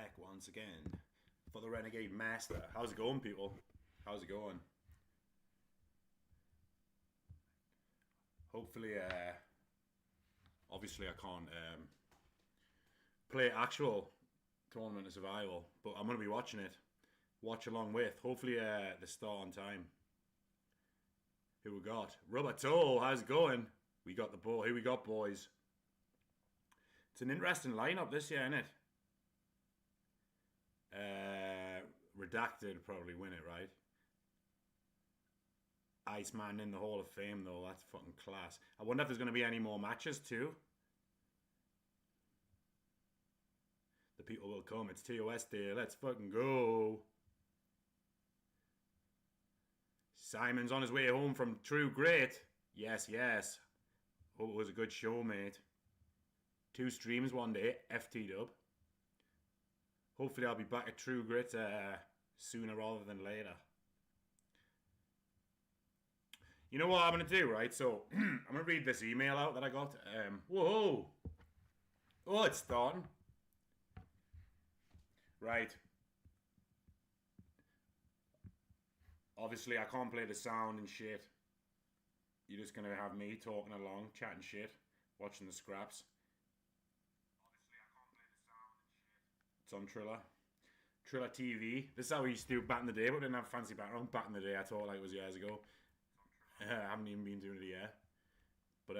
back once again for the Renegade Master. How's it going, people? How's it going? Hopefully, obviously I can't play actual Tournament of Survival, but I'm going to be watching it. Watch along with. Hopefully they start on time. Who we got? Rubber Toe, how's it going? We got the ball. Who we got, boys? It's an interesting lineup this year, isn't it? Redacted probably win it, right? Iceman in the Hall of Fame, though. That's fucking class. I wonder if there's going to be any more matches, too. The people will come. It's TOS Day. Let's fucking go. Simon's on his way home from True Grit. Yes, yes. Hope it was a good show, mate. 2 streams one day. FT dub. Hopefully I'll be back at True Grit sooner rather than later. You know what I'm going to do, right? So, I'm going to read this email out that I got. Whoa! Oh, it's starting. Right. Obviously, I can't play the sound and shit. You're just going to have me talking along, chatting shit, watching the scraps. Obviously, I can't play the sound and shit. It's on Triller. Triller TV. This is how we used to do back in the day, but didn't have fancy background. Back in the day, I thought like it was years ago. I haven't even been doing it yet. But,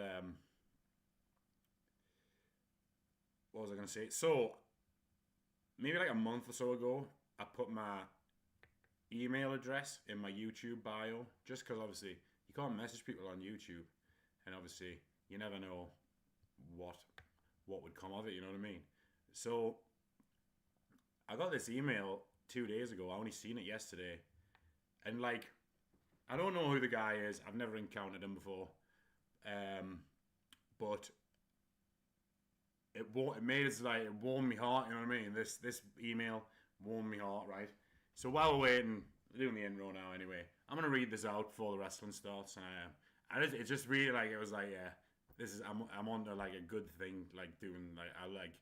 what was I going to say? So, maybe like a month or so ago, I put my email address in my YouTube bio. Just because, obviously, you can't message people on YouTube. And, obviously, you never know what would come of it, you know what I mean? So, I got this email 2 days ago. I only seen it yesterday. And, like, I don't know who the guy is. I've never encountered him before. But it made it like, it warmed my heart, you know what I mean? This email warmed my heart, right? So while we're waiting, we're doing the intro now anyway. I'm going to read this out before the wrestling starts. And it's just really like, it was like, yeah, this is, I'm on to like a good thing, like doing, like, I like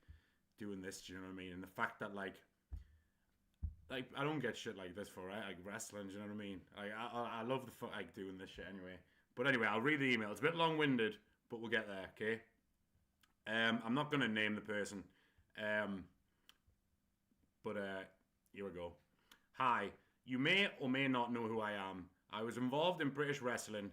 doing this, do you know what I mean? And the fact that like I don't get shit like this for like wrestling. Do you know what I mean? Like I love the like doing this shit anyway. But anyway, I'll read the email. It's a bit long-winded, but we'll get there. Okay. I'm not gonna name the person. But here we go. Hi. You may or may not know who I am. I was involved in British wrestling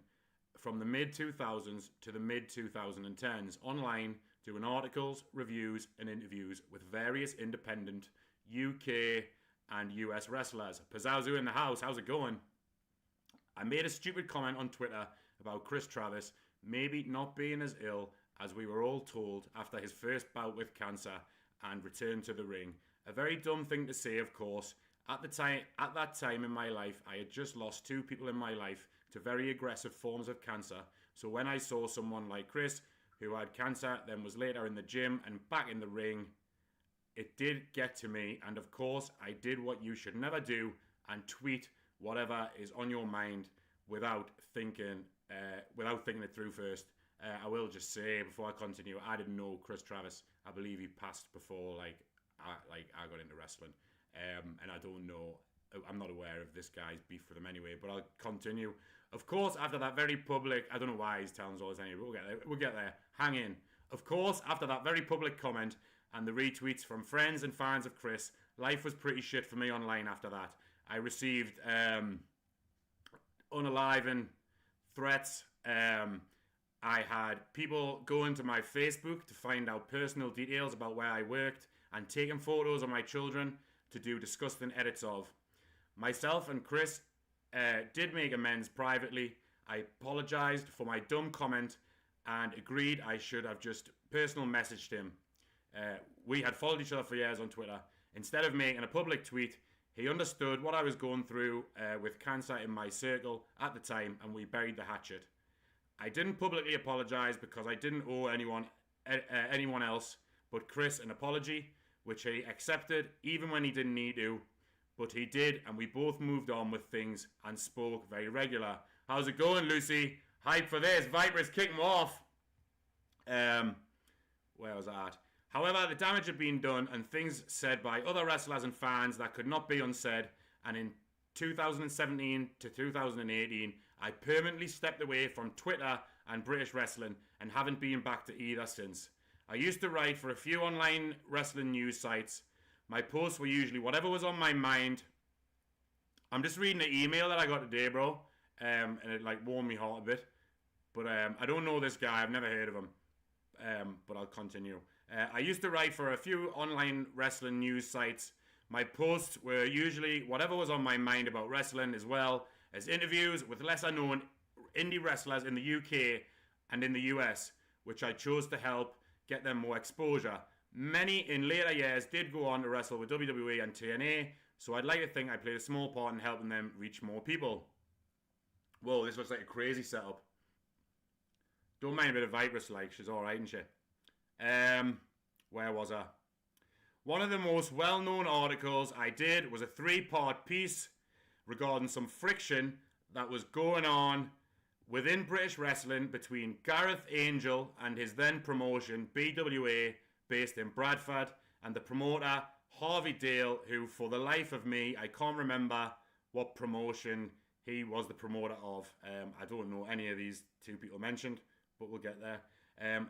from the mid-2000s to the mid-2010s online, doing articles, reviews, and interviews with various independent UK and US wrestlers. Pazzazu in the house, how's it going? I made a stupid comment on Twitter about Chris Travis maybe not being as ill as we were all told after his first bout with cancer and returned to the ring. A very dumb thing to say, of course. At that time in my life, I had just lost 2 people in my life to very aggressive forms of cancer. So when I saw someone like Chris, who had cancer, then was later in the gym and back in the ring, it did get to me, and of course, I did what you should never do and tweet whatever is on your mind without thinking it through first. I will just say before I continue, I didn't know Chris Travis. I believe he passed before I got into wrestling, and I don't know. I'm not aware of this guy's beef with him anyway. But I'll continue. Of course, after that very public, I don't know why he's telling us all this anyway. But we'll get there. We'll get there. Hang in. Of course, after that very public comment and the retweets from friends and fans of Chris, life was pretty shit for me online after that. I received unaliving threats. I had people go into my Facebook to find out personal details about where I worked and taking photos of my children to do disgusting edits of. Myself and Chris did make amends privately. I apologised for my dumb comment and agreed I should have just personal messaged him. We had followed each other for years on Twitter. Instead of making a public tweet, he understood what I was going through with cancer in my circle at the time, and we buried the hatchet. I didn't publicly apologise because I didn't owe anyone else but Chris an apology, which he accepted even when he didn't need to. But he did, and we both moved on with things and spoke very regular. How's it going, Lucy? Hype for this. Vipress, kick him off. Where was I at? However, the damage had been done and things said by other wrestlers and fans that could not be unsaid, and in 2017 to 2018, I permanently stepped away from Twitter and British wrestling and haven't been back to either since. I used to write for a few online wrestling news sites. My posts were usually whatever was on my mind. I'm just reading the email that I got today, bro, and it like warmed me heart a bit. But I don't know this guy. I've never heard of him. But I'll continue. I used to write for a few online wrestling news sites. My posts were usually whatever was on my mind about wrestling, as well as interviews with lesser known indie wrestlers in the UK and in the US, which I chose to help get them more exposure. Many in later years did go on to wrestle with WWE and TNA, so I'd like to think I played a small part in helping them reach more people. Whoa, this looks like a crazy setup. Don't mind a bit of Vipress, like, she's alright, isn't she? Where was I? One of the most well-known articles I did was a 3-part piece regarding some friction that was going on within British wrestling between Gareth Angel and his then promotion, BWA, based in Bradford, and the promoter, Harvey Dale, who, for the life of me, I can't remember what promotion he was the promoter of. I don't know any of these two people mentioned, but we'll get there.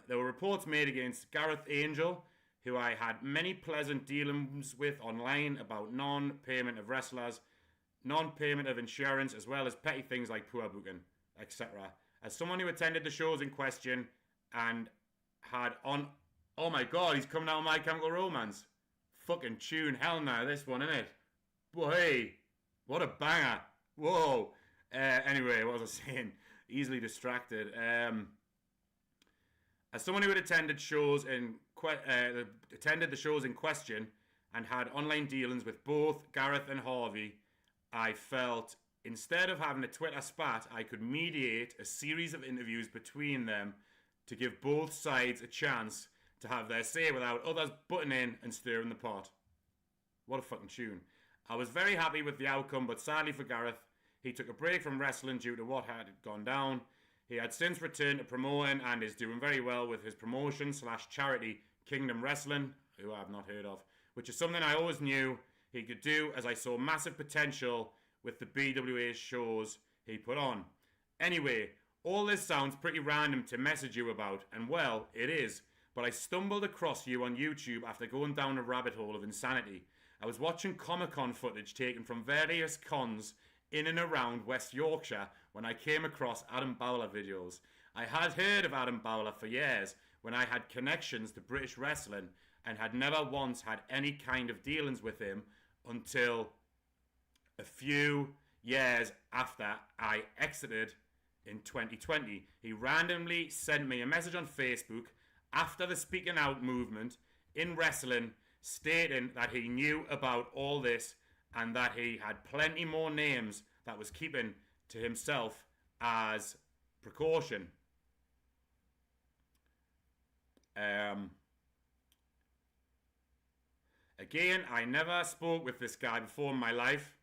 There were reports made against Gareth Angel, who I had many pleasant dealings with online about non-payment of wrestlers, non-payment of insurance, as well as petty things like poor booking, etc. As someone who attended the shows in question and had on... Oh my god, he's coming out of My Chemical Romance. Fucking tune. Hell no, this one, innit? Whoa, hey. What a banger. Whoa. Anyway, what was I saying? Easily distracted. As someone who had attended the shows in question and had online dealings with both Gareth and Harvey, I felt instead of having a Twitter spat, I could mediate a series of interviews between them to give both sides a chance to have their say without others butting in and stirring the pot. What a fucking tune. I was very happy with the outcome, but sadly for Gareth, he took a break from wrestling due to what had gone down. He had since returned to promoting and is doing very well with his promotion/charity Kingdom Wrestling, who I have not heard of, which is something I always knew he could do, as I saw massive potential with the BWA shows he put on. Anyway, all this sounds pretty random to message you about, and well, it is, but I stumbled across you on YouTube after going down a rabbit hole of insanity. I was watching Comic-Con footage taken from various cons in and around West Yorkshire when I came across Adam Bowler videos. I had heard of Adam Bowler for years when I had connections to British wrestling and had never once had any kind of dealings with him until a few years after I exited in 2020. He randomly sent me a message on Facebook after the Speaking Out movement in wrestling, stating that he knew about all this and that he had plenty more names that was keeping to himself as precaution. Again, I never spoke with this guy before in my life,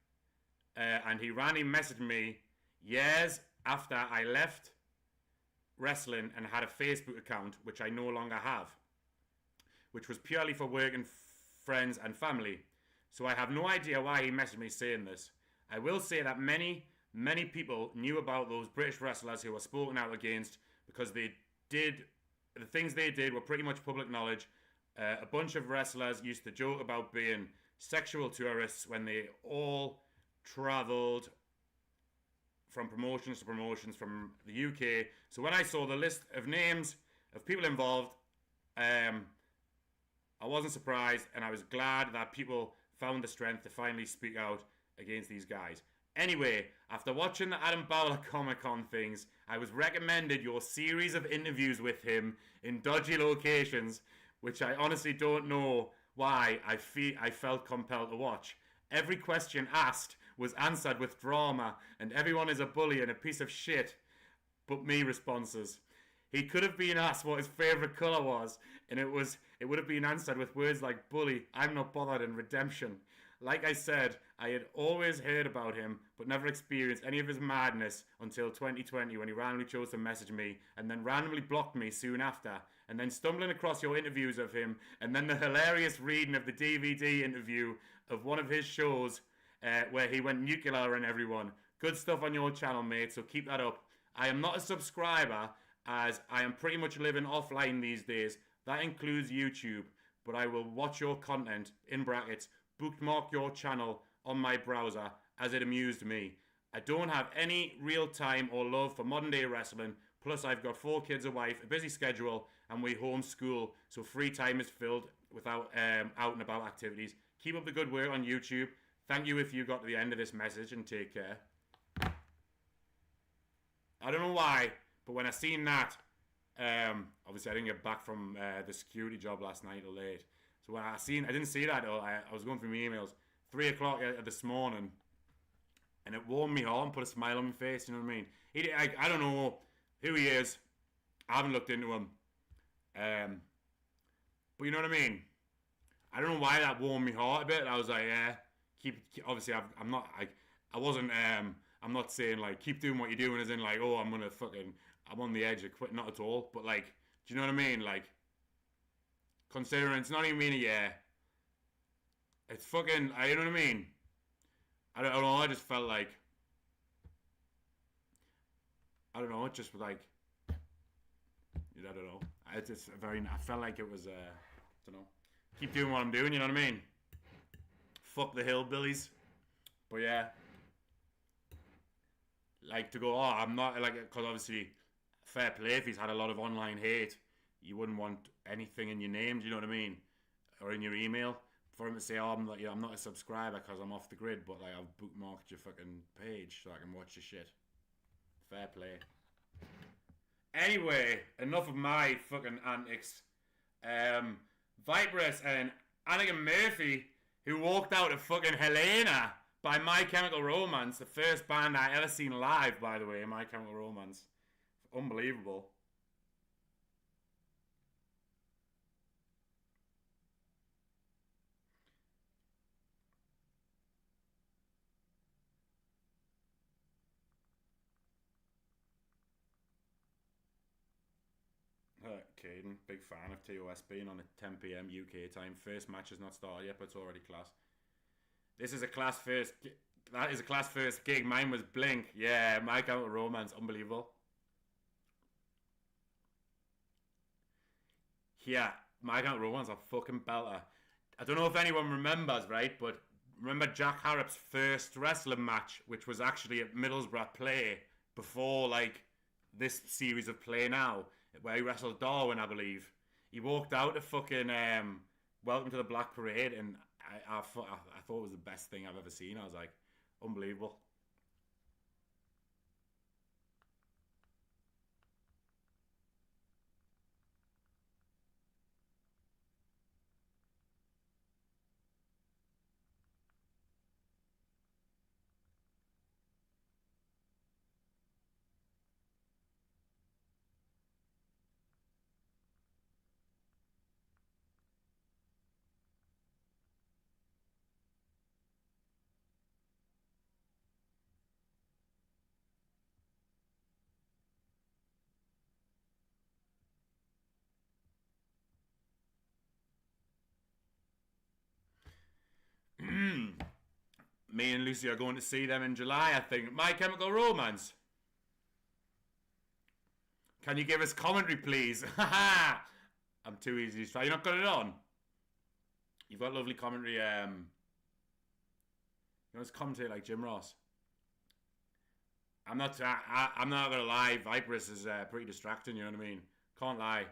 and he randomly messaged me years after I left wrestling and had a Facebook account, which I no longer have, which was purely for work and friends and family. So I have no idea why he messaged me saying this. I will say that many people knew about those British wrestlers who were spoken out against because the things they did were pretty much public knowledge. A bunch of wrestlers used to joke about being sexual tourists when they all travelled from promotions to promotions from the UK. So when I saw the list of names of people involved, I wasn't surprised, and I was glad that people found the strength to finally speak out against these guys. Anyway, after watching the Adam Bowler Comic-Con things, I was recommended your series of interviews with him in dodgy locations, which I honestly don't know why I felt compelled to watch. Every question asked was answered with drama, and everyone is a bully and a piece of shit, but me responses. He could have been asked what his favourite colour was, and it would have been answered with words like bully, I'm not bothered, and redemption. Like I said, I had always heard about him, but never experienced any of his madness until 2020 when he randomly chose to message me and then randomly blocked me soon after. And then stumbling across your interviews of him, and then the hilarious reading of the DVD interview of one of his shows where he went nuclear on everyone. Good stuff on your channel, mate, so keep that up. I am not a subscriber, as I am pretty much living offline these days. That includes YouTube, but I will watch your content, in brackets, bookmark your channel on my browser, as it amused me. I don't have any real time or love for modern day wrestling, plus I've got 4 kids, a wife, a busy schedule, and we homeschool, so free time is filled without out and about activities. Keep up the good work on YouTube. Thank you if you got to the end of this message, and take care. I don't know why, but when I seen that, obviously I didn't get back from the security job last night till late. So when I didn't see that. I was going through my emails, 3 o'clock this morning, and it warmed me heart and put a smile on my face. You know what I mean? I don't know who he is. I haven't looked into him. But you know what I mean? I don't know why that warmed me heart a bit. I was like, yeah, obviously I'm not. I wasn't. I'm not saying like keep doing what you're doing, as in like, oh, I'm on the edge of quitting. Not at all. But like, do you know what I mean? Like, considering it's not even been a year, it's fucking. You know what I mean? I don't know. I just felt like, I don't know. It just was like, I don't know. I felt like it was. I don't know. Keep doing what I'm doing. You know what I mean? Fuck the hillbillies. But yeah. Like, to go, oh, I'm not, like, because obviously, fair play, if he's had a lot of online hate, you wouldn't want anything in your name, do you know what I mean? Or in your email, for him to say, oh, I'm not a subscriber because I'm off the grid, but, like, I've bookmarked your fucking page so I can watch your shit. Fair play. Anyway, enough of my fucking antics. Vipress and Annika Murphy, who walked out of fucking Helena by My Chemical Romance, the first band I ever seen live, by the way, My Chemical Romance. Unbelievable. Caden, big fan of TOS being on at 10 PM UK time. First match has not started yet, but it's already class. This is a class first. That is a class first gig. Mine was Blink. Yeah, My Chemical Romance. Unbelievable. Yeah, My Chemical Romance are fucking belter. I don't know if anyone remembers, right? But remember Jack Harrop's first wrestling match, which was actually at Middlesbrough Play before, like, this series of Play now, where he wrestled Darwin, I believe. He walked out of fucking Welcome to the Black Parade, and I thought it was the best thing I've ever seen. I was like, unbelievable. Me and Lucy are going to see them in July, I think. My Chemical Romance. Can you give us commentary, please? I'm too easy to try. You're not got it on? You've got lovely commentary. You want to commentate like Jim Ross? I'm not gonna lie. Vipress is pretty distracting. You know what I mean? Can't lie.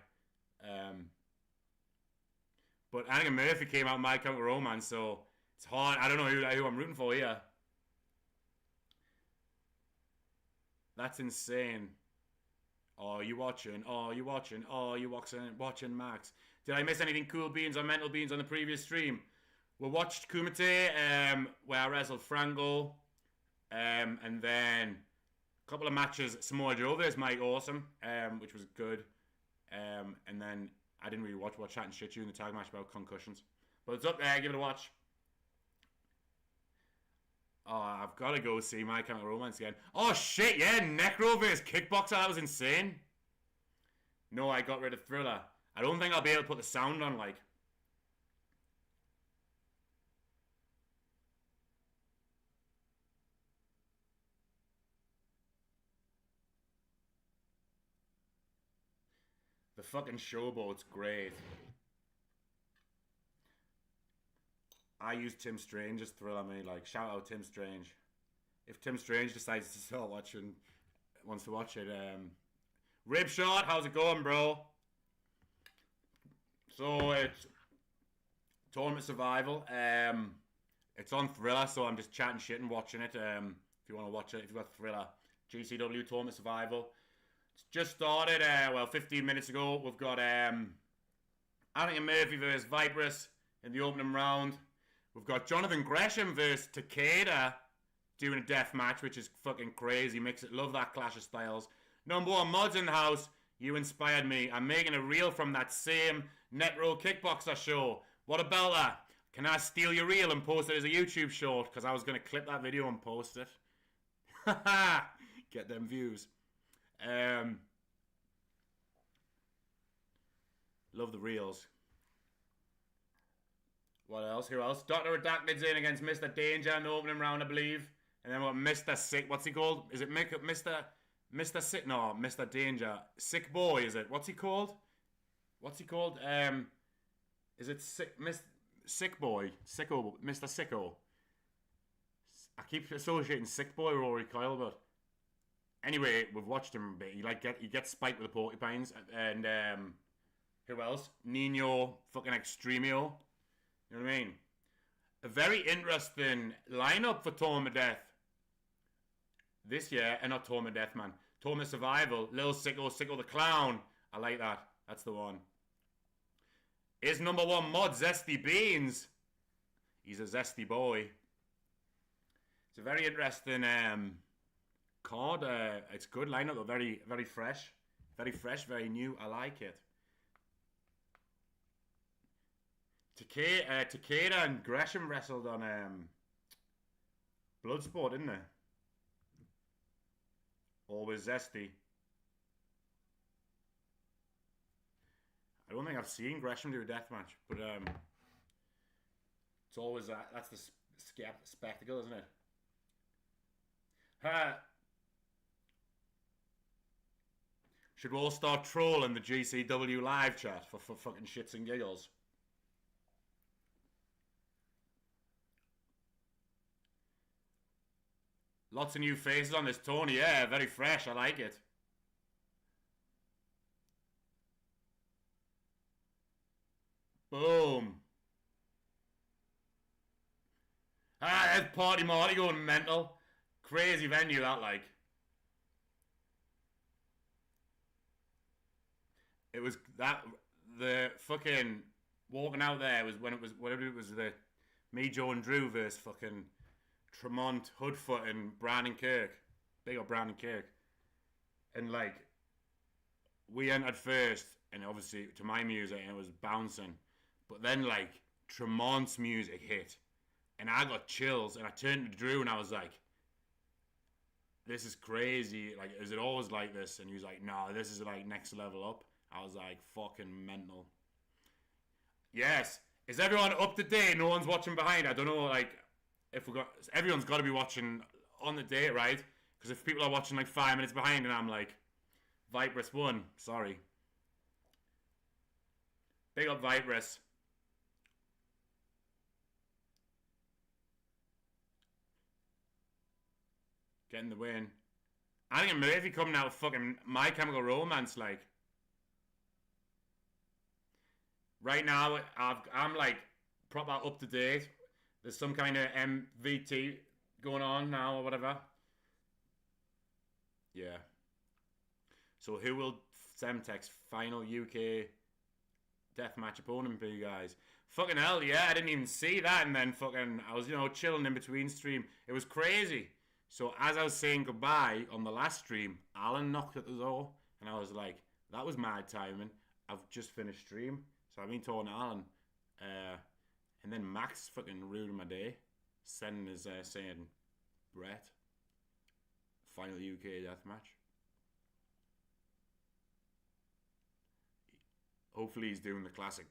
But Annika Murphy came out in My Chemical Romance, so it's hard. I don't know who I'm rooting for here. That's insane. Oh, you watching? Oh, you watching? Oh, you watching Max? Did I miss anything cool beans or mental beans on the previous stream? We watched Kumite, where I wrestled Frango, and then a couple of matches. Samoa Joe versus Mike Awesome, which was good. And then I didn't really watch Chat and Shit You in the tag match about concussions. But it's up there, give it a watch. Oh, I've got to go see My Chemical Romance again. Oh shit, yeah, Necro vs Kickboxer. That was insane. No, I got rid of Thriller. I don't think I'll be able to put the sound on, like. The fucking showboat's great. I use Tim Strange as Thriller, mate. Like, shout out Tim Strange. If Tim Strange decides to start watching, wants to watch it, Ribshot, how's it going, bro? So it's Tournament Survival. It's on Thriller, so I'm just chatting shit and watching it. If you want to watch it, if you've got Thriller, GCW Tournament Survival. It's just started. 15 minutes ago. We've got Anthony Murphy versus Vipress in the opening round. We've got Jonathan Gresham versus Takeda doing a death match, which is fucking crazy. Makes it love that clash of styles. Number one mods in the house. You inspired me. I'm making a reel from that same Net Row Kickboxer show. What a belter. Can I steal your reel and post it as a YouTube short? Because I was going to clip that video and post it. Get them views. Love the reels. What else? Who else? Dr. Redacted's in against Mr. Danger in the opening round, I believe. And then what? Mr. Sick. What's he called? Is it Mr. Sick? No, Mr. Danger. Sick Boy, is it? What's he called? What's he called? Is it Sick Boy? Sicko? Mr. Sicko? I keep associating Sick Boy with Rory Coyle, but anyway, we've watched him a bit. He gets spiked with the porcupines, and who else? Nino fucking Extremo. You know what I mean? A very interesting lineup for Tournament of Death this year, and not Tournament of Death, man. Tournament of Survival. Lil Sicko The Clown. I like that. That's the one. Is number one mod Zesty Beans? He's a zesty boy. It's a very interesting card. It's good lineup, though. Very, very fresh. Very fresh, very new. I like it. Takeda and Gresham wrestled on Bloodsport, didn't they? Always zesty. I don't think I've seen Gresham do a deathmatch, but it's always that. That's the spectacle, isn't it? Should we all start trolling the GCW live chat for fucking shits and giggles? Lots of new faces on this Tony. Yeah, very fresh. I like it. Boom. There's Party Marty going mental. Crazy venue, that, like. It was that, the fucking walking out there was when it was, whatever it was, the me, Joe and Drew versus fucking Tremont, Hoodfoot, and Brandon Kirk. Big up Brandon Kirk. And, like, we entered first, and obviously to my music, and it was bouncing. But then, like, Tremont's music hit, and I got chills, and I turned to Drew, and I was like, this is crazy. Like, is it always like this? And he was like, no, this is, like, next level up. I was like, fucking mental. Yes. Is everyone up to date? No one's watching behind. I don't know, like, if we got, everyone's got to be watching on the date, right? Because if people are watching like 5 minutes behind, and I'm like, Vipress won. Sorry. Big up Vipress. Getting the win. I think Murphy coming out of fucking My Chemical Romance, like. Right now, I'm like proper up to date. There's some kind of MVT going on now or whatever. Yeah. So who will Semtex final UK deathmatch opponent be, guys? Fucking hell, yeah, I didn't even see that, and then fucking, I was, chilling in between stream. It was crazy. So as I was saying goodbye on the last stream, Alan knocked at the door, and I was like, that was mad timing. I've just finished stream. So I've been talking to Alan, and then Max fucking ruined my day, sending his saying, Brett. Final UK Deathmatch. Hopefully he's doing the classic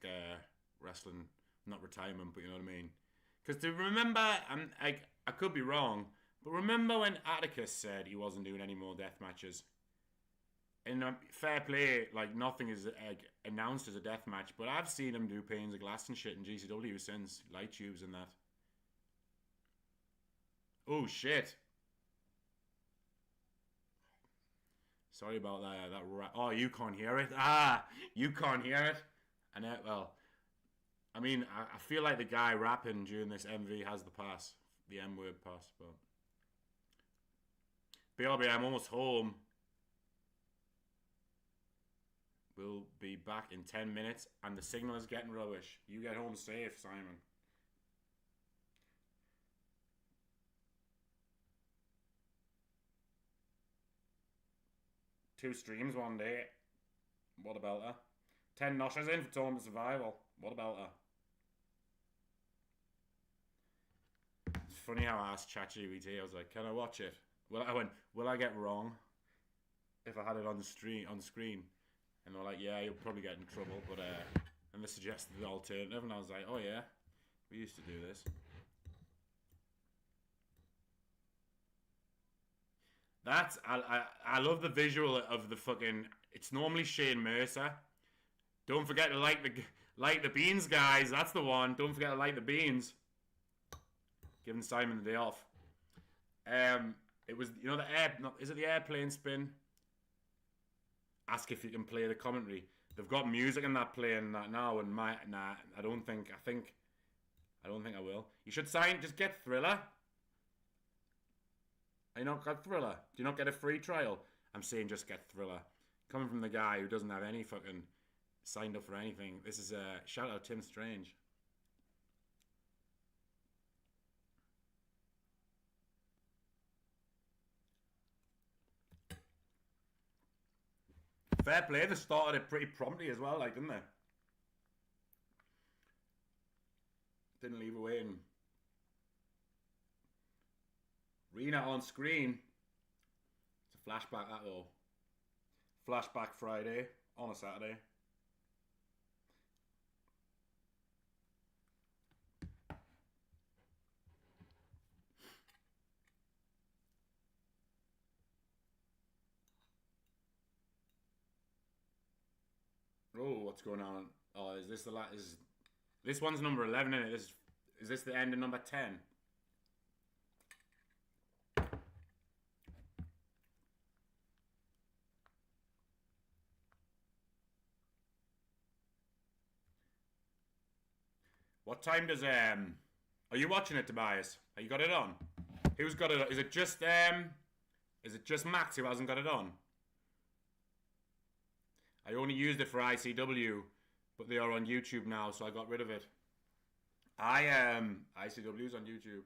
wrestling, not retirement, but you know what I mean. Because to remember, I could be wrong, but remember when Atticus said he wasn't doing any more death matches? And fair play, like nothing is announced as a death match, but I've seen him do panes of glass and shit in GCW since, light tubes and that. Oh shit! Sorry about that. Oh, you can't hear it. Ah, you can't hear it. And well, I mean, I feel like the guy rapping during this MV has the pass, the M word pass, but. BRB, I'm almost home. We'll be back in 10 minutes, and the signal is getting rubbish. You get home safe, Simon. Two streams one day. What about her? 10 noshers in for Tournament of Survival. What about her? It's funny how I asked ChatGPT. I was like, "Can I watch it?" Well, I went, "Will I get wrong if I had it on the screen?" And they're like, "Yeah, you'll probably get in trouble." But and they suggested the alternative, and I was like, "Oh yeah, we used to do this." That's I love the visual of the fucking. It's normally Shane Mercer. Don't forget to like the beans, guys. That's the one. Don't forget to like the beans. Giving Simon the day off. It was the air. Is it the airplane spin? Ask if you can play the commentary. They've got music in that playing that now, and I don't think I will. You should sign. Just get Thriller. You not got Thriller? Do you not get a free trial? I'm saying just get Thriller. Coming from the guy who doesn't have any fucking signed up for anything. This is a shout out Tim Strange. Fair play, they started it pretty promptly as well, like, didn't they? Didn't leave away in. Rena on screen. It's a flashback, that though. Flashback Friday on a Saturday. Oh, what's going on? Oh, is this the last? Is this one's number 11 in it? Is this the end of number 10? What time does Are you watching it, Tobias? Have you got it on? Who's got it on? Is it just Max who hasn't got it on? I only used it for ICW, but they are on YouTube now, so I got rid of it. ICW's on YouTube.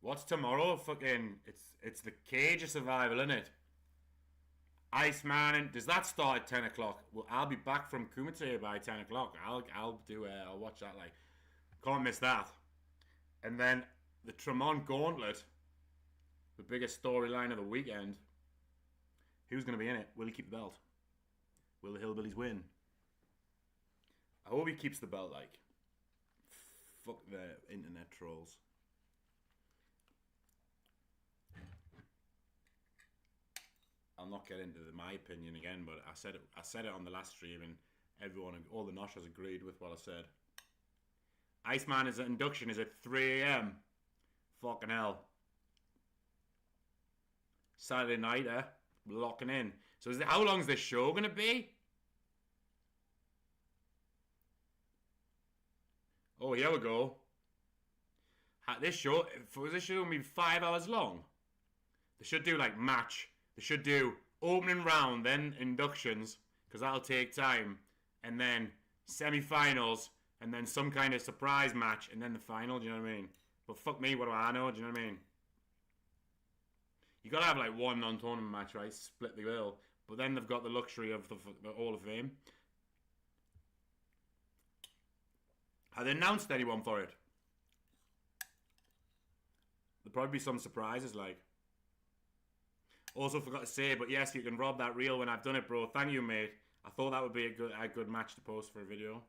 What's tomorrow? Fucking it's the Cage of Survival, isn't it? Iceman, and does that start at 10 o'clock? Well, I'll be back from Kumite by 10 o'clock. I'll watch that, like, can't miss that. And then the Tremont Gauntlet, the biggest storyline of the weekend. Who's going to be in it? Will he keep the belt? Will the Hillbillies win? I hope he keeps the belt, like. Fuck the internet trolls. I'll not get into my opinion again, but I said it on the last stream, and all the noshers agreed with what I said. Iceman is induction is at 3 a.m. Fucking hell. Saturday night, we're locking in. So how long is this show going to be? Oh, here we go. This show going to be 5 hours long? They should do like match. They should do opening round, then inductions, because that'll take time, and then semi-finals, and then some kind of surprise match, and then the final, do you know what I mean? But fuck me, what do I know, do you know what I mean? You gotta have like one non-tournament match, right? Split the bill. But then they've got the luxury of the Hall of Fame. Have they announced anyone for it? There'll probably be some surprises, like. Also forgot to say, but yes, you can rob that reel when I've done it, bro. Thank you, mate. I thought that would be a good match to post for a video.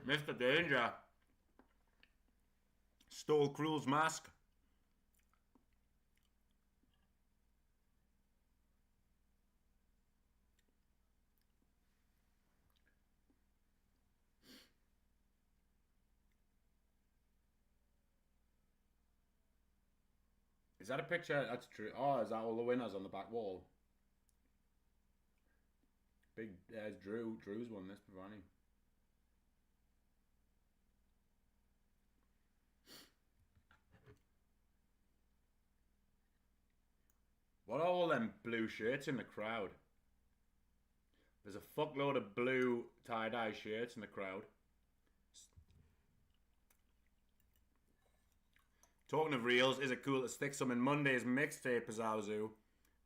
Mr. Danger stole Cruel's mask. Is that a picture? That's true. Oh, is that all the winners on the back wall? Big, there's Drew. Drew's won this, Bravani. What are all them blue shirts in the crowd? There's a fuckload of blue tie-dye shirts in the crowd. Talking of reels, is it cool to stick some in Monday's mixtape, Pazazu?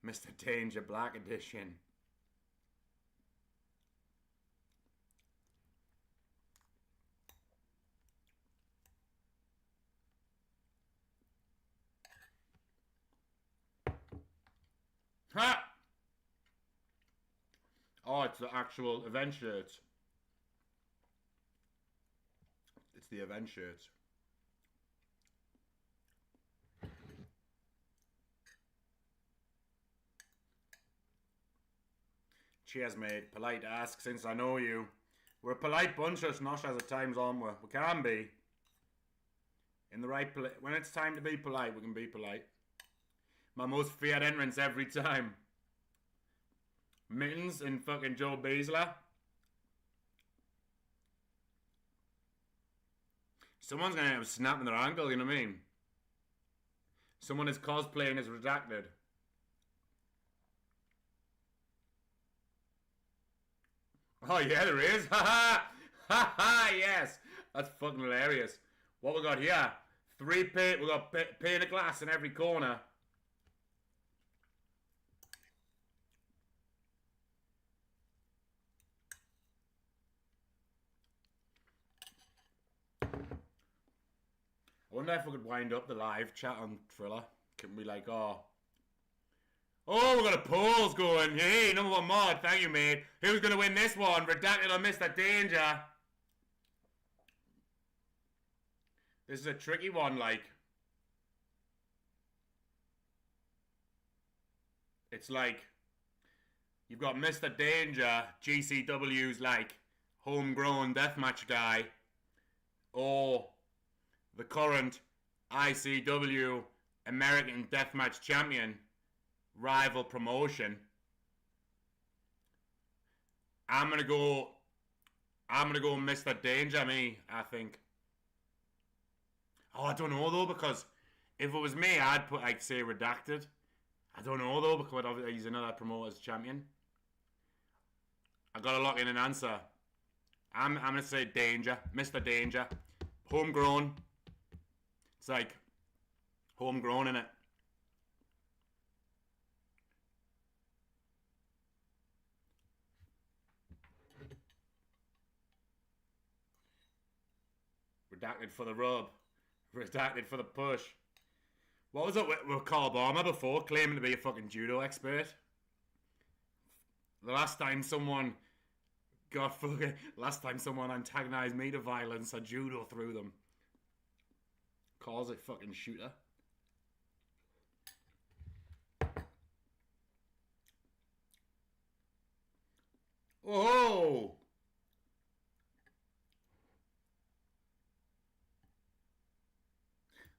Mr. Danger Black Edition. Ha! Oh, it's the actual event shirts. It's the event shirts. Cheers, mate. Polite to ask since I know you. We're a polite bunch, us noshas at times, aren't we? We can be. In the right place. When it's time to be polite, we can be polite. My most feared entrance every time. Mittens and fucking Joe Beasler. Someone's gonna end up snapping their ankle, you know what I mean? Someone is cosplaying as redacted. Oh yeah, there is. Ha ha! Ha ha! Yes, that's fucking hilarious. What we got here? We got pane of glass in every corner. I wonder if we could wind up the live chat on Thriller. Can we like, oh, we got a polls going. Hey, number one mod, thank you, mate. Who's gonna win this one? Redacted or Mr. Danger? This is a tricky one, like. It's like, you've got Mr. Danger, GCW's like, homegrown deathmatch guy, or the current ICW American Deathmatch Champion, rival promotion. I'm gonna go Mr. Danger, I think. Oh, I don't know though, because if it was me, I'd put, like, say, redacted. I don't know though, because obviously he's another promoter's champion. I gotta lock in an answer. I'm gonna say Danger, Mr. Danger, homegrown. It's like homegrown, innit? Redacted for the rub. Redacted for the push. What was it with Carl Barmer before, claiming to be a fucking judo expert? The last time someone antagonized me to violence, I judo through them. Calls it fucking shooter. Oh!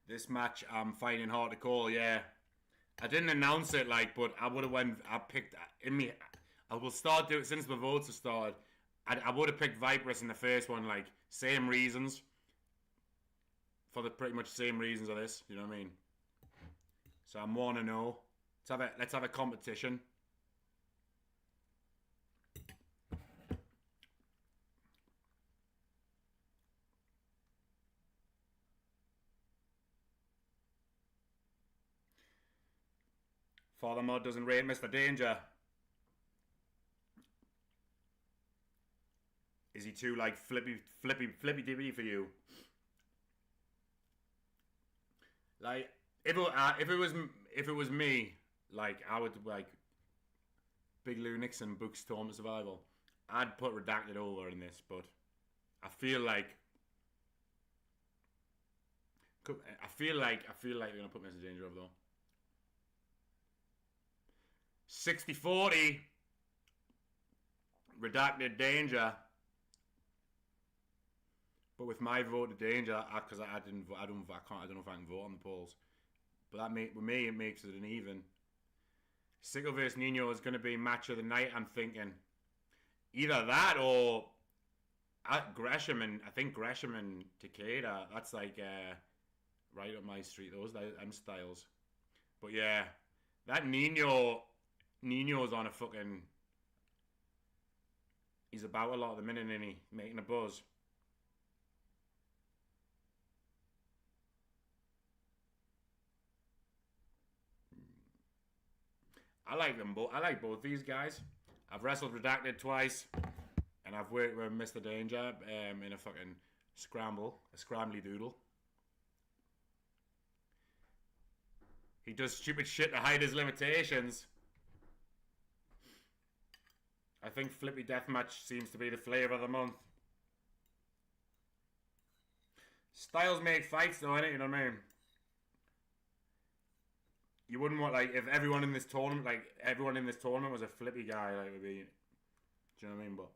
This match I'm finding hard to call, yeah. I didn't announce it, like, but I would have I will start doing it since the votes have started. I would have picked Vipress in the first one, like, same reasons. For the pretty much same reasons of this, you know what I mean? So I'm 1-0. Let's have a competition. Father Mod doesn't rate Mr. Danger. Is he too like flippy dippy for you? Like if it was me, like I would like Big Lou Nixon books Tournament of Survival. I'd put Redacted over in this, but I feel like they're gonna put Mr. Danger over though. 60-40. Redacted Danger. But with my vote to Danger, because I don't know if I can vote on the polls. But with me, it makes it an even. Sicko vs Nino is going to be match of the night. I'm thinking either that or Gresham and Takeda. That's like right up my street. Those them styles. But yeah, that Nino's on a fucking. He's about a lot at the minute, isn't he? Making a buzz. I like them both. I like both these guys. I've wrestled Redacted twice, and I've worked with Mr. Danger in a fucking scrambly doodle. He does stupid shit to hide his limitations. I think Flippy Deathmatch seems to be the flavour of the month. Styles make fights though, innit? You know what I mean? You wouldn't want, like, if everyone in this tournament was a Flippy guy, like, it would be, do you know what I mean? But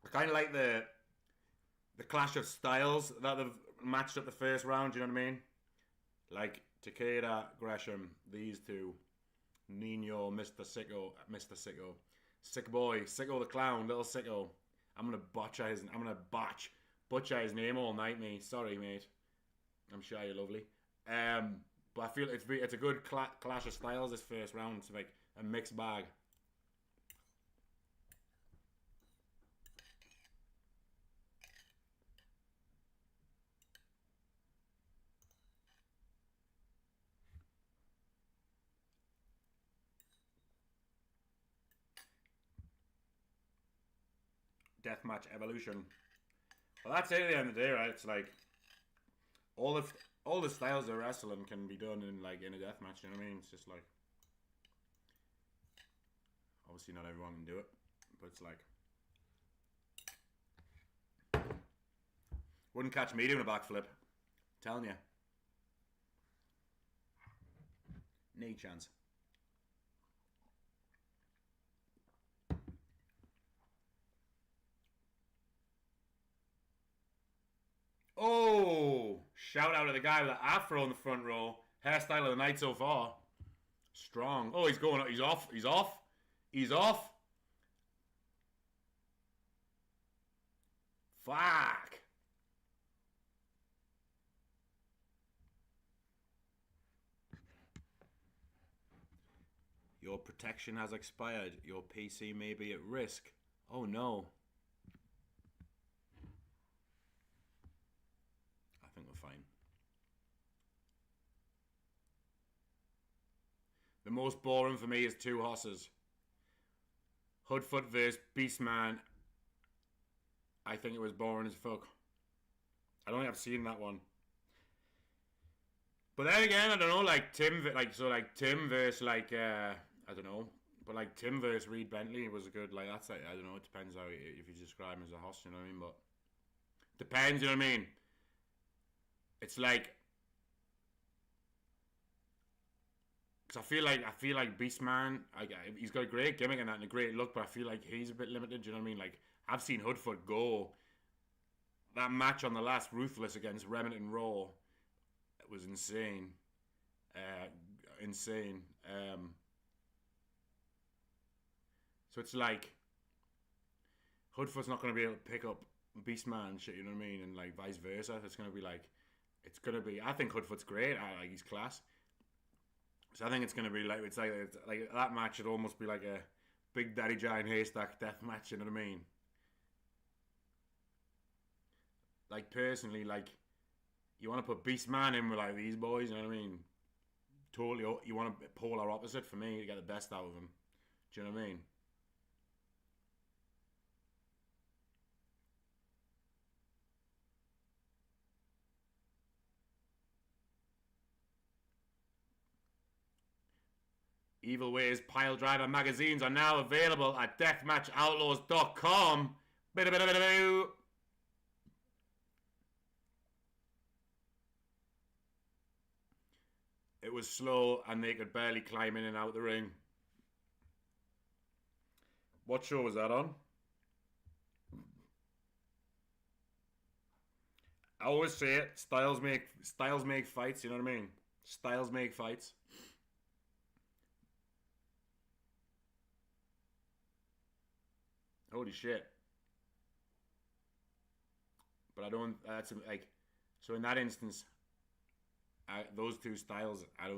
I kind of like the clash of styles that they've matched up the first round, do you know what I mean? Like, Takeda, Gresham, these two, Nino, Mr. Sicko, Sick Boy, Sicko The Clown, Little Sicko. I'm gonna butcher his name all night, mate. Sorry, mate. I'm sure you're lovely. But I feel it's a good clash of styles this first round. It's like a mixed bag. Deathmatch Evolution. Well, that's it at the end of the day, right? It's like all the styles of wrestling can be done in a deathmatch. You know what I mean? It's just like obviously not everyone can do it, but it's like wouldn't catch me doing a backflip. I'm telling you, no chance. Oh, shout out to the guy with the afro in the front row. Hairstyle of the night so far. Strong. Oh, he's going. He's off. He's off. He's off. Fuck. Your protection has expired. Your PC may be at risk. Oh no. I think we're fine. The most boring for me is two horses. Hoodfoot vs Beastman. I think it was boring as fuck. I don't think I've seen that one. But then again, I don't know, like Tim versus I don't know, but like Tim versus Reed Bentley was a good, like that's like, I don't know, it depends how if you describe him as a hoss, you know what I mean? But depends, you know what I mean? It's like, because I feel like Beastman, he's got a great gimmick and that and a great look, but I feel like he's a bit limited. Do you know what I mean? Like I've seen Hoodfoot go that match on the last Ruthless against Remington Raw. It was insane, insane. So it's like Hoodfoot's not going to be able to pick up Beastman and shit. You know what I mean? And like vice versa. It's going to be like. I think Hoodfoot's great. Like he's class. So I think it's gonna be like it's like that match should almost be like a Big Daddy Giant Haystack death match. You know what I mean? Like personally, like you want to put Beastman in with like these boys. You know what I mean? Totally, you want to polar opposite for me to get the best out of them. Do you know what I mean? Evil Ways Pile Driver magazines are now available at deathmatchoutlaws.com. It was slow and they could barely climb in and out the ring. What show was that on? I always say it, styles make fights, you know what I mean? Styles make fights. Holy shit. But I don't, that's like, so in that instance, those two styles, I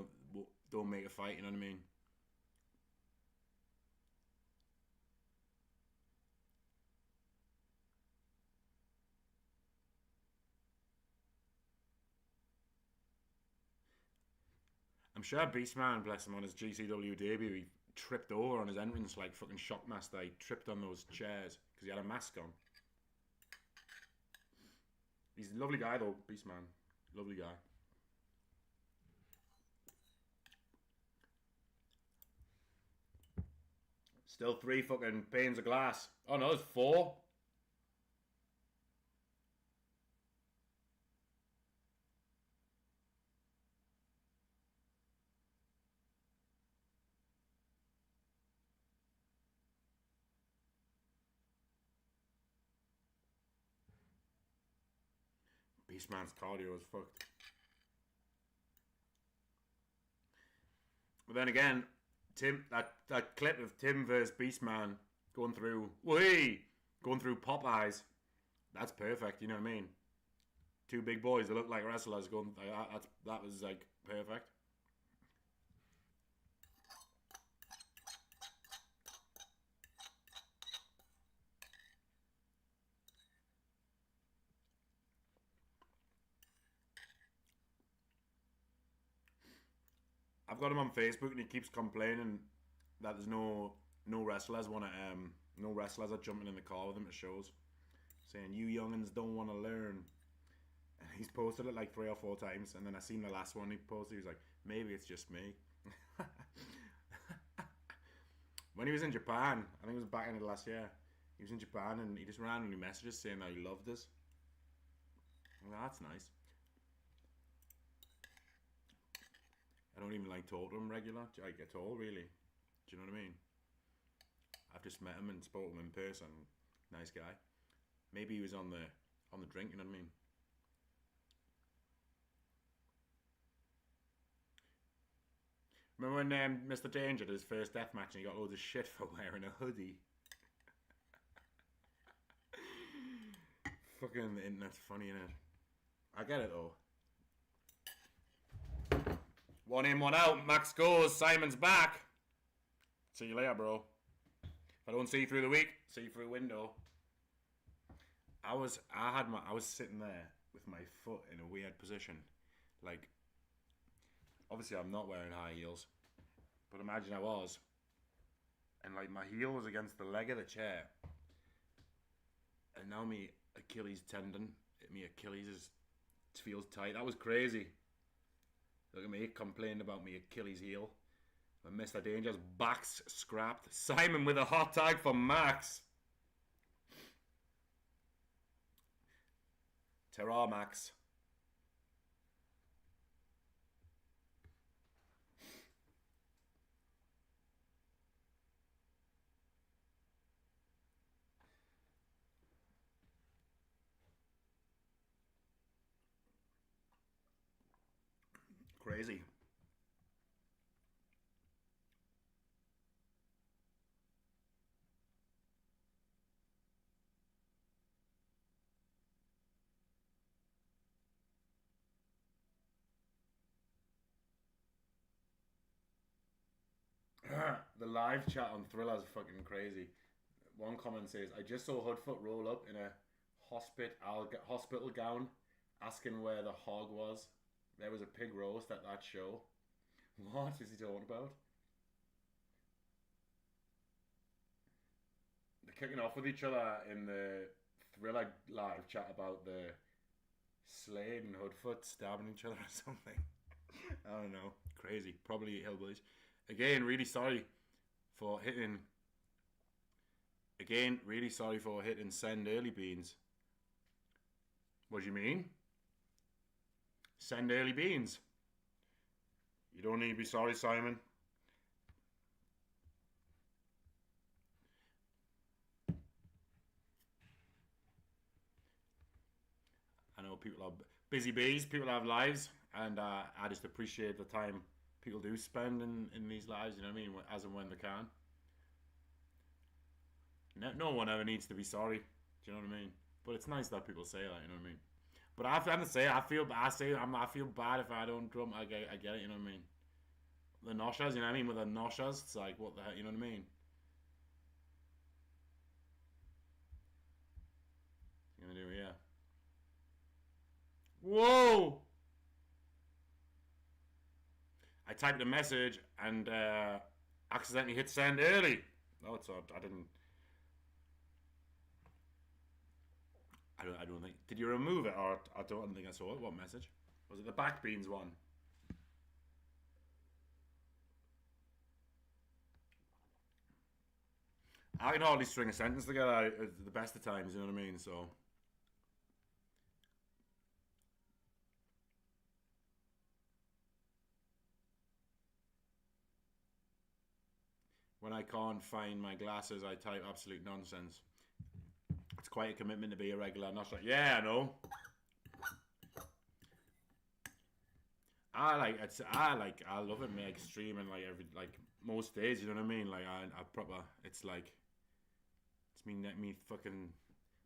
don't make a fight, you know what I mean? I'm sure Beastman, bless him, on his GCW debut, he tripped over on his entrance like fucking Shockmaster. He tripped on those chairs because he had a mask on. He's a lovely guy though, Beastman. Lovely guy. Still 3 fucking panes of glass. Oh no, it's 4. Beastman's cardio is fucked. But then again, Tim, that clip of Tim versus Beastman going through Popeyes, that's perfect. You know what I mean? 2 big boys that look like wrestlers going. That was like perfect. I've got him on Facebook and he keeps complaining that there's no wrestlers no wrestlers are jumping in the car with him to shows, saying you youngins don't want to learn. And he's posted it like 3 or 4 times, and then I seen the last one he posted. He was like, maybe it's just me. When he was in Japan, I think it was back in the last year, he was in Japan and he just randomly messages saying that he loved us. Well, that's nice. I don't even like talk to him regular, like at all, really. Do you know what I mean? I've just met him and spoke to him in person. Nice guy. Maybe he was on the drink. You know what I mean? Remember when Mr. Danger did his first deathmatch and he got loads of shit for wearing a hoodie? Fucking the internet's funny, innit? I get it though. 1 in, 1 out. Max goes. Simon's back. See you later, bro. If I don't see you through the week, see you through a window. I was sitting there with my foot in a weird position. Like, obviously I'm not wearing high heels, but imagine I was. And like my heel was against the leg of the chair. And now me Achilles tendon, me Achilles feels tight. That was crazy. Look at me complaining about me Achilles heel. And Mr. Danger's back's scrapped. Simon with a hot tag for Max. Ta-ra, Max. Crazy. The live chat on Thriller's fucking crazy. One comment says, I just saw Hoodfoot roll up in a hospital gown asking where the hog was. There was a pig roast at that show. What is he talking about? They're kicking off with each other in the Thriller live chat about the Slade and Hoodfoot stabbing each other or something. I don't know. Crazy. Probably hillbillies. Again, really sorry for hitting. Again, really sorry for hitting send early beans. What do you mean? Send early beans. You don't need to be sorry, Simon. I know people are busy bees, people have lives, and I just appreciate the time people do spend in these lives, you know what I mean, as and when they can. No one ever needs to be sorry, do you know what I mean? But it's nice that people say that, you know what I mean? But I have to say, I feel bad if I don't drum. I get it, you know what I mean? The noshas, you know what I mean? With the noshas, it's like, what the heck, you know what I mean? What you gonna do here? Whoa! I typed a message and accidentally hit send early. No, it's odd. I didn't. I don't think. Did you remove it, or I don't think I saw it. What message? Was it the back beans one? I can hardly string a sentence together at the best of times. You know what I mean? So. When I can't find my glasses, I type absolute nonsense. It's quite a commitment to be a regular. Not like, yeah, I know. I love it, make streaming like every most days. You know what I mean? Like I proper. It's like it's me fucking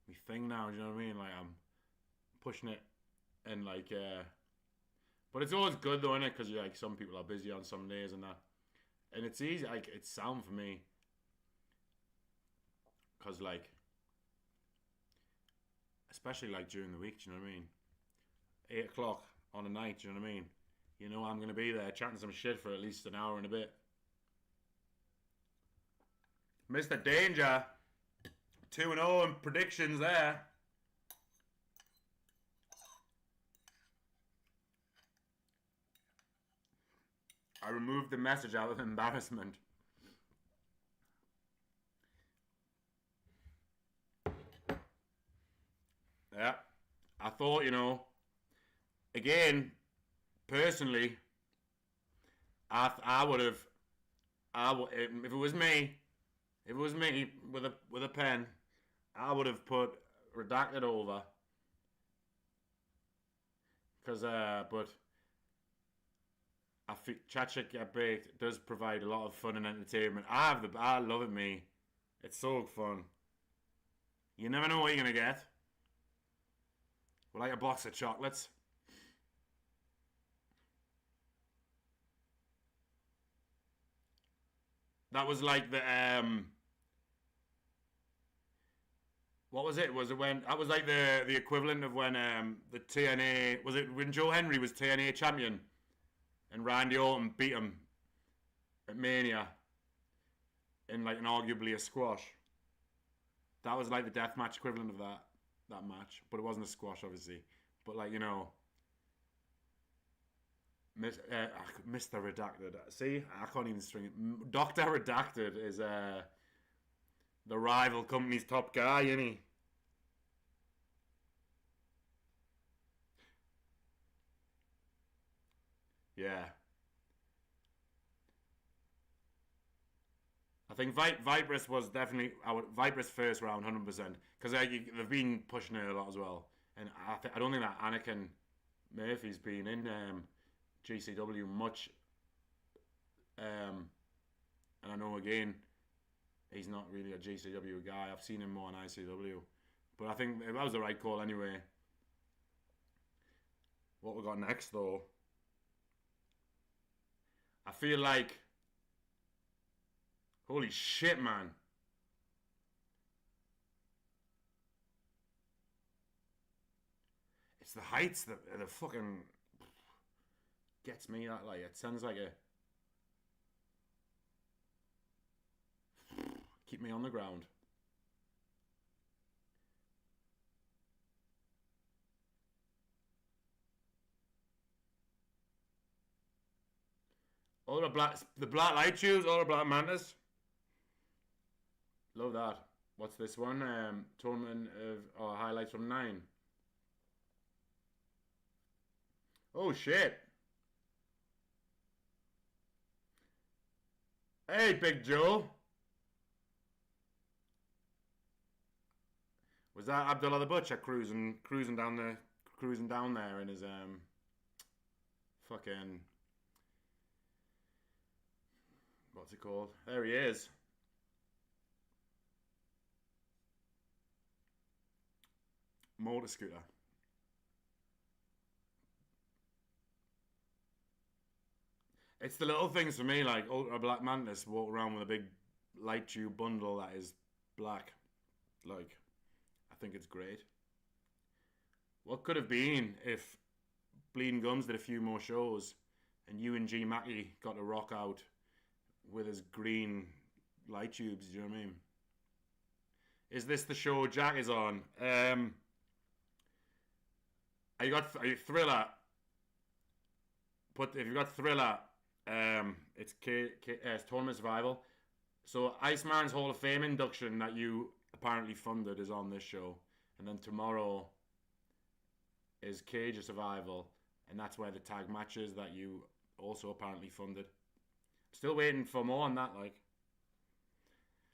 me thing now. You know what I mean? Like I'm pushing it and but it's always good though, innit? Because like some people are busy on some days and that, and it's easy. Like it's sound for me because like especially like during the week. Do you know what I mean? 8 o'clock on a night. Do you know what I mean? You know I'm gonna be there chatting some shit for at least an hour and a bit. Mr. Danger, 2-0 in predictions there. I removed the message out of embarrassment. Yeah. I thought, again, personally, I would have, if it was me with a pen, I would have put redacted over. Because, but I think Chat Shit Get Baked does provide a lot of fun and entertainment. I love it, me. It's so fun. You never know what you're gonna get. We're like a box of chocolates. That was like the what was it? Was it when that was like the equivalent of when the TNA was it when Joe Henry was TNA champion and Randy Orton beat him at Mania in like an arguably a squash. That was like the deathmatch equivalent of that match, but it wasn't a squash obviously. But like Mr. Redacted. See, I can't even string it. Doctor Redacted is the rival company's top guy, isn't he? Yeah. I think Vipress was definitely our Vipress first round, 100%. Because they've been pushing it a lot as well. And I don't think that Anakin Murphy's been in GCW much. And I know again, he's not really a GCW guy. I've seen him more on ICW. But I think that was the right call anyway. What we got next though? I feel like holy shit, man. It's the heights that the fucking gets me. That like it sounds like a keep me on the ground. All the black light tubes, all the black mantas. Love that. What's this one? Tournament of highlights from 9. Oh shit. Hey, Big Joe. Was that Abdullah the Butcher cruising down there in his fucking, what's it called? There he is. Motor scooter. It's the little things for me, like Ultra Black Mantis walk around with a big light tube bundle that is black. Like, I think it's great. What could have been if Bleeding Gums did a few more shows and Ewan G. Mackey got to rock out with his green light tubes, do you know what I mean? Is this the show Jack is on? Are you Thriller? If you got Thriller, it's Tournament of Survival. So Iceman's Hall of Fame induction that you apparently funded is on this show, and then tomorrow is Cage of Survival, and that's where the tag matches that you also apparently funded. Still waiting for more on that. Like,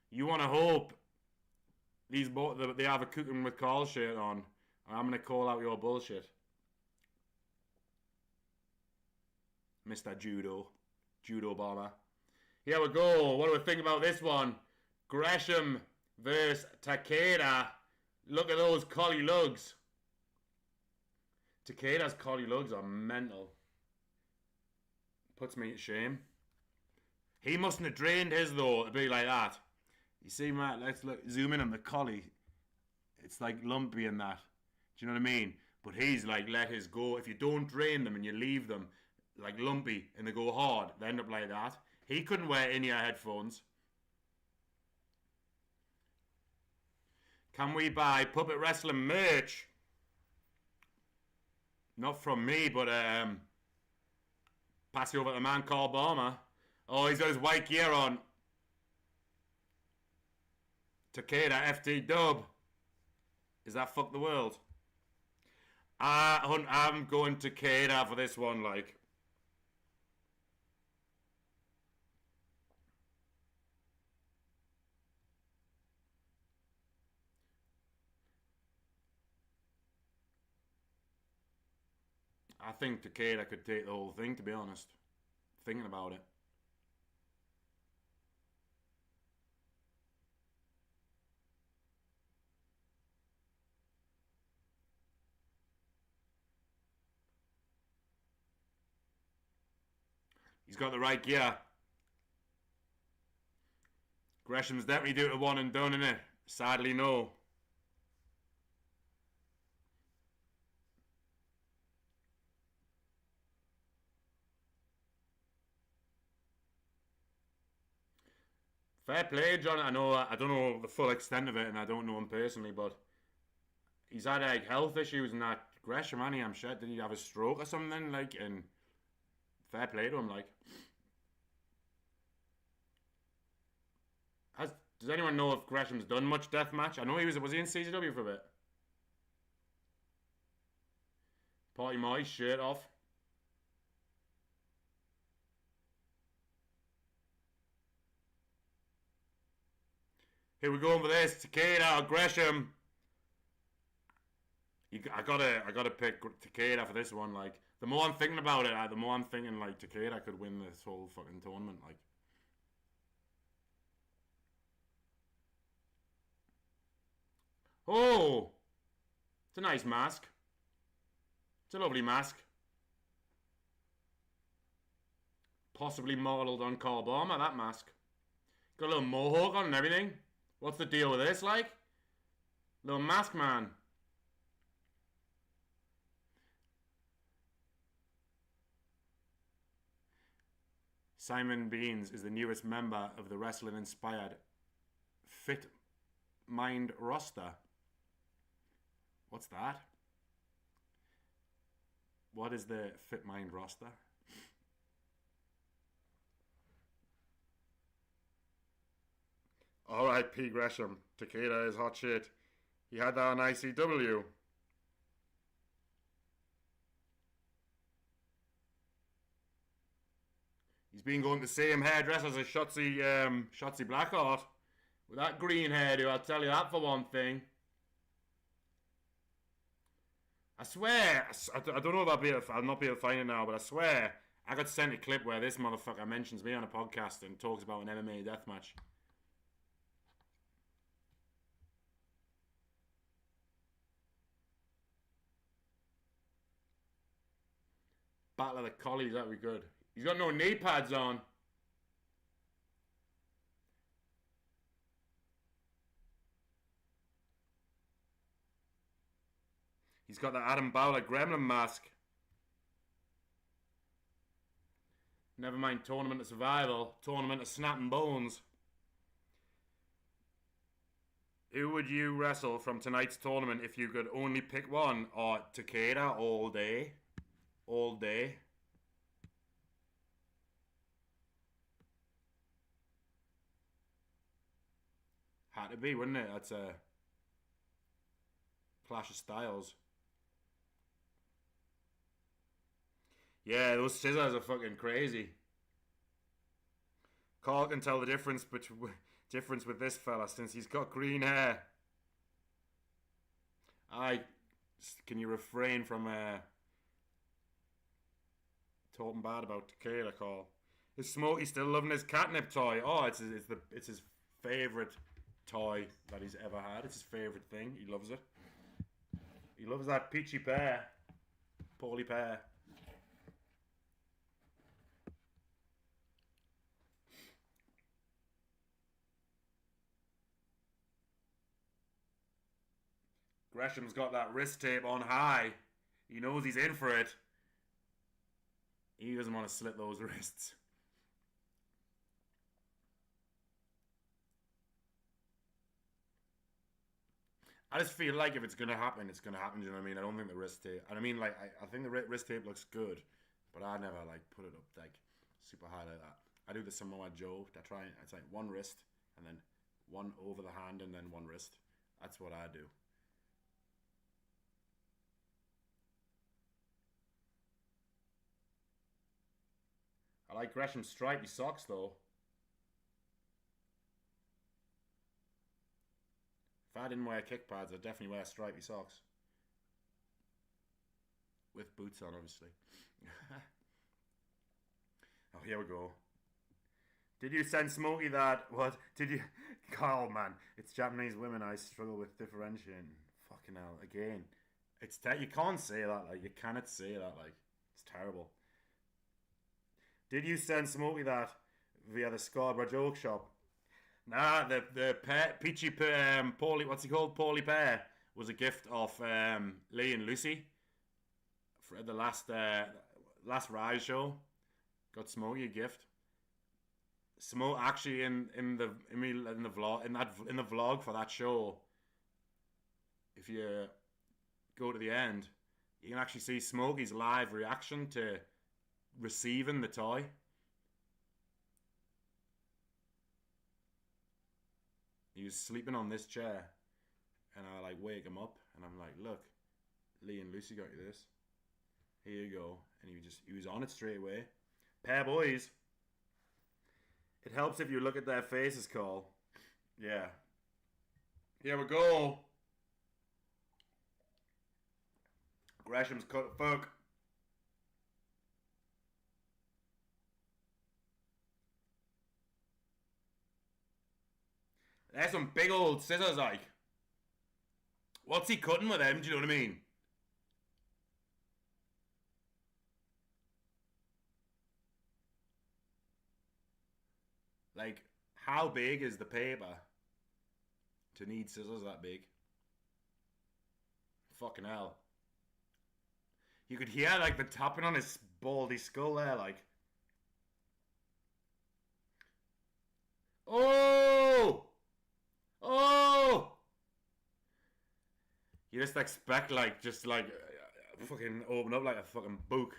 you want to hope they have a Cooking with Carl shirt on, or I'm gonna call out your bullshit, Mr. Judo Bomber. Here we go. What do we think about this one? Gresham versus Takeda. Look at those collie lugs. Takeda's collie lugs are mental. Puts me to shame. He mustn't have drained his though to be like that. You see, Matt, let's zoom in on the collie. It's like lumpy and that. Do you know what I mean? But he's like let his go. If you don't drain them and you leave them like lumpy and they go hard, they end up like that. He couldn't wear in-ear headphones. Can we buy Puppet Wrestling merch? Not from me, but pass you over to the man called Bomber. Oh, he's got his white gear on. Takeda FT dub. Is that fuck the world? I'm going Takeda for this one, like. I think Takeda could take the whole thing, to be honest. Thinking about it. He's got the right gear. Gresham's definitely due to one and done, innit? Sadly, no. Fair play, John. I don't know the full extent of it, and I don't know him personally, but he's had like health issues and that. Gresham, I'm sure, did he have a stroke or something? Like, and fair play to him. Like, does anyone know if Gresham's done much deathmatch? I know was he in CCW for a bit? Party Moy, shirt off. Here we go for this. Takeda or Gresham. I gotta pick Takeda for this one. Like, the more I'm thinking about it, the more I'm thinking like Takeda could win this whole fucking tournament. Like, oh, it's a nice mask. It's a lovely mask. Possibly modelled on Carl Bomber, that mask. Got a little mohawk on and everything. What's the deal with this, like? Little mask man. Simon Beans is the newest member of the wrestling-inspired Fit Mind roster. What's that? What is the Fit Mind roster? R.I.P. Gresham. Takeda is hot shit. He had that on ICW. He's been going to the same hairdressers as Shotzi Blackheart. With that green hairdo, I'll tell you that for one thing. I swear, I don't know if I'll not be able to find it now, but I swear, I got sent a clip where this motherfucker mentions me on a podcast and talks about an MMA deathmatch. Battle of the Collies, that'd be good. He's got no knee pads on. He's got the Adam Bowler gremlin mask. Never mind Tournament of Survival. Tournament of Snapping Bones. Who would you wrestle from tonight's tournament if you could only pick one? Or Takeda all day? All day. Had to be, wouldn't it? That's a clash of styles. Yeah, those scissors are fucking crazy. Carl can tell the difference with this fella since he's got green hair. Can you refrain from talking bad about Takeda, Carl? Is Smokey still loving his catnip toy? Oh, it's his favourite toy that he's ever had. It's his favourite thing. He loves it. He loves that peachy pear. Paulie pear. Gresham's got that wrist tape on high. He knows he's in for it. He doesn't want to slit those wrists. I just feel like if it's going to happen, it's going to happen. Do you know what I mean? I don't think the wrist tape... I mean, like, I think the wrist tape looks good, but I never, like, put it up, like, super high like that. I do the Samoa Joe. It's like one wrist, and then one over the hand, and then one wrist. That's what I do. I like Gresham's stripy socks, though. If I didn't wear kick pads, I'd definitely wear stripy socks. With boots on, obviously. Oh, here we go. Did you send Smokey that? What? Did you... Oh, man. It's Japanese women I struggle with differentiating. Fucking hell. Again. You can't say that, like. You cannot say that, like. It's terrible. Did you send Smokey that via the Scarborough Joke Shop? Nah, the Peachy Paulie, what's he called? Paulie Pear was a gift of Lee and Lucy for the last Rise show. Got Smokey a gift. Smoke actually in the vlog for that show. If you go to the end, you can actually see Smokey's live reaction to receiving the toy. He was sleeping on this chair, and I like wake him up, and I'm like, "Look, Lee and Lucy got you this. Here you go." And he was on it straight away. Pair boys. It helps if you look at their faces, Cole. Yeah. Here we go. Gresham's cut fuck. There's some big old scissors, like. What's he cutting with them? Do you know what I mean? Like, how big is the paper to need scissors that big? Fucking hell. You could hear, like, the tapping on his baldy skull there, like. Oh! Oh! You just expect, like, fucking open up like a fucking book.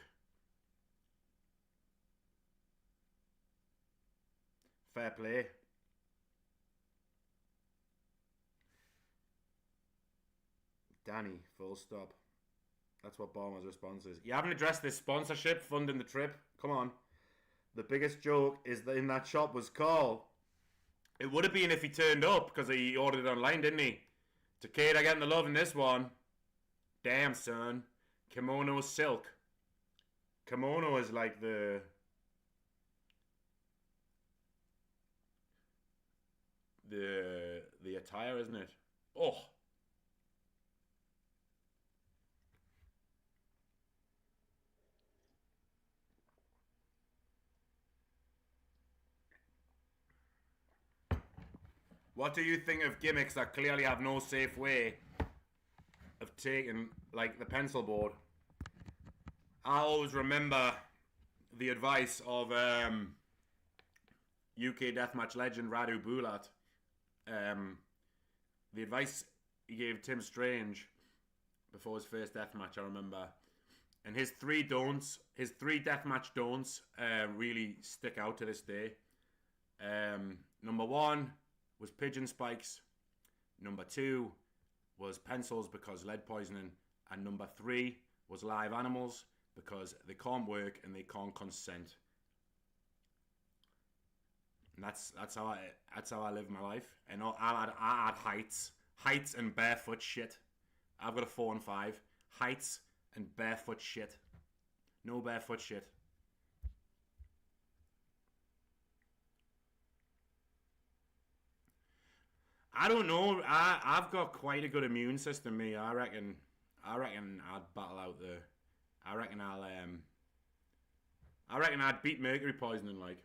Fair play. Danny, full stop. That's what Balmer's response is. You haven't addressed this sponsorship funding the trip. Come on. The biggest joke is that in that shop was Carl. It would have been if he turned up, because he ordered it online, didn't he? Takeda getting the love in this one. Damn, son. Kimono silk. Kimono is like the attire, isn't it? Oh. What do you think of gimmicks that clearly have no safe way of taking, like the pencil board? I always remember the advice of UK Deathmatch legend Radu Bulat. The advice he gave Tim Strange before his first deathmatch, I remember. And his three deathmatch don'ts really stick out to this day. Number one was pigeon spikes. Number two was pencils because lead poisoning. And number three was live animals because they can't work and they can't consent. And that's how I live my life. And I add heights and barefoot shit. I've got a 4 and 5. Heights and barefoot shit. No barefoot shit. I don't know. I've got quite a good immune system, me. I reckon I'd battle out the. I reckon I'd beat mercury poisoning, like.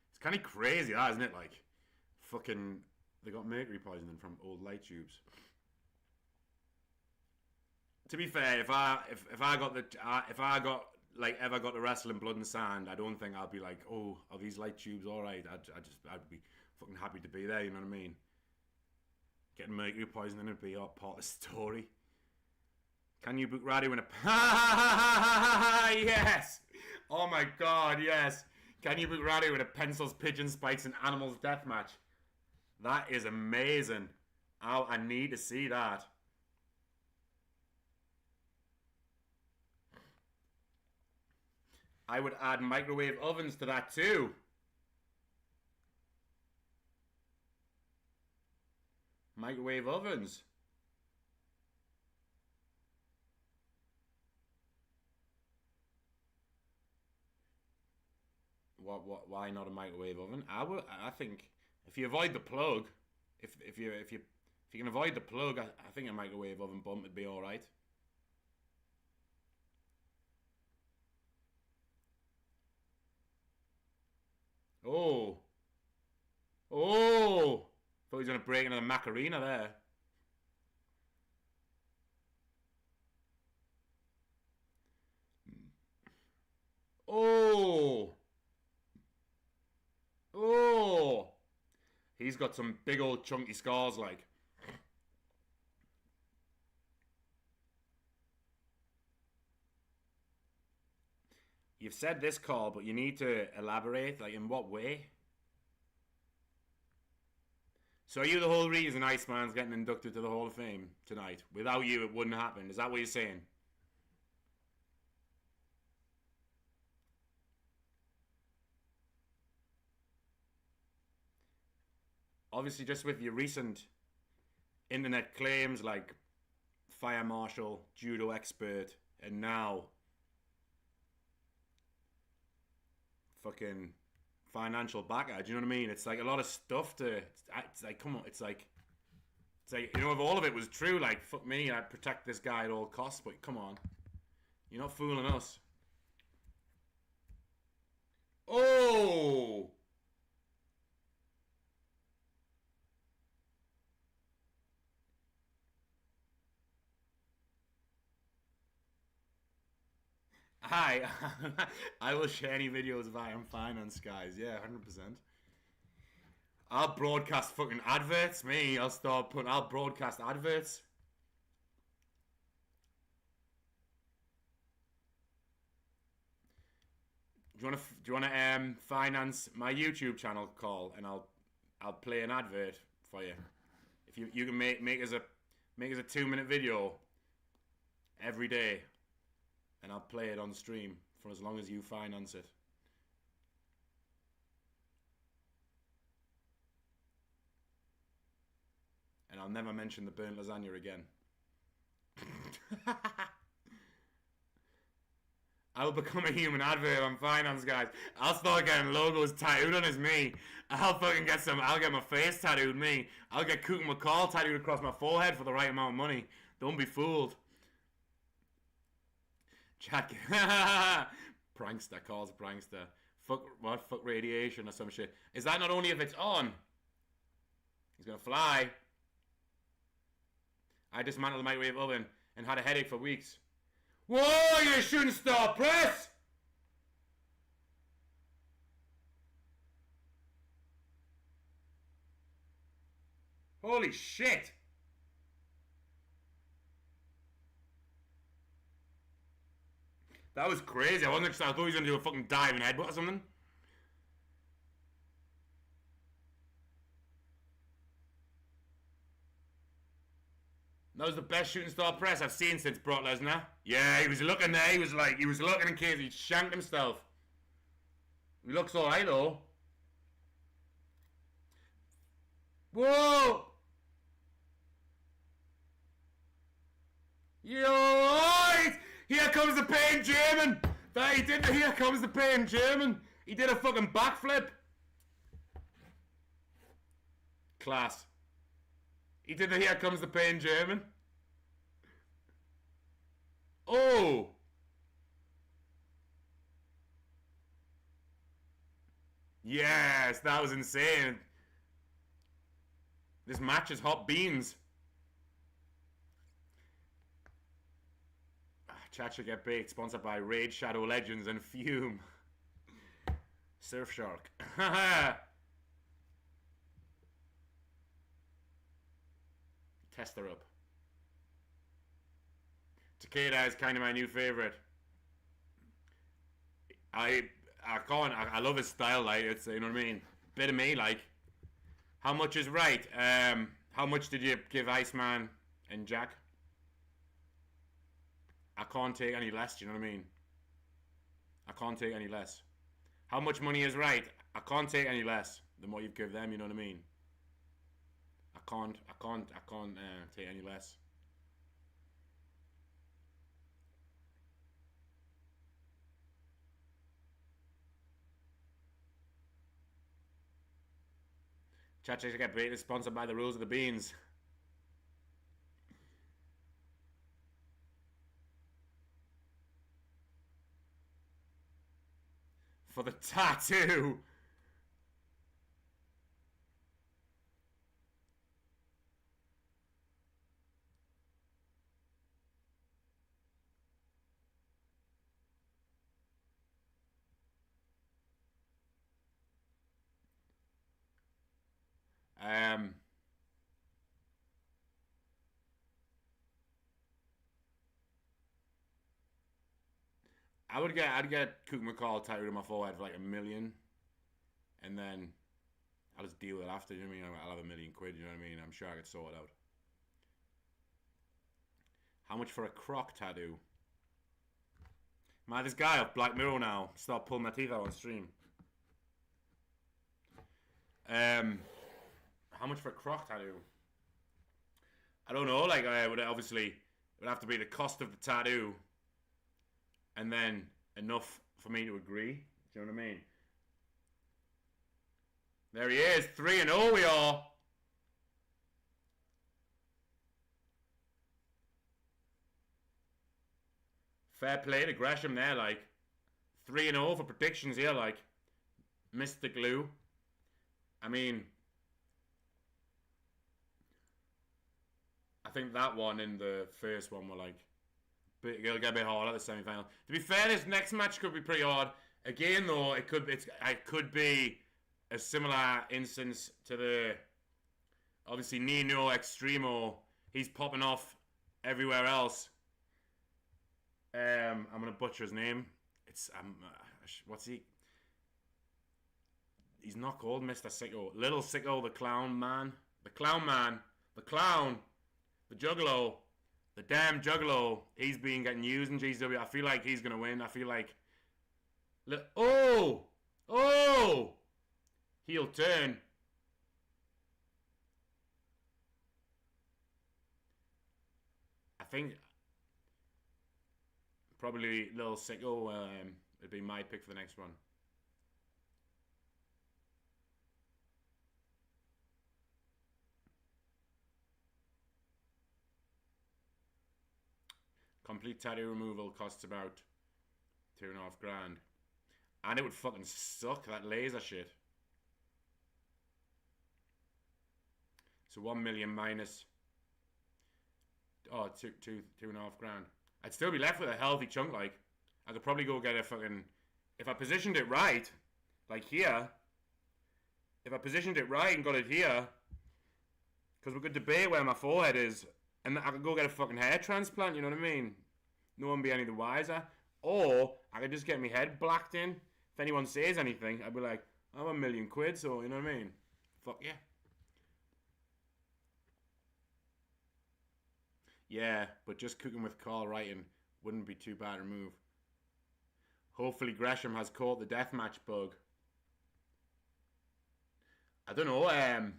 It's kind of crazy, that, isn't it? Like, fucking, they got mercury poisoning from old light tubes. To be fair, if I like ever got to wrestle in blood and sand, I don't think I'd be like, oh, are these light tubes all right? I'd be fucking happy to be there. You know what I mean? Getting mercury poisoning would be all part of the story. Can you book Radu in a? Yes. Oh my god, yes. Can you book Radu with a pencils, pigeon spikes, and animals deathmatch? That is amazing. I need to see that. I would add microwave ovens to that too. Microwave ovens. Why not a microwave oven? I think if you avoid the plug, if you can avoid the plug, I think a microwave oven bump would be all right. Oh. Oh. Thought he was going to break into the Macarena there. Oh. Oh. He's got some big old chunky scars, like. You've said this, Carl, but you need to elaborate. Like, in what way? So are you the whole reason Iceman's getting inducted to the Hall of Fame tonight? Without you, it wouldn't happen. Is that what you're saying? Obviously, just with your recent internet claims like fire marshal, judo expert, and now fucking financial backer. Do you know what I mean? It's like a lot of stuff to. It's like, come on. It's like, you know, if all of it was true, like, fuck me, I'd protect this guy at all costs. But come on, you're not fooling us. Oh. Hi, I will share any videos if I am finance, guys. Yeah, 100%. I'll broadcast fucking adverts. Me, I'll broadcast adverts. Do you want to finance my YouTube channel, Carl? And I'll I'll play an advert for you. If you can make us a 2-minute video every day, and I'll play it on stream for as long as you finance it. And I'll never mention the burnt lasagna again. I'll become a human advert on finance, guys. I'll start getting logos tattooed on as me. I'll get my face tattooed me. I'll get Cook McCall tattooed across my forehead for the right amount of money. Don't be fooled. Chat. Prankster calls a prankster. Fuck radiation or some shit. Is that not only if it's on? He's gonna fly. I dismantled the microwave oven and had a headache for weeks. Whoa, you shouldn't stop press! Holy shit! That was crazy. I thought he was gonna do a fucking diving headbutt or something. That was the best shooting star press I've seen since Brock Lesnar. Yeah, he was looking there. He was looking in case he'd shanked himself. He looks alright though. Whoa! You're alright! Here comes the pain German! Here comes the pain German! He did a fucking backflip! Class. He did the here comes the pain German. Oh! Yes, that was insane. This match is hot beans. Chat should get baked. Sponsored by Raid Shadow Legends and Fume. Surfshark. Test her up. Takeda is kind of my new favorite. I love his style, like, it's, you know what I mean? Bit of me, like. How much is right? How much did you give Iceman and Jack? I can't take any less, do you know what I mean? I can't take any less. How much money is right? I can't take any less than what you've given them, you know what I mean? I can't take any less. Chacha should get baited, sponsored by the Rules of the Beans. For the tattoo. I'd get Cook McCall tattooed on my forehead for like $1 million, and then I'll just deal with it after. You know what I mean? I'll have $1 million quid. You know what I mean? I'm sure I could sort it out. How much for a croc tattoo? Man, this guy off Black Mirror now. Start pulling my teeth out on stream. How much for a croc tattoo? I don't know. Like, I would obviously it would have to be the cost of the tattoo, and then enough for me to agree. Do you know what I mean? There he is, 3-0 we are. Fair play to Gresham there, like. 3-0 for predictions here, like. Missed the glue. I mean, I think that one and the first one were like, it'll get a bit hard at the semi-final. To be fair, this next match could be pretty hard. Again, though, it could be a similar instance to the, obviously, Nino Extremo. He's popping off everywhere else. I'm gonna butcher his name. It's what's he? He's not called Mr. Sicko. Little Sicko the Clown Man. The Clown Man. The Clown. The Juggalo. The damn Juggalo. He's been getting used in GCW. I feel like he's going to win. I feel like... Oh! Oh! Heel turn. I think... Probably Little Sicko would be my pick for the next one. Complete tattoo removal costs about $2.5 grand. And it would fucking suck, that laser shit. So 1 million minus... Oh, two and a half grand. I'd still be left with a healthy chunk, like. I could probably go get a fucking... If I positioned it right, like here... If I positioned it right and got it here... Because we could debate where my forehead is... And I could go get a fucking hair transplant, you know what I mean? No one be any the wiser. Or, I could just get my head blacked in. If anyone says anything, I'd be like, I'm £1 million, so, you know what I mean? Fuck yeah. Yeah, but just cooking with Carl Wrighton wouldn't be too bad to remove. Hopefully Gresham has caught the deathmatch bug. I don't know, I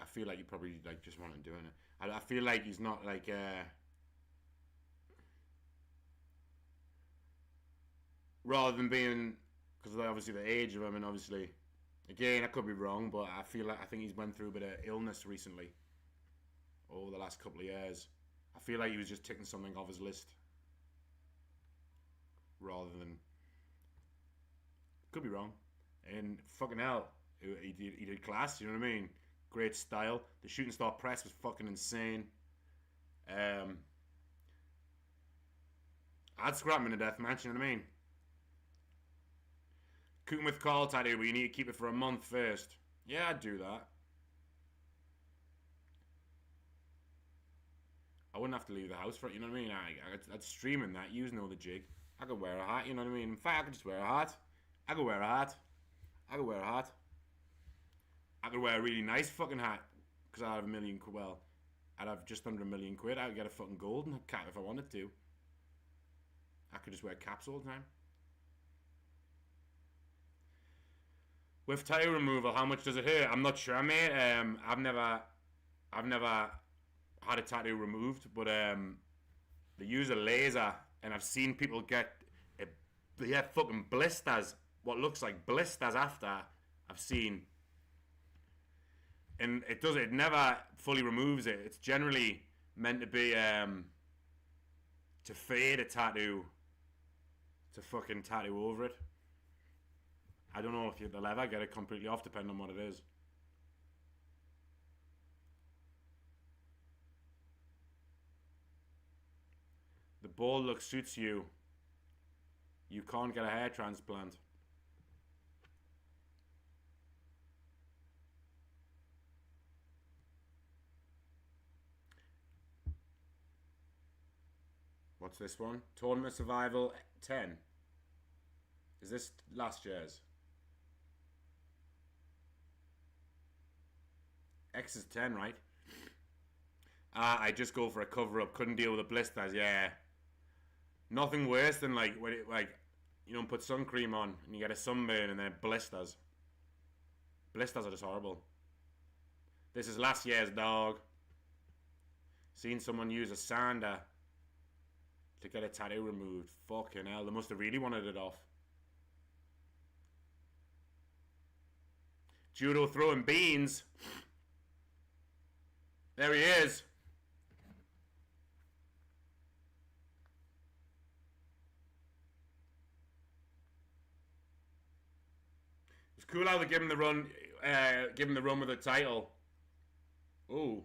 feel like you probably like just want to do it. I feel like he's not like rather than being, because of obviously the age of him, and obviously again I could be wrong, but I think he's went through a bit of illness recently over the last couple of years. I feel like he was just ticking something off his list rather than, could be wrong. And fucking hell, he did class, you know what I mean? Great style. The shooting star press was fucking insane. I'd scrap him in a death match, you know what I mean? Cooking with Carl tattoo, but you need to keep it for a month first. Yeah, I'd do that. I wouldn't have to leave the house for it, you know what I mean? I'd stream in that, using all the jig. I could wear a hat, you know what I mean? In fact, I could just wear a hat. I could wear a hat. I could wear a hat. I could wear a really nice fucking hat, because I'd have £1 million, well, I'd have just under £1 million. I would get a fucking golden cap if I wanted to. I could just wear caps all the time. With tattoo removal, how much does it hurt? I'm not sure, mate. I've never had a tattoo removed, but they use a laser, and I've seen people get fucking blisters, what looks like blisters after. I've seen. And it never fully removes it. It's generally meant to be to fade a tattoo, to fucking tattoo over it. I don't know if they'll ever get it completely off, depending on what it is. The bald look suits you. You can't get a hair transplant. What's this one? Tournament of Survival 10. Is this last year's? X is 10, right? I just go for a cover-up. Couldn't deal with the blisters, yeah. Nothing worse than like when it, like, you don't put sun cream on and you get a sunburn and then blisters. Blisters are just horrible. This is last year's, dog. Seen someone use a sander to get a tattoo removed. Fucking hell, they must have really wanted it off. Judo throwing beans. There he is. It's cool how they give him the run, with the title. Ooh.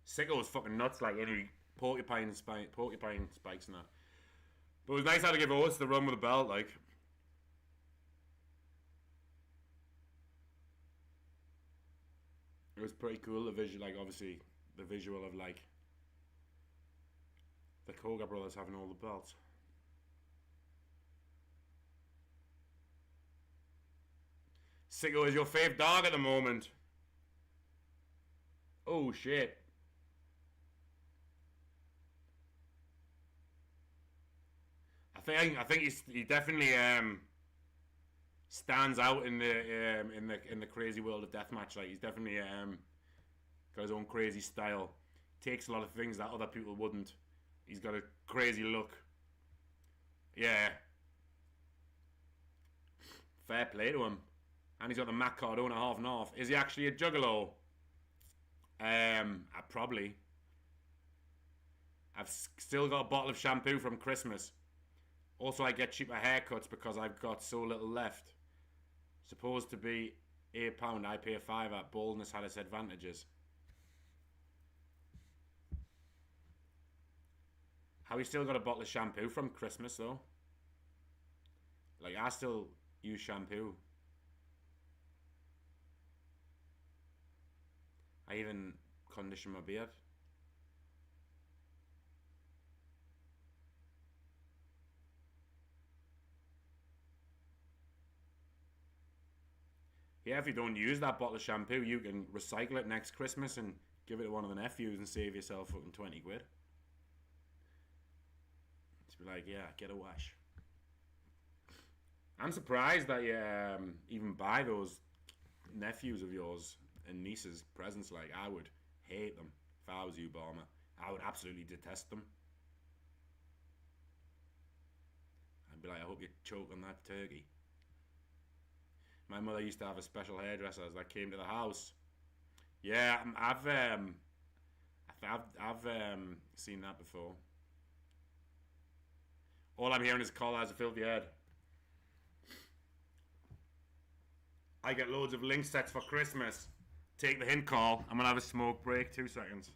Sicko was fucking nuts, like any porcupine spikes and that. But it was nice how to give Oates the run with the belt, like. It was pretty cool, the visual, like, obviously, the visual of, like, The Koga brothers having all the belts. Sicko is your fave dog at the moment. Oh shit. I think he definitely stands out in the crazy world of deathmatch. Like he's definitely got his own crazy style. Takes a lot of things that other people wouldn't. He's got a crazy look. Yeah. Fair play to him. And he's got the Mac Cardona half and half. Is he actually a juggalo? Probably. I've still got a bottle of shampoo from Christmas. Also, I get cheaper haircuts because I've got so little left. Supposed to be £8, I pay a £5. Baldness had its advantages. How you still got a bottle of shampoo from Christmas though? Like I still use shampoo. I even condition my beard. Yeah, if you don't use that bottle of shampoo, you can recycle it next Christmas and give it to one of the nephews and save yourself fucking 20 quid. Just be like, yeah, get a wash. I'm surprised that you even buy those nephews of yours and nieces presents. Like, I would hate them if I was you, Balmer. I would absolutely detest them. I'd be like, I hope you choke on that turkey. My mother used to have a special hairdresser that came to the house. Yeah, I've seen that before. All I'm hearing is Carl has a filthy head. I get loads of link sets for Christmas. Take the hint, Carl. I'm gonna have a smoke break. 2 seconds.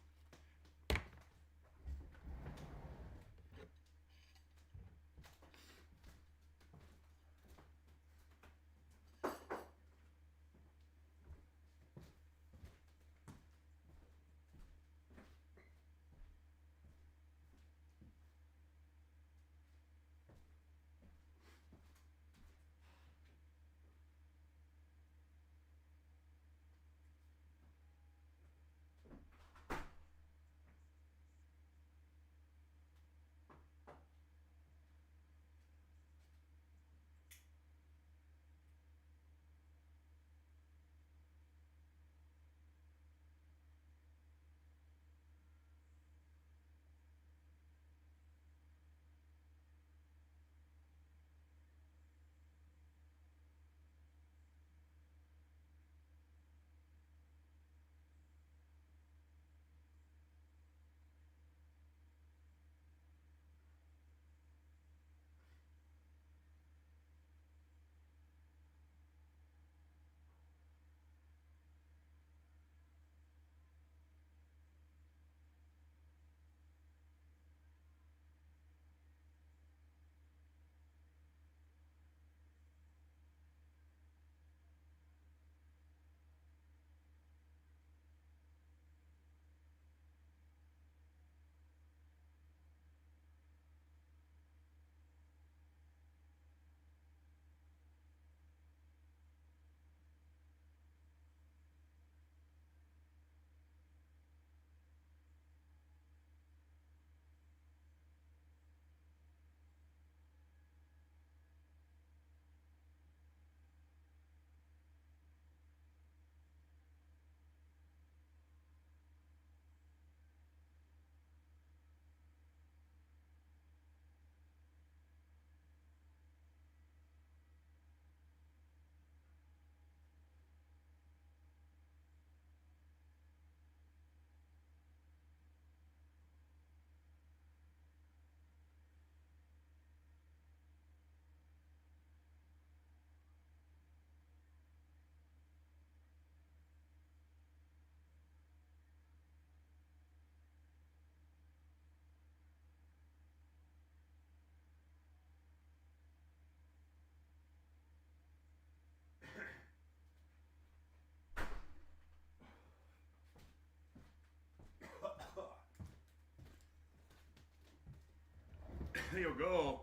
you go.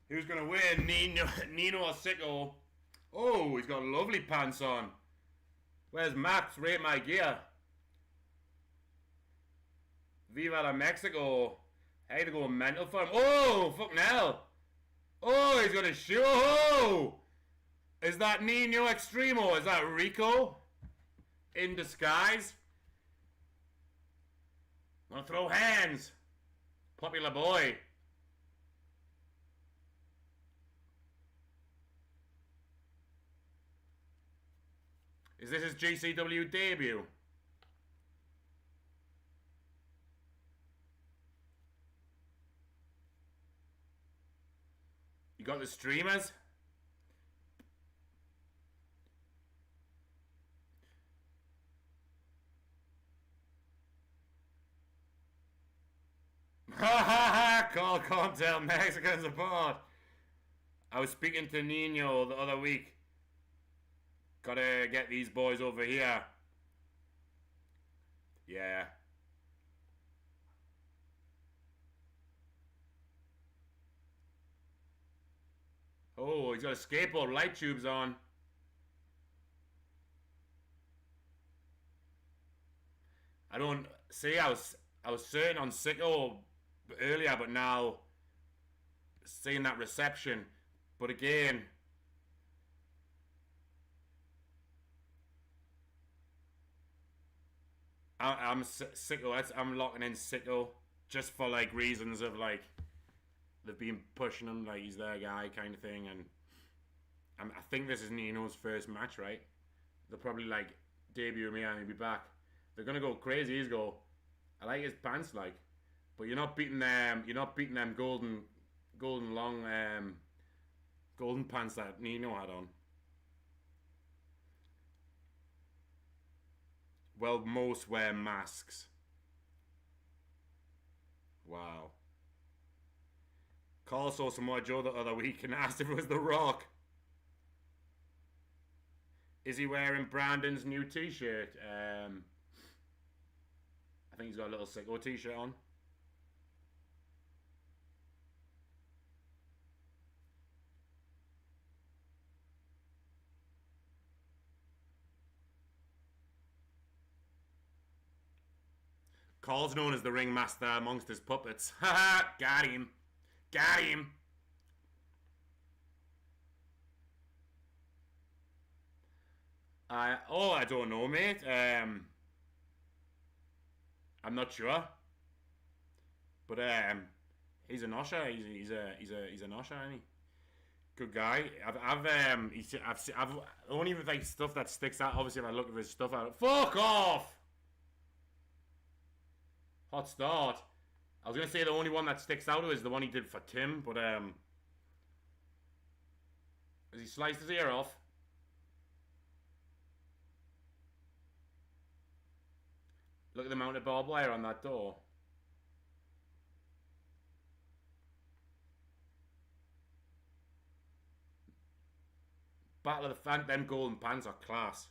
Who's gonna win? Nino or Sicko? Oh, he's got lovely pants on. Where's Max? Rate my gear. Viva la Mexico. I had to go mental for him. Oh, fucking hell. Oh, he's gonna shoot. Oh! Is that Nino Extremo? Is that Rico? In disguise? Wanna throw hands? Popular boy. Is this his GCW debut? You got the streamers? Ha ha ha! Call Contel Mexican support. I was speaking to Nino the other week. Gotta get these boys over here. Yeah. Oh, he's got a skateboard, light tubes on. I don't see. I was certain on Sicko earlier, but now seeing that reception. But again, I'm Sicko. I'm locking in Sicko just for like reasons of like they've been pushing him like he's their guy kind of thing, and I think this is Nino's first match, right? They'll probably like debut me and he'll be back. They're gonna go crazy. He's go. I like his pants, like, but you're not beating them. You're not beating them golden long golden pants that Nino had on. Well, most wear masks. Wow. Carl saw Samoa Joe the other week and asked if it was The Rock. Is he wearing Brandon's new t-shirt? I think he's got a little Sicko t-shirt on. Carl's known as the ringmaster amongst his puppets. Haha, got him. Got him. I don't know, mate. I'm not sure. But he's an usher. He's an usher, isn't he? Good guy. I've only like stuff that sticks out. Obviously, if I look at his stuff out, fuck off. Hot start. I was gonna say the only one that sticks out is the one he did for Tim, but has he sliced his ear off? Look at the amount of barbed wire on that door. Battle of the Fan, them golden pants are class.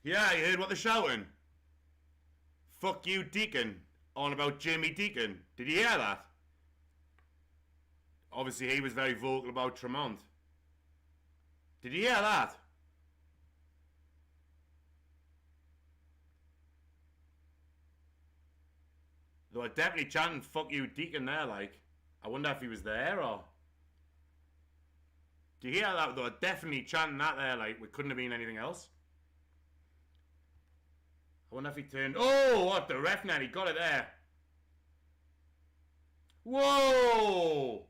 Yeah, you heard what they're shouting? Fuck you, Deacon. On about Jamie Deacon. Did you hear that? Obviously, he was very vocal about Tremont. Did you hear that? They were definitely chanting fuck you, Deacon there, like. I wonder if he was there, or... Do you hear that? They were definitely chanting that there, like, it couldn't have been anything else. I wonder if he turned... Oh, what the ref net, he got it there. Whoa!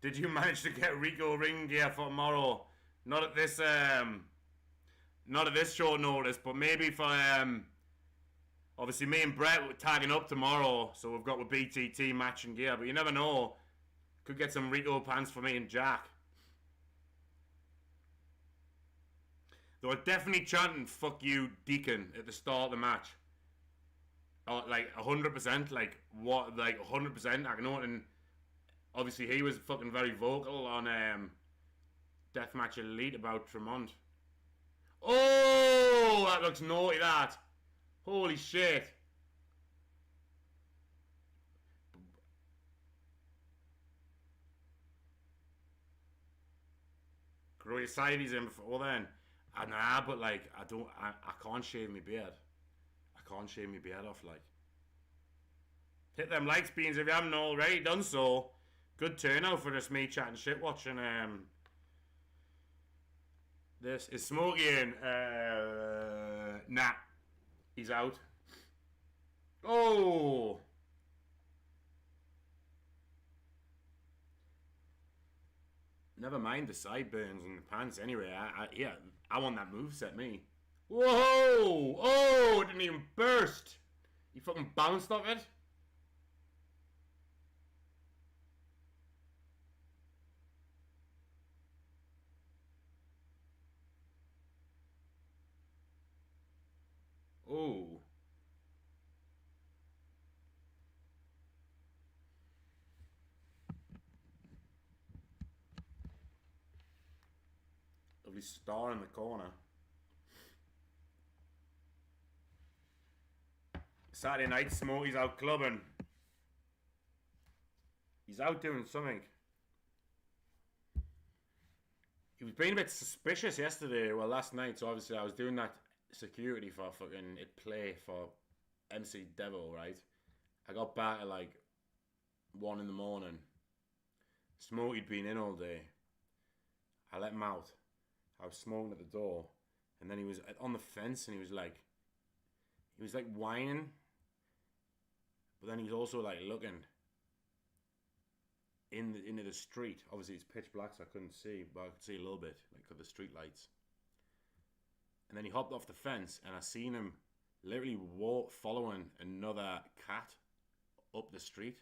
Did you manage to get Rico ring gear for tomorrow? Not at this short notice, but maybe for obviously me and Brett were tagging up tomorrow, so we've got with BTT matching gear, but you never know. Could get some Rico pants for me and Jack. They were definitely chanting "fuck you, Deacon" at the start of the match. Oh, like 100%, like what, like 100%. I know, and obviously he was fucking very vocal on Deathmatch Elite about Tremont. Oh, that looks naughty. That, holy shit. Great side he's in before then. Nah, but like I can't shave my beard. I can't shave my beard off. Like, hit them likes, beans, if you haven't already done so. Good turnout for just me chatting shit, watching this. Is Smokey in? Nah, he's out. Oh, never mind the sideburns and the pants. Anyway, I want that moveset, me. Whoa! Oh, it didn't even burst. He fucking bounced off it. Oh. Lovely star in the corner. Saturday night, Smokey's out clubbing. He's out doing something. He was being a bit suspicious yesterday, well, last night, so obviously I was doing that security for fucking it play for MC Devil, right? I got back at like 1 in the morning. Smokey'd been in all day. I let him out. I was smoking at the door, and then he was on the fence, and he was like whining, but then he was also like looking into the street. Obviously, it's pitch black, so I couldn't see, but I could see a little bit, like with the street lights. And then he hopped off the fence, and I seen him literally following another cat up the street,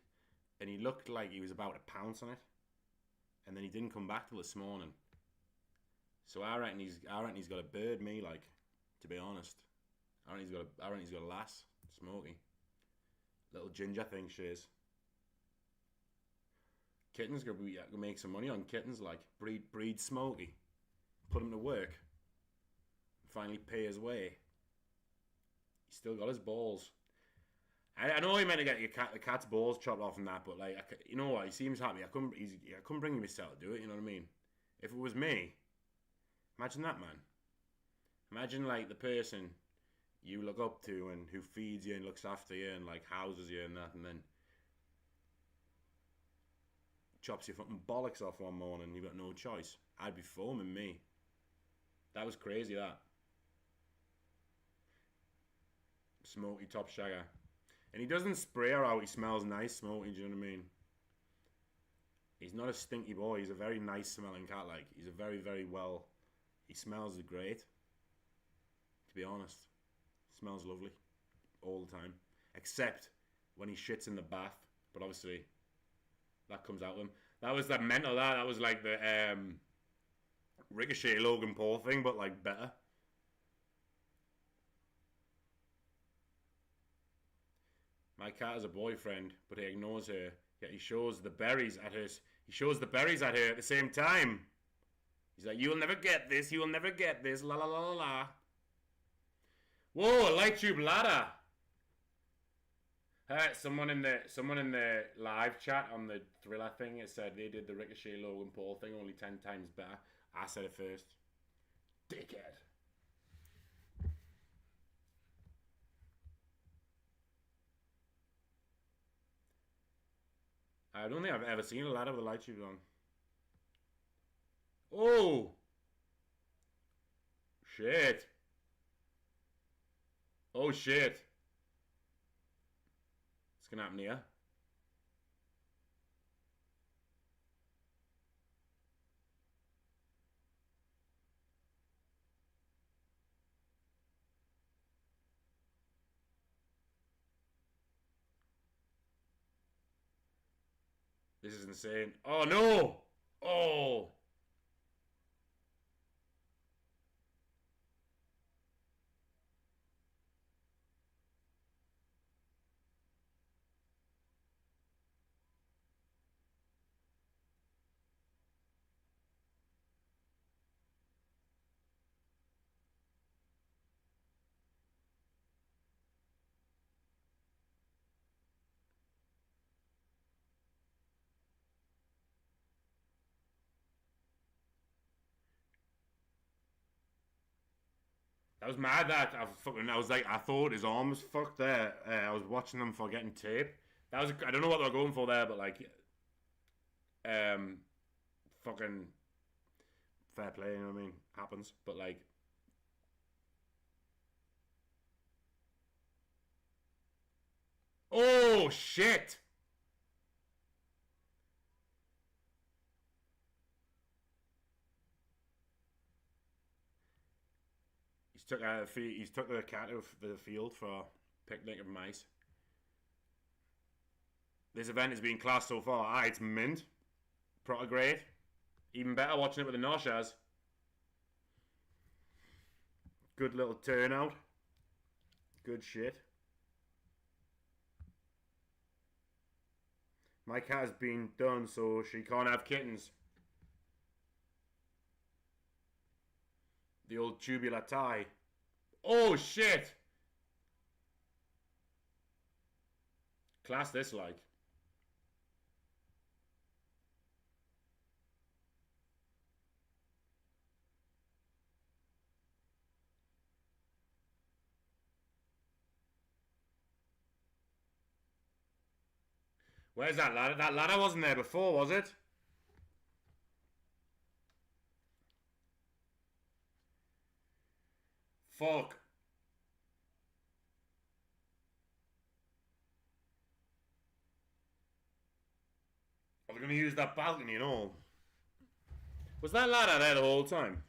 and he looked like he was about to pounce on it. And then he didn't come back till this morning. So I reckon he's got a bird, me, like, to be honest. I reckon he's got a lass, Smokey. Little ginger thing she is. Kittens gonna make some money on kittens, like breed Smokey, put him to work, finally pay his way. He's still got his balls. I know he meant to get the cat's balls chopped off and that, but like, you know what? He seems happy. I couldn't bring myself to do it. You know what I mean? If it was me, imagine that, man. Imagine like the person you look up to and who feeds you and looks after you and like houses you and that, and then chops your fucking bollocks off one morning and you've got no choice. I'd be foaming, me. That was crazy, that. Smokey top shagger. And he doesn't spray her out, he smells nice, Smokey, do you know what I mean? He's not a stinky boy, he's a very nice smelling cat, like. He's a very, very well... He smells great. To be honest. Smells lovely. All the time. Except when he shits in the bath. But obviously... that comes out of him. That was that mental, that was like the Ricochet Logan Paul thing, but like better. My cat has a boyfriend, but he ignores her. Yet he shows the berries at her. He shows the berries at her at the same time. He's like, "You'll never get this. You will never get this." La la la la la. Whoa, a light tube ladder. Someone in the live chat on the Thriller thing, it said they did the Ricochet Logan Paul thing only 10 times better. I said it first. Dickhead. I don't think I've ever seen a ladder with a light tube on. Oh! Shit. Oh shit. What's gonna happen here? This is insane. Oh no! Oh! I was mad that I was like, I thought his arm was fucked there. I was watching them for getting tape. That was, I don't know what they were going for there, but like, fucking fair play, you know what I mean? Happens, but like, oh shit! He's took the cat of the field for picnic of mice. This event has been classed so far. It's mint. Proper great. Even better watching it with the Noshas. Good little turnout. Good shit. My cat has been done, so she can't have kittens. The old tubular tie. Oh shit! Class this like. Where's that ladder? That ladder wasn't there before, was it? Fuck. Are we going to use that balcony and all? Was that ladder there the whole time?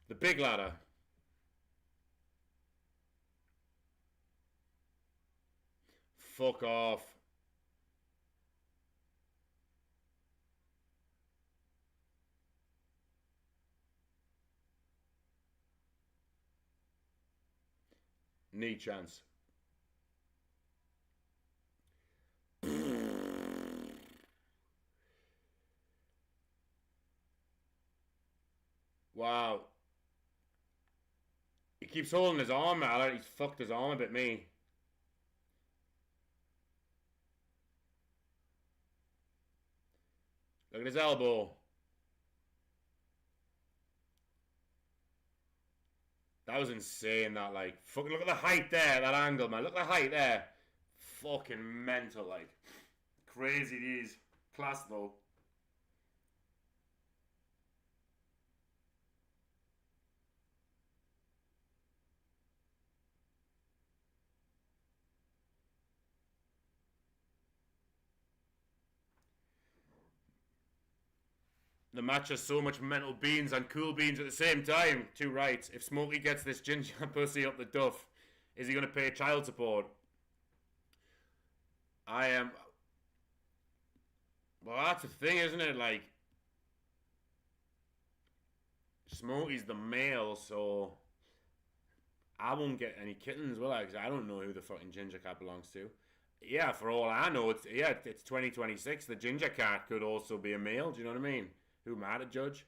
The big ladder? Fuck off. Knee chance. Wow. He keeps holding his arm out. He's fucked his arm a bit, me. Look at his elbow. That was insane, that, like. Fucking look at the height there, that angle, man. Look at the height there. Fucking mental, like. Crazy, these. Class, though. The match has so much mental beans and cool beans at the same time. Two rights. If Smokey gets this ginger pussy up the duff, is he going to pay child support? I am. Well, that's the thing, isn't it? Like, Smokey's the male, so I won't get any kittens, will I? Because I don't know who the fucking ginger cat belongs to. Yeah, for all I know, it's 2026. The ginger cat could also be a male. Do you know what I mean? Who am I to judge?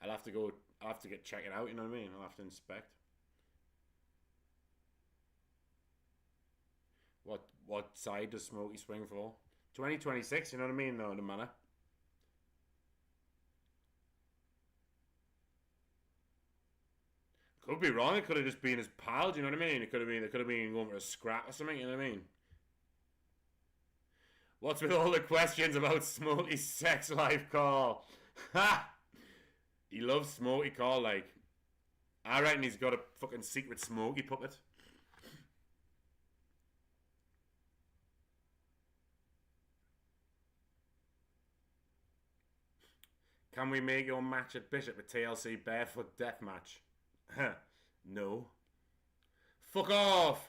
I'll have to go. I'll have to check it out. You know what I mean? I'll have to inspect. What side does Smokey swing for? 2026. You know what I mean? No, no matter. Could be wrong. It could have just been his pal. Do you know what I mean? It could have been. It could have been going for a scrap or something. You know what I mean? What's with all the questions about Smokey's sex life, Carl? Ha! He loves Smokey, Carl. Like, I reckon he's got a fucking secret Smokey puppet. Can we make your match at Bishop a TLC barefoot deathmatch? No. Fuck off!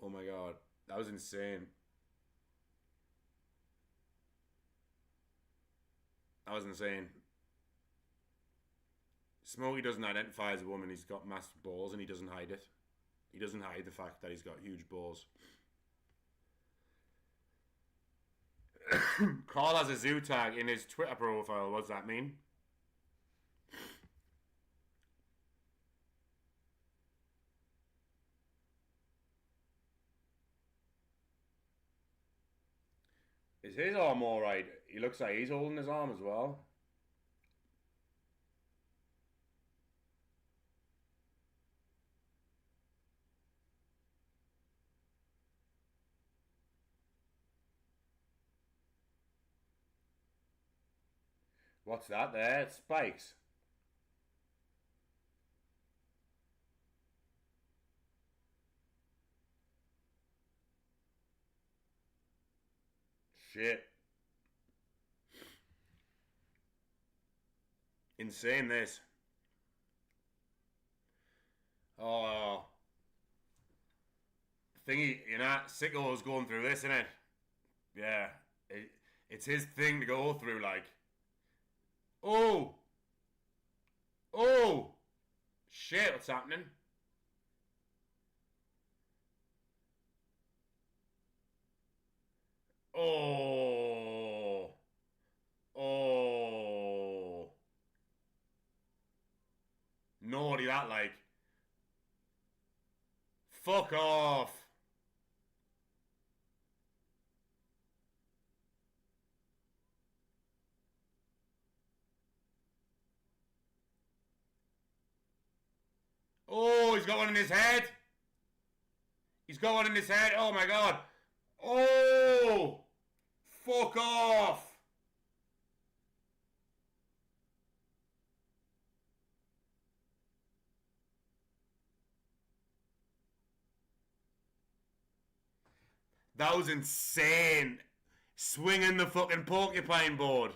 Oh my god, that was insane. That was insane. Smokey doesn't identify as a woman. He's got massive balls and he doesn't hide it. He doesn't hide the fact that he's got huge balls. Carl has a zoo tag in his Twitter profile. What does that mean? Is his arm alright? He looks like he's holding his arm as well. What's that there? It's spikes. Shit. Insane, this. Oh. Thingy, you know, Sicko's going through this, isn't it? Yeah. It's his thing to go through, like. Oh! Oh! Shit, what's happening? Oh! Oh! Naughty that, like. Fuck off! Oh, he's got one in his head! He's got one in his head, oh my god! Oh! Fuck off! That was insane. Swinging the fucking porcupine board.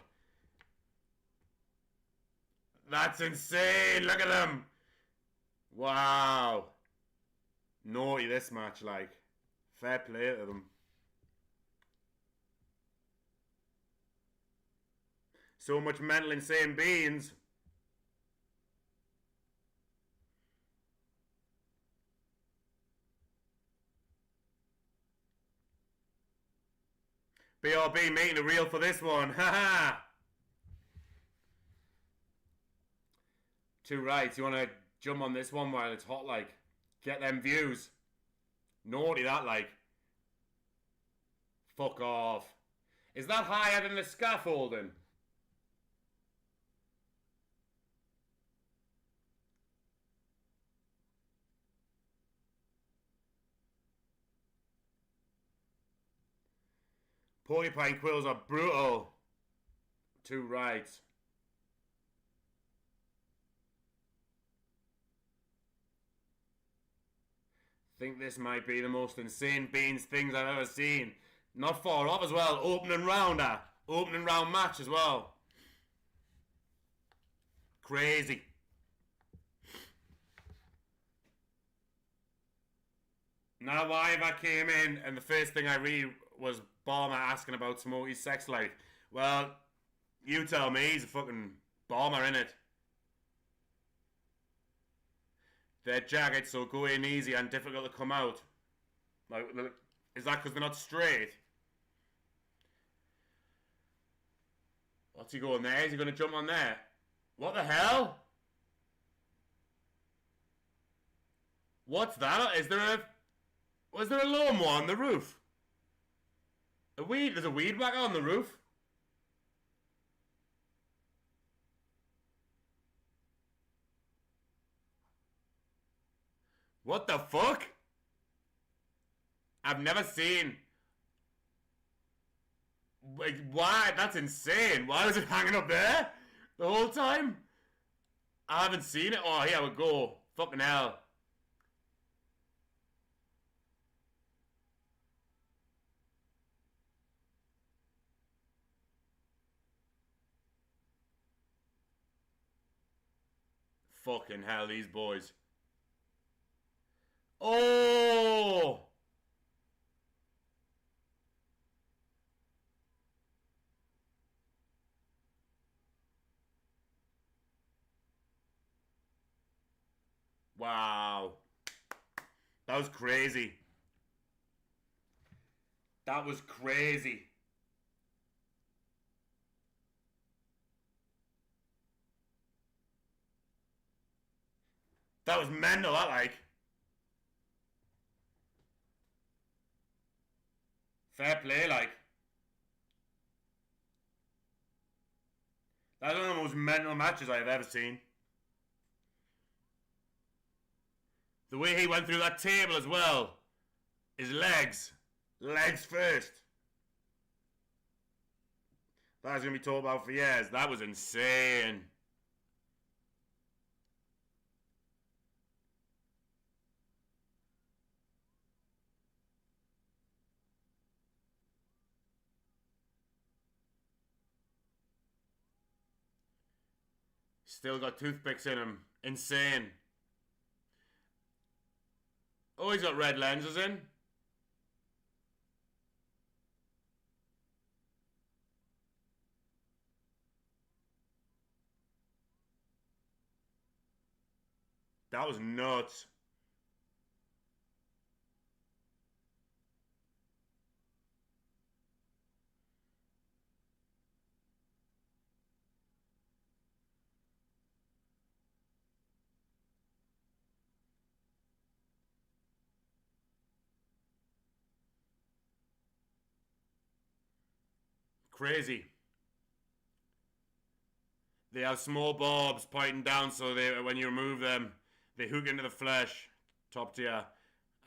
That's insane. Look at them. Wow. Naughty this match, like. Fair play to them. So much mental insane beans. BRB making a reel for this one. Haha. Two rights. You want to jump on this one while it's hot, like. Get them views. Naughty that, like. Fuck off. Is that higher than the scaffolding? Porcupine quills are brutal. Two rights. Think this might be the most insane beans things I've ever seen. Not far off as well. Opening rounder. Opening round match as well. Crazy. Now live I came in and the first thing I read was Bomber asking about Smokey's sex life. Well, you tell me, he's a fucking bomber, innit? They're jagged, so go in easy and difficult to come out. Like, is that because they're not straight? What's he going there? Is he going to jump on there? What the hell? What's that? Was there a lawnmower on the roof? There's a weed whacker on the roof. What the fuck? I've never seen. Like, why? That's insane. Why was it hanging up there the whole time? I haven't seen it. Oh, here we go. Fucking hell. Fucking hell, these boys. Oh! Wow. That was crazy. That was crazy. That was mental, that like. Fair play, like. That's one of the most mental matches I've ever seen. The way he went through that table as well. His legs. Legs first. That's going to be talked about for years. That was insane. Still got toothpicks in him. Insane. Oh, he's got red lenses in. That was nuts. Crazy. They have small barbs pointing down, so when you remove them, they hook into the flesh. Top tier.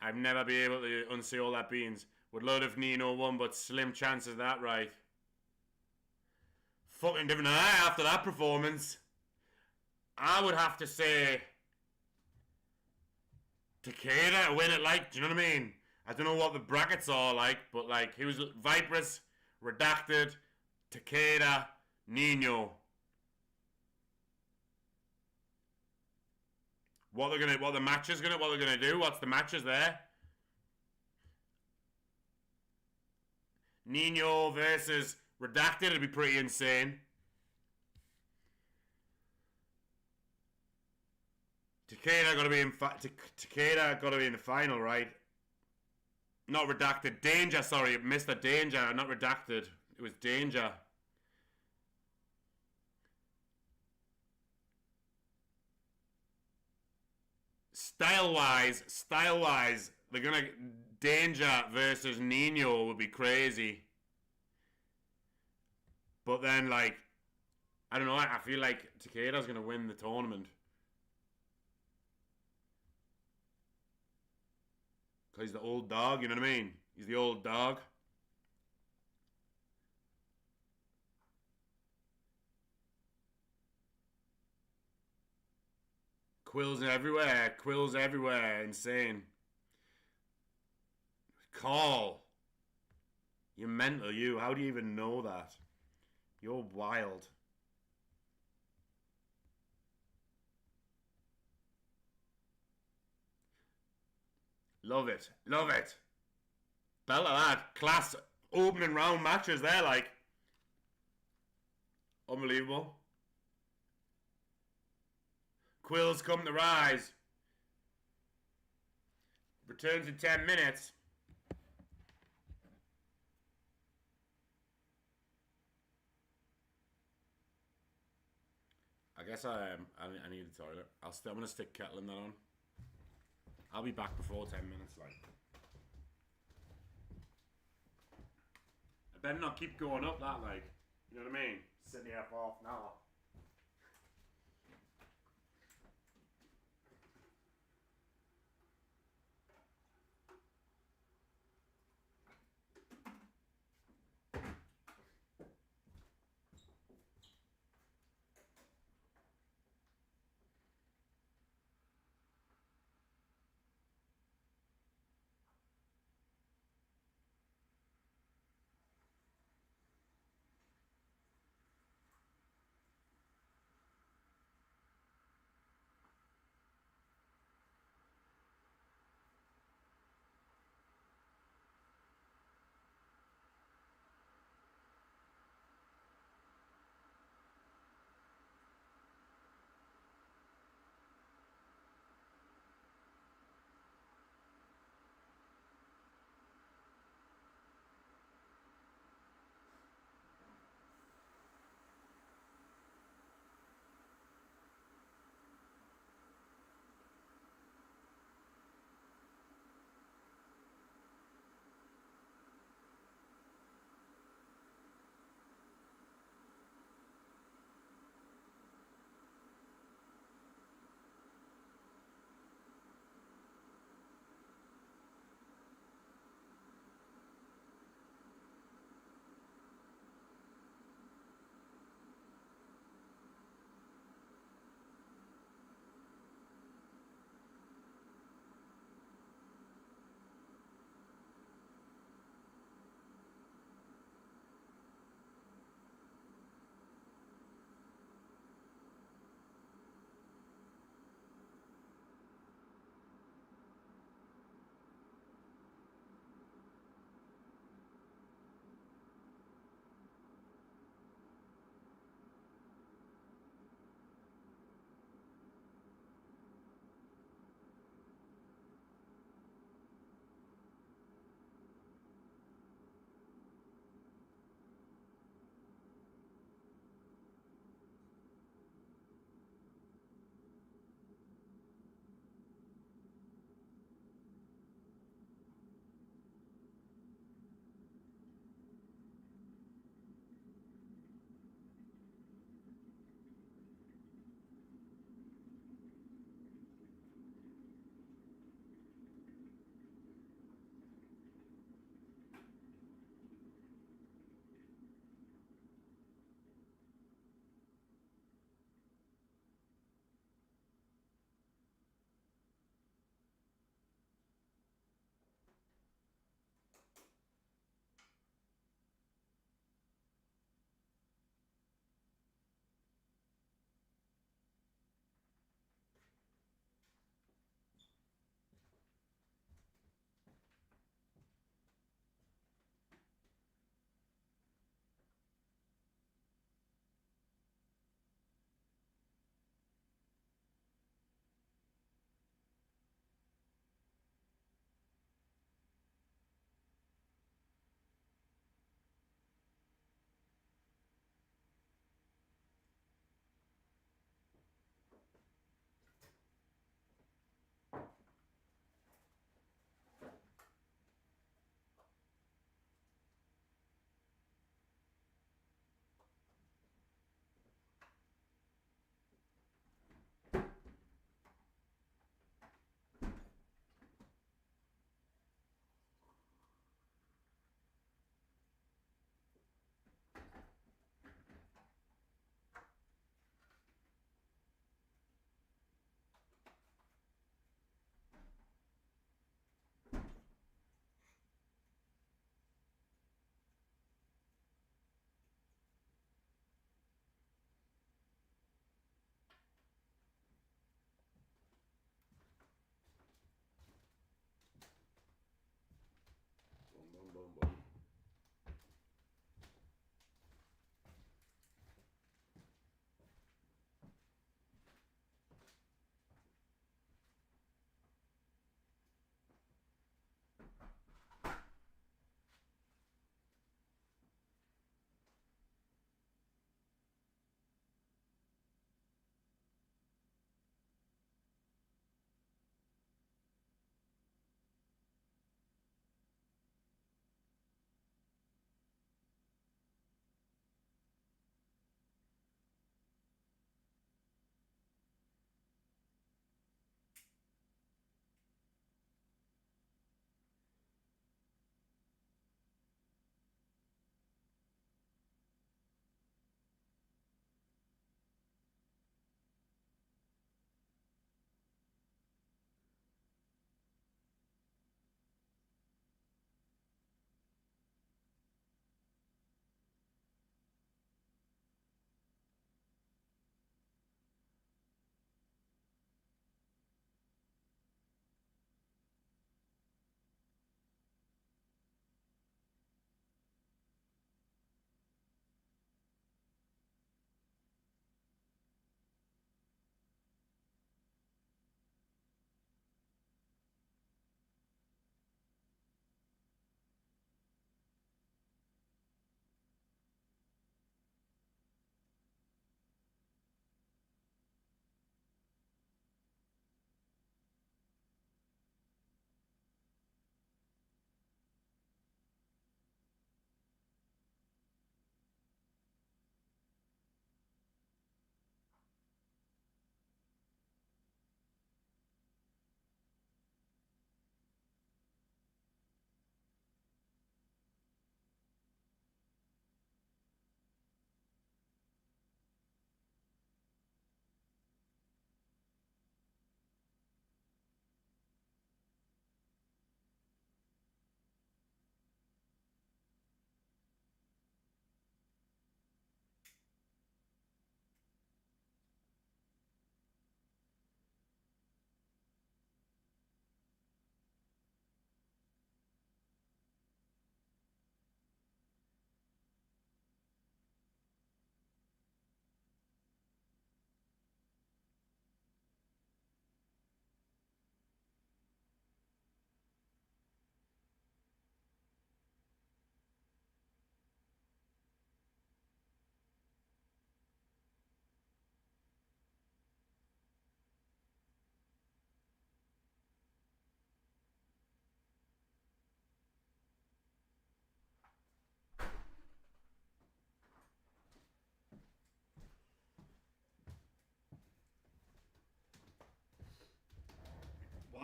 I've never been able to unsee all that beans. Would love if Nino won, but slim chances of that, right? Fucking different after that performance. I would have to say Takeda to win it, like, do you know what I mean? I don't know what the brackets are like, but like, he was Vipress, Redacted, Takeda, Nino. What the matches what they're gonna do? What's the matches there? Nino versus Redacted, it'd be pretty insane. Takeda got to be in Takeda got to be in the final, right? Not Redacted. Danger, sorry, Mr. Danger, not Redacted. It was Danger. Style-wise, they're gonna Danger versus Nino would be crazy. But then, like, I don't know. I feel like Takeda's gonna win the tournament. Because he's the old dog, you know what I mean? He's the old dog. Quills everywhere, insane. Call. You're mental, you. How do you even know that? You're wild. Love it. Love it. Belt of that. Class opening round matches there, like. Unbelievable. Quills come to rise. Returns in 10 minutes. I guess I need a toilet. I'm gonna stick kettle in that on. I'll be back before 10 minutes, like. I better not keep going up that, like. You know what I mean? Sitting here for half an hour.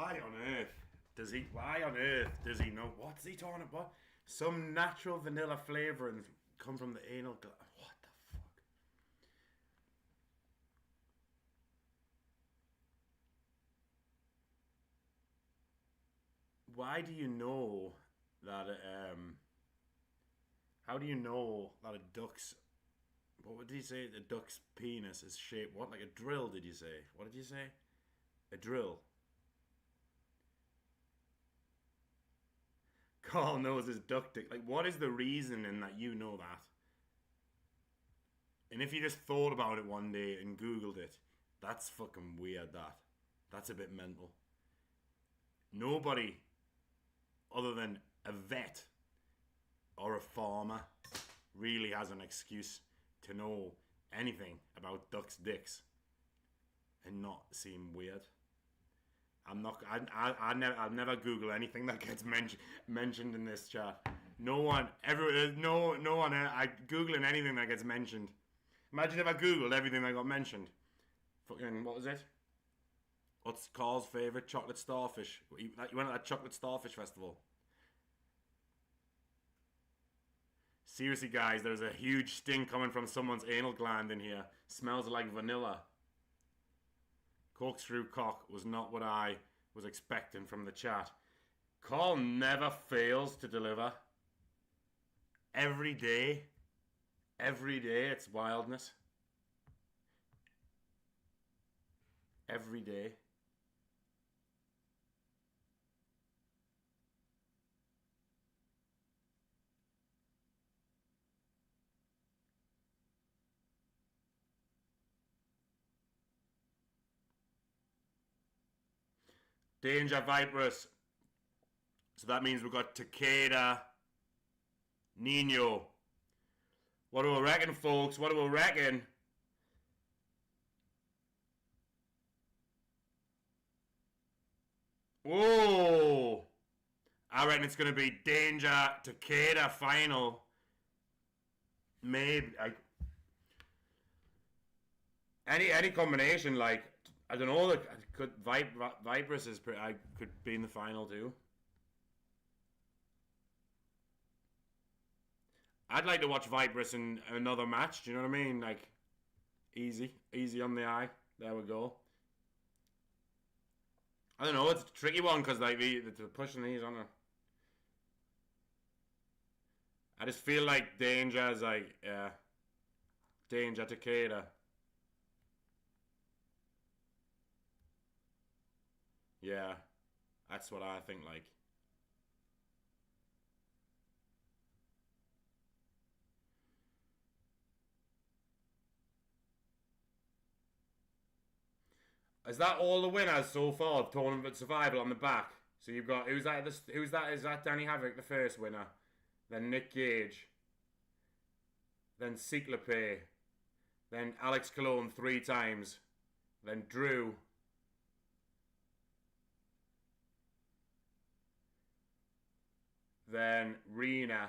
Why on earth does he know? What's he talking about? Some natural vanilla flavorings come from the anal gland. What the fuck? Why do you know that how do you know that a duck's, what did he say? The duck's penis is shaped what? Like a drill, did you say? What did you say? A drill. Carl knows his duck dick. Like, what is the reasoning that you know that? And if you just thought about it one day and Googled it, that's fucking weird, that. That's a bit mental. Nobody other than a vet or a farmer really has an excuse to know anything about ducks' dicks and not seem weird. I'll never Google anything that gets mentioned in this chat. No one I Googling anything that gets mentioned. Imagine if I Googled everything that got mentioned. Fucking, what was it? What's Carl's favourite? Chocolate starfish. You went to that chocolate starfish festival. Seriously, guys, there's a huge stink coming from someone's anal gland in here. Smells like vanilla. Corkscrew cock was not what I was expecting from the chat. Carl never fails to deliver. Every day, it's wildness. Every day. Danger Vipress. So that means we've got Takeda, Nino. What do we reckon, folks? What do we reckon? Whoa! I reckon it's going to be Danger Takeda final. Maybe any combination, like, I don't know. Like, could Vipress is I could be in the final too. I'd like to watch Vipress in another match. Do you know what I mean? Like, easy on the eye. There we go. I don't know. It's a tricky one because like the pushing these on her. I just feel like Danger is like, yeah, Danger Takeda. Yeah, that's what I think, like. Is that all the winners so far of Tournament of Survival on the back? So you've got, who's that? Who's that? Is that Danny Havoc, the first winner? Then Nick Gage. Then Sicko, then Alex Cologne 3 times. Then Drew. Then Rena.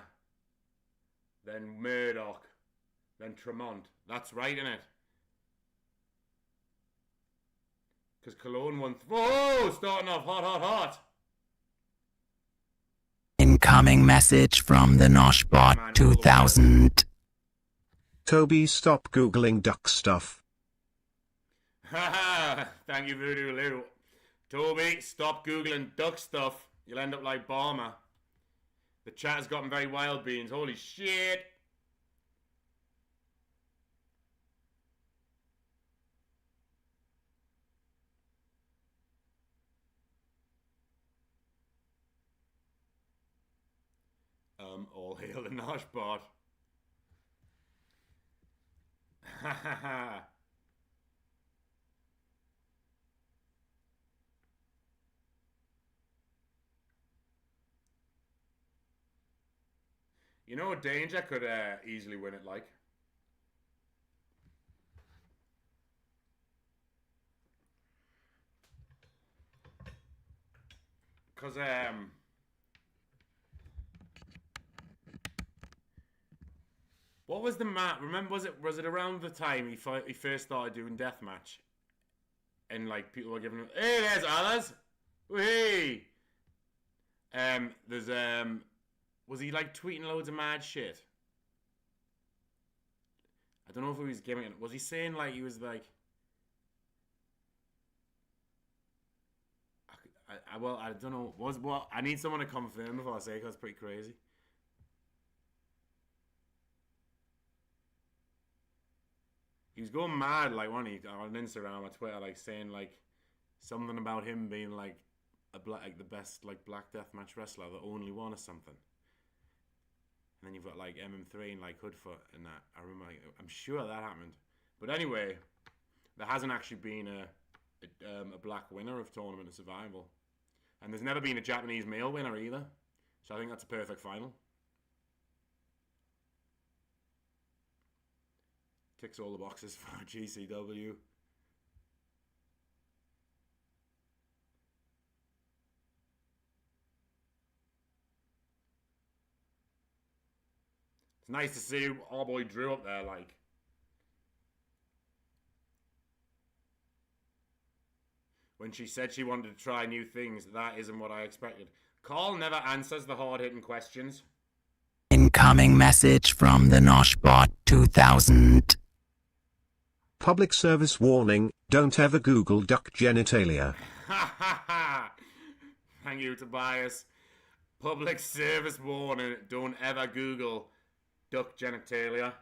Then Murdoch. Then Tremont. That's right, isn't it? Because Cologne won. Whoa! Starting off hot. Incoming message from the Noshbot 2000. Toby, stop Googling duck stuff. Haha! Thank you, Voodoo Lou. Toby, stop Googling duck stuff. You'll end up like Barmer. The chat has gotten very wild beans. Holy shit! All hail the Noshbot. You know, Danger could easily win it, like. Because, what was the map? Remember, was it around the time he first started doing Deathmatch? And, like, people were giving him, hey, there's others! Hey! There's, was he like tweeting loads of mad shit? I don't know if he was giving it. Was he saying like he was like. Well, I don't know. Was what? I need someone to confirm before I say it because it's pretty crazy. He was going mad, like, wasn't he, on Instagram or Twitter, like saying like something about him being like like the best like black deathmatch wrestler, the only one or something. And then you've got like MM3 and like Hoodfoot and that. I remember, like, I'm sure that happened. But anyway, there hasn't actually been a black winner of Tournament of Survival, and there's never been a Japanese male winner either. So I think that's a perfect final. Ticks all the boxes for GCW. It's nice to see our boy Drew up there, like. When she said she wanted to try new things, that isn't what I expected. Carl never answers the hard-hitting questions. Incoming message from the Noshbot 2000. Public service warning, don't ever Google duck genitalia. Ha ha ha! Thank you, Tobias. Public service warning, don't ever Google duck genitalia.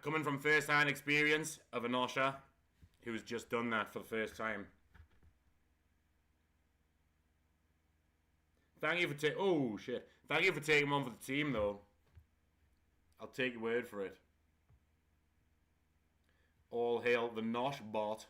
Coming from first-hand experience of a Nosha who's just done that for the first time. Thank you for Thank you for taking one for the team, though. I'll take your word for it. All hail the Nosh bot.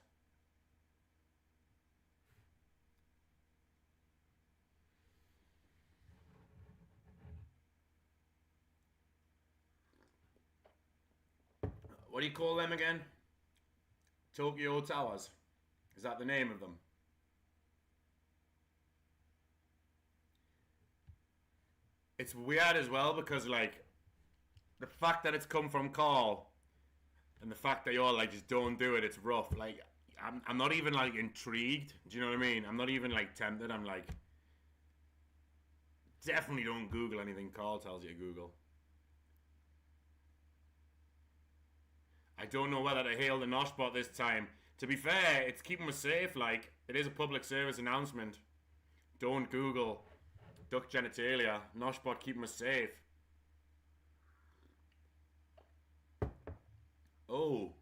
What do you call them again? Tokyo Towers. Is that the name of them? It's weird as well because, like, the fact that it's come from Carl and the fact that you're like, just don't do it, it's rough. Like, I'm not even, like, intrigued. Do you know what I mean? I'm not even, like, tempted. I'm like, definitely don't Google anything Carl tells you to Google. I don't know whether to hail the Noshbot this time. To be fair, it's keeping us safe, like. It is a public service announcement. Don't Google duck genitalia. Noshbot keeping us safe. Oh.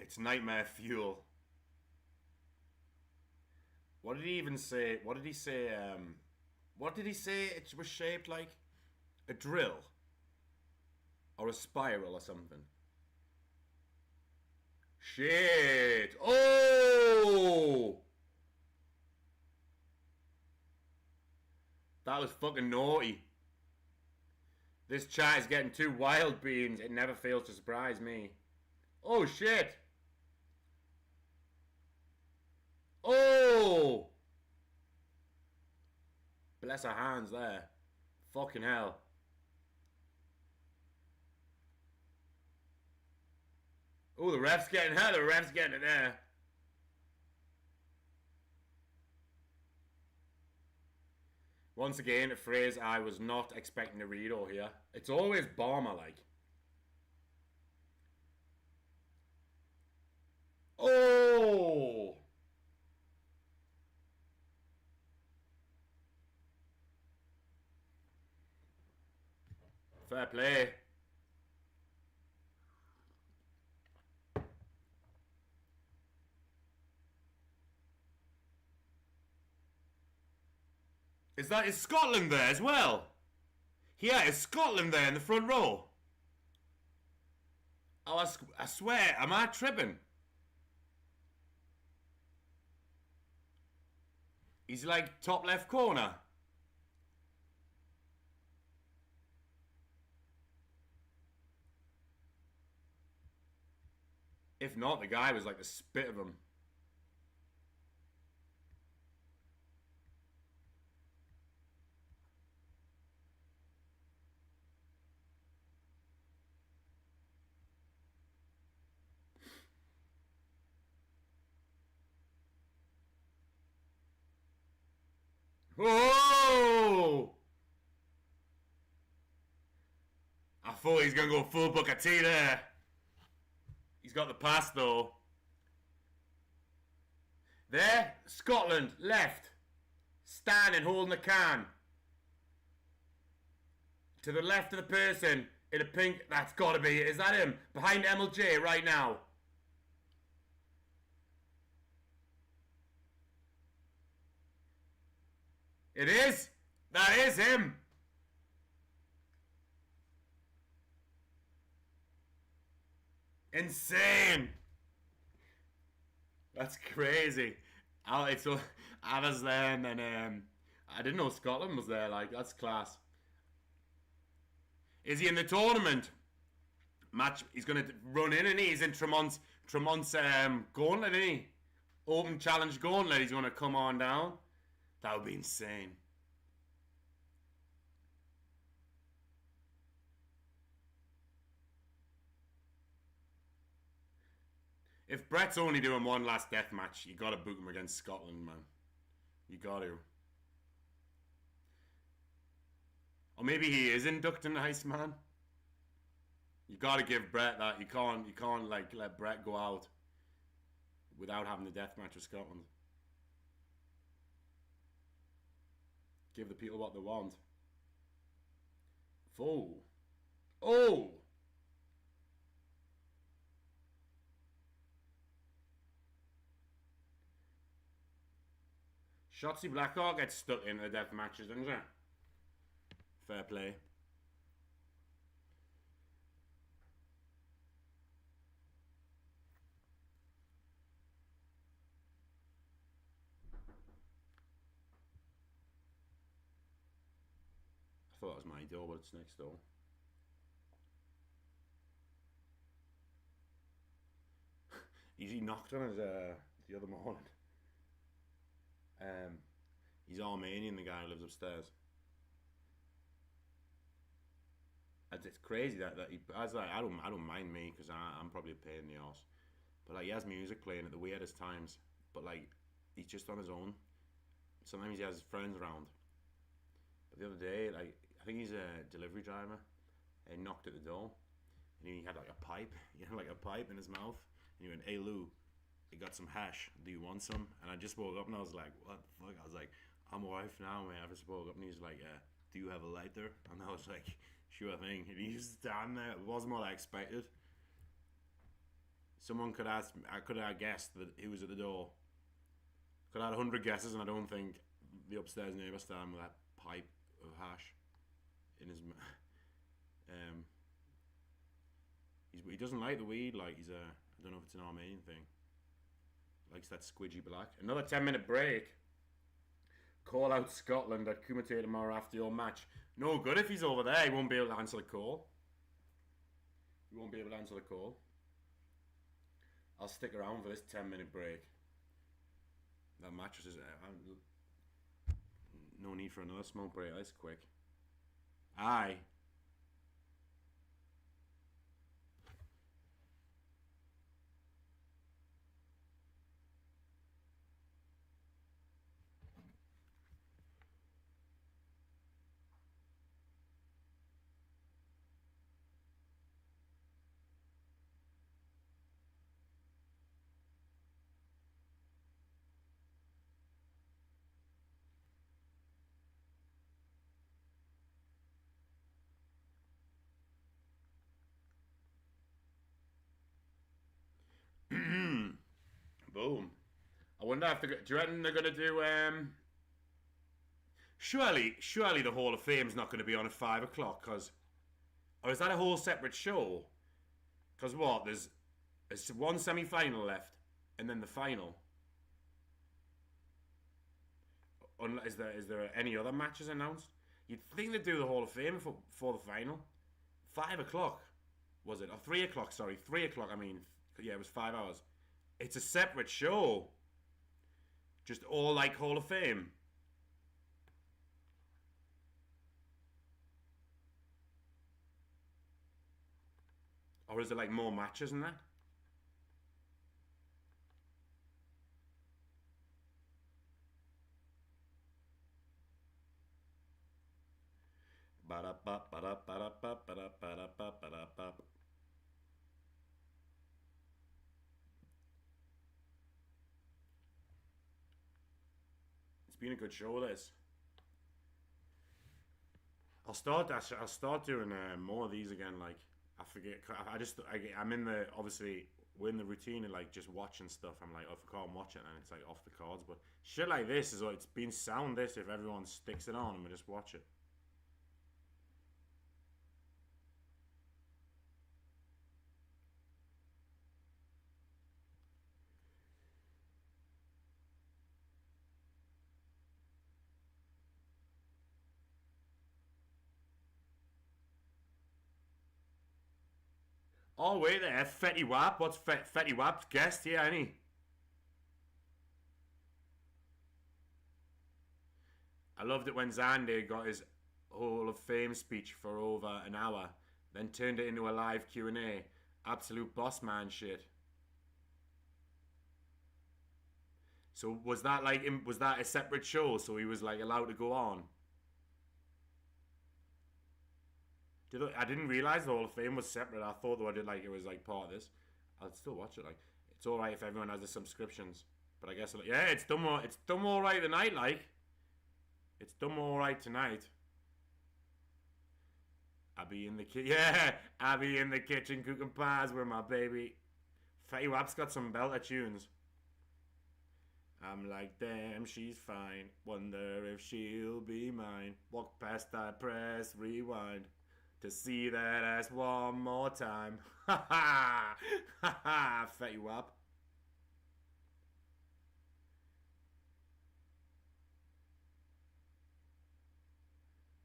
It's nightmare fuel. What did he even say? What did he say? What did he say it was shaped like? A drill? Or a spiral or something? Shit! Oh! That was fucking naughty. This chat is getting too wild, beans. It never fails to surprise me. Oh, shit! Oh! Bless her hands there. Fucking hell. Oh, the ref's getting her. The ref's getting it there. Once again, a phrase I was not expecting to read or hear. It's always bomber-like. Oh! Fair play. Is Scotland there as well? Yeah, is Scotland there in the front row? Oh, I swear, am I tripping? He's like top left corner. If not, the guy was like the spit of him. Oh! I thought he's going to go full Booker T there. He's got the pass, though. There, Scotland, left. Standing, holding the can. To the left of the person in a pink. That's got to be it. Is that him? Behind MLJ right now. It is. That is him. Insane. That's crazy. I was there, and then I didn't know Scotland was there. Like, that's class. Is he in the tournament match? He's gonna run in, and he's in Tremont's gauntlet, isn't he? Open challenge gauntlet. He's gonna come on down. That would be insane. If Brett's only doing one last death match, you gotta book him against Scotland, man. You gotta. Or maybe he is inducting the Iceman. You gotta give Brett that. You can't like let Brett go out without having the death match with Scotland. Give the people what they want. Oh. Oh! Shotzi Blackheart gets stuck into the death matches, doesn't she? Fair play. I thought that was my door, but it's next door. He knocked on us the other morning. He's Armenian, the guy who lives upstairs. It's crazy that he. I was like, I don't mind me because I'm probably a pain in the arse, but like he has music playing at the weirdest times. But like he's just on his own. Sometimes he has his friends around. But the other day, like I think he's a delivery driver. He knocked at the door, and he had like a pipe. He had like a pipe in his mouth, and he went, "Hey Lou, I got some hash. Do you want some?" And I just woke up and I was like, "What the fuck?" I was like, "I'm a wife now, man." I just woke up and he was like, "Do you have a lighter?" And I was like, "Sure thing." And he just stand there. It wasn't what I expected. Someone could ask. I could have guessed that he was at the door. Could have had 100 guesses, and I don't think the upstairs neighbour stand with that pipe of hash in his. He doesn't like the weed. Like he's a. I don't know if it's an Armenian thing. Likes that squidgy black. Another 10-minute break. Call out Scotland at Kumite tomorrow after your match. No good if he's over there. He won't be able to answer the call. He won't be able to answer the call. I'll stick around for this 10-minute break. That mattress is... no need for another smoke break. That's quick. Aye. Boom. I wonder if do you reckon they're going to do... Surely the Hall of Fame's not going to be on at 5 o'clock, because... Or is that a whole separate show? Because what? There's one semi-final left, and then the final. Is there any other matches announced? You'd think they'd do the Hall of Fame for the final. 5 o'clock, was it? Or 3 o'clock, sorry. 3 o'clock, I mean. Yeah, it was 5 hours. It's a separate show. Just all like Hall of Fame. Or is it like more matches than that? It's been a good show, this. I'll start doing more of these again. Like, I forget. I'm in the, obviously we're in the routine of like just watching stuff. I'm like, oh, if I can't watch it, then it's like off the cards. But shit like this is like, it's been sound this if everyone sticks it on and we just watch it. Oh wait there, Fetty Wap. What's Fetty Wap's guest here, any? I loved it when Xander got his Hall of Fame speech for over an hour, then turned it into a live Q&A. Absolute boss man shit. So was that like, was that a separate show? So he was like allowed to go on? I didn't realize the Hall of Fame was separate. I thought though it was like part of this. I'd still watch it. Like, it's all right if everyone has the subscriptions, but I guess yeah, it's done all right tonight. Like, it's done all right tonight. I be in the kitchen cooking pies with my baby. Fetty Wap's got some belter tunes. I'm like, damn, she's fine. Wonder if she'll be mine. Walk past, I press rewind to see that ass one more time. Ha ha! Ha ha! Fetty Wap.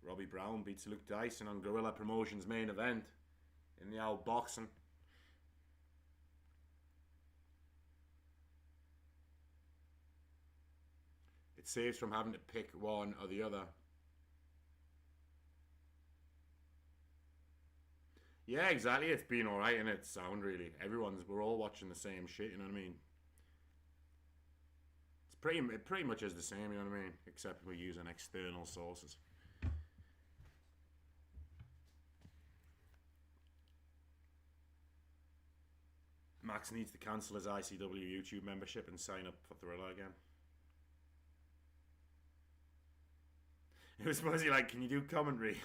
Robbie Brown beats Luke Dyson on Gorilla Promotions main event in the old boxing. It saves from having to pick one or the other. Yeah, exactly. It's been alright and it's sound really. We're all watching the same shit, you know what I mean? It pretty much is the same, you know what I mean? Except we're using external sources. Max needs to cancel his ICW YouTube membership and sign up for Thriller again. It was supposed to be like, can you do commentary?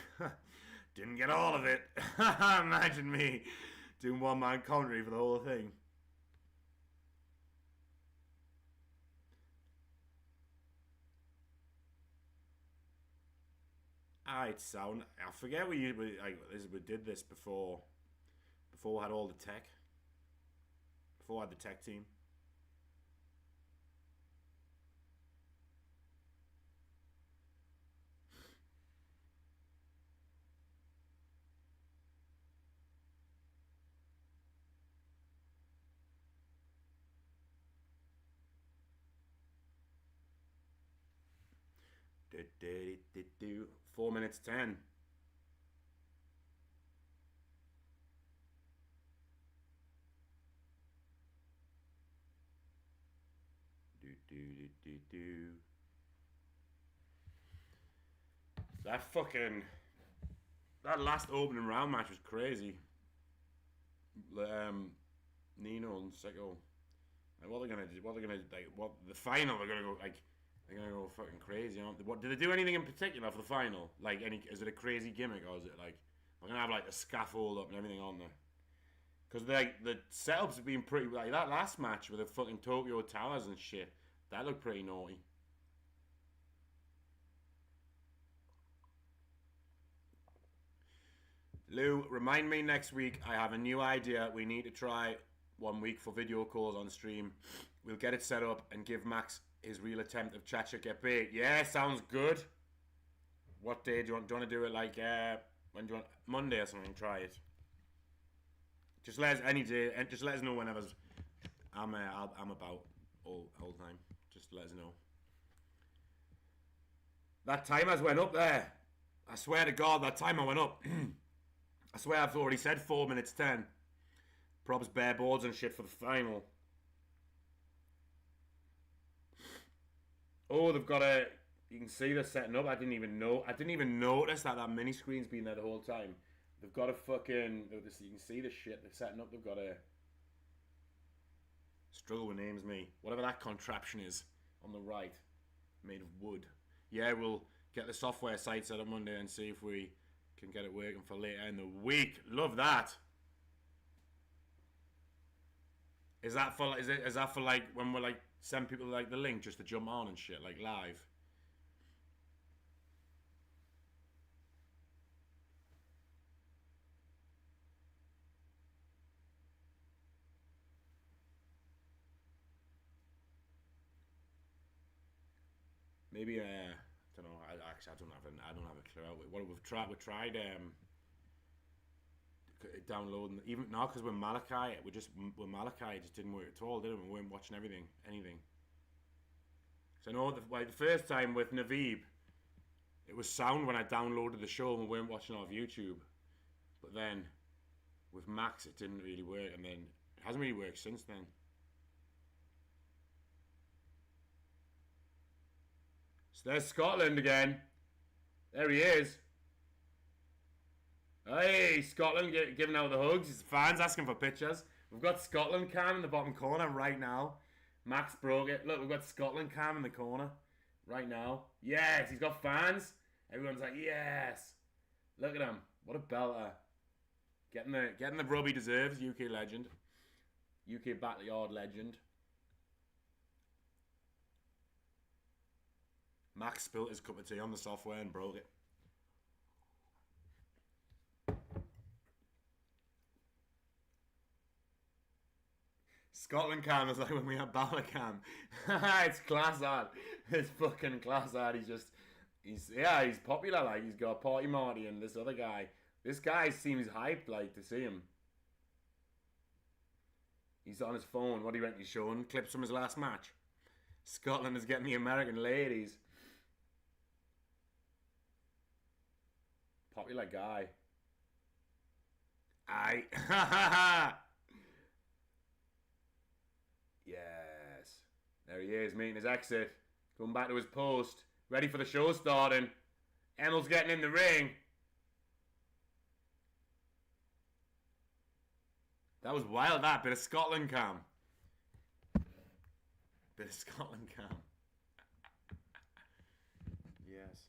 Didn't get all of it. Imagine me doing one-man commentary for the whole thing. It's sound. I forget we did this before we had all the tech. Before I had the tech team. Do 4 minutes 10. That last opening round match was crazy. Nino and Sicko. Like, what they're gonna do? The final? They're gonna go fucking crazy. Did they do anything in particular for the final? Like, is it a crazy gimmick or is it like we're gonna have like a scaffold up and everything on there? Because the setups have been pretty, like that last match with the fucking Tokyo Towers and shit. That looked pretty naughty. Lou, remind me next week. I have a new idea. We need to try 1 week for video calls on stream. We'll get it set up and give Max his real attempt of Chacha Get Bait. Yeah, sounds good. What day do you want to do it? Like, when do you want? Monday or something. Try it. Just let us any day, and just let us know whenever I'm about all time. Just let us know. That timer's went up there. I swear to God, that timer went up. I swear I've already said 4 minutes 10. Probs bare boards and shit for the final. Oh, they've got a You can see they're setting up. I didn't even notice that mini screen's been there the whole time. They've got a fucking. You can see the shit they're setting up. They've got a. Struggle with names, me. Whatever that contraption is on the right, made of wood. Yeah, we'll get the software site set up Monday and see if we can get it working for later in the week. Love that. Is that for like when we're like send people like the link just to jump on and shit like live? Maybe I don't know. I don't have a clue. What we've tried downloading even now because we're Malachi. We're Malachi. It just didn't work at all, did it? We weren't watching anything. So I know the first time with Naveeb, it was sound when I downloaded the show and we weren't watching off YouTube. But then with Max, it didn't really work, and then it hasn't really worked since then. So there's Scotland again. There he is. Hey, Scotland giving out the hugs. His fans asking for pictures. We've got Scotland cam in the bottom corner right now. Max broke it. Look, we've got Scotland cam in the corner right now. Yes, he's got fans. Everyone's like, yes. Look at him. What a belter. Getting the rub he deserves. UK legend. UK backyard legend. Max spilt his cup of tea on the software and broke it. Scotland cam is like when we had Bala cam. It's class art. It's fucking class art. He's popular. Like he's got Party Marty and this other guy. This guy seems hyped like to see him. He's on his phone. What do you reckon he's showing? Clips from his last match. Scotland is getting the American ladies. Popular guy. Yes. There he is, meeting his exit. Going back to his post. Ready for the show starting. Emil's getting in the ring. That was wild, that. Bit of Scotland cam. Bit of Scotland cam. Yes.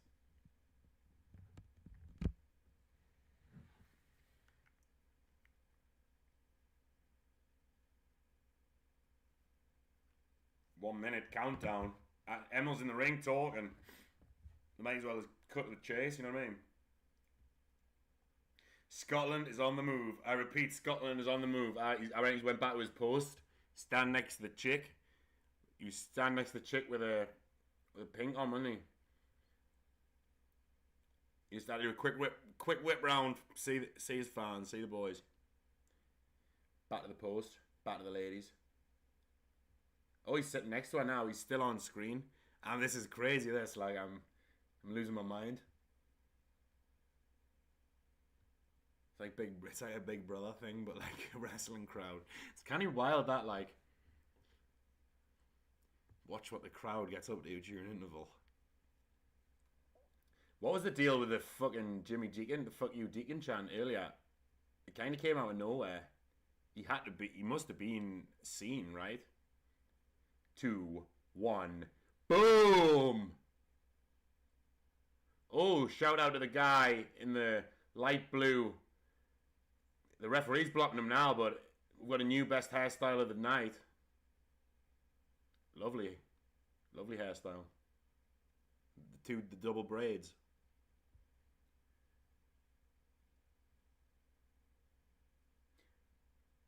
One minute countdown. Emil's in the ring talking. They might as well just cut to the chase, you know what I mean? Scotland is on the move. I repeat, Scotland is on the move. I reckon he went back to his post. Stand next to the chick. You stand next to the chick with a pink on, wasn't he? He just had to do a quick whip round. See his fans, see the boys. Back to the post. Back to the ladies. Oh, he's sitting next to her now. He's still on screen. And this is crazy, this. Like, I'm losing my mind. It's like a Big Brother thing, but like a wrestling crowd. It's kind of wild that, like, watch what the crowd gets up to during interval. What was the deal with the fucking Jimmy Deacon, the fuck you Deacon chant earlier? It kind of came out of nowhere. He must have been seen, right? 2, 1, boom! Oh, shout out to the guy in the light blue. The referee's blocking him now, but we've got a new best hairstyle of the night. Lovely hairstyle. The double braids.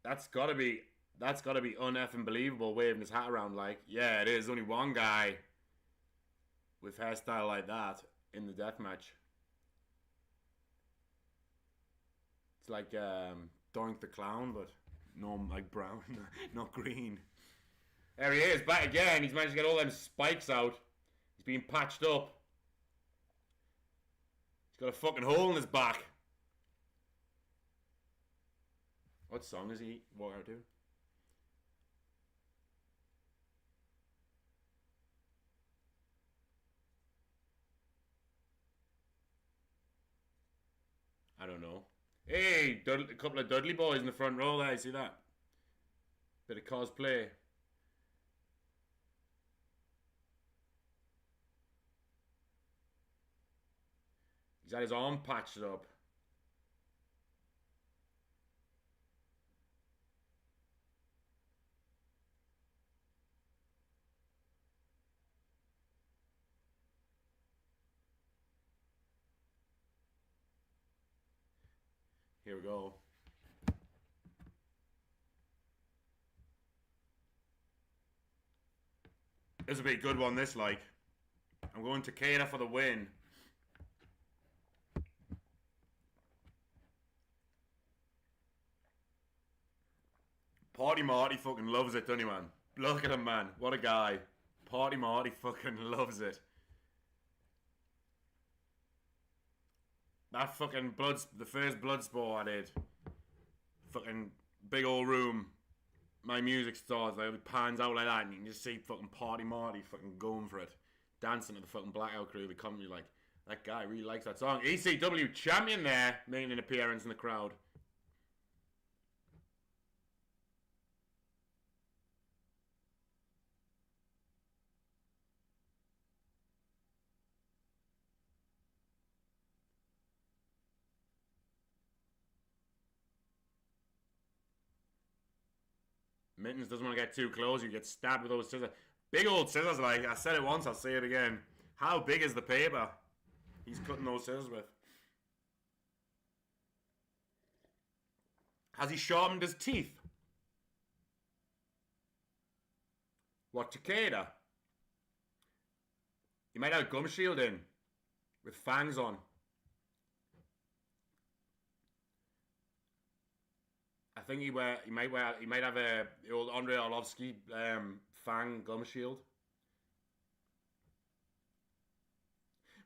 That's gotta be uneffing believable, waving his hat around like, yeah, it is. Only one guy with hairstyle like that in the deathmatch. It's like Sicko The Clown, but no, like brown, not green. There he is, back again. He's managed to get all them spikes out. He's being patched up. He's got a fucking hole in his back. What song is he walking out to? don't know. Hey, a couple of Dudley boys in the front row there. You see that? Bit of cosplay. He's had his arm patched up. Here we go. This will be a good one, this, like. I'm going Takeda for the win. Party Marty fucking loves it, doesn't he, man? Look at him, man. What a guy. Party Marty fucking loves it. That fucking the first blood sport I did. Fucking big old room. My music starts, like, it pans out like that, and you can just see fucking Party Marty fucking going for it. Dancing to the fucking Blackout Crew. They come to me like, that guy really likes that song. ECW champion there, making an appearance in the crowd. Mittens doesn't want to get too close. You get stabbed with those scissors. Big old scissors, like. I said it once, I'll say it again. How big is the paper he's cutting those scissors with? Has he sharpened his teeth? What, Takeda? He might have a gum shield in. With fangs on. I think he might have the old Andrei Arlovsky fang gum shield.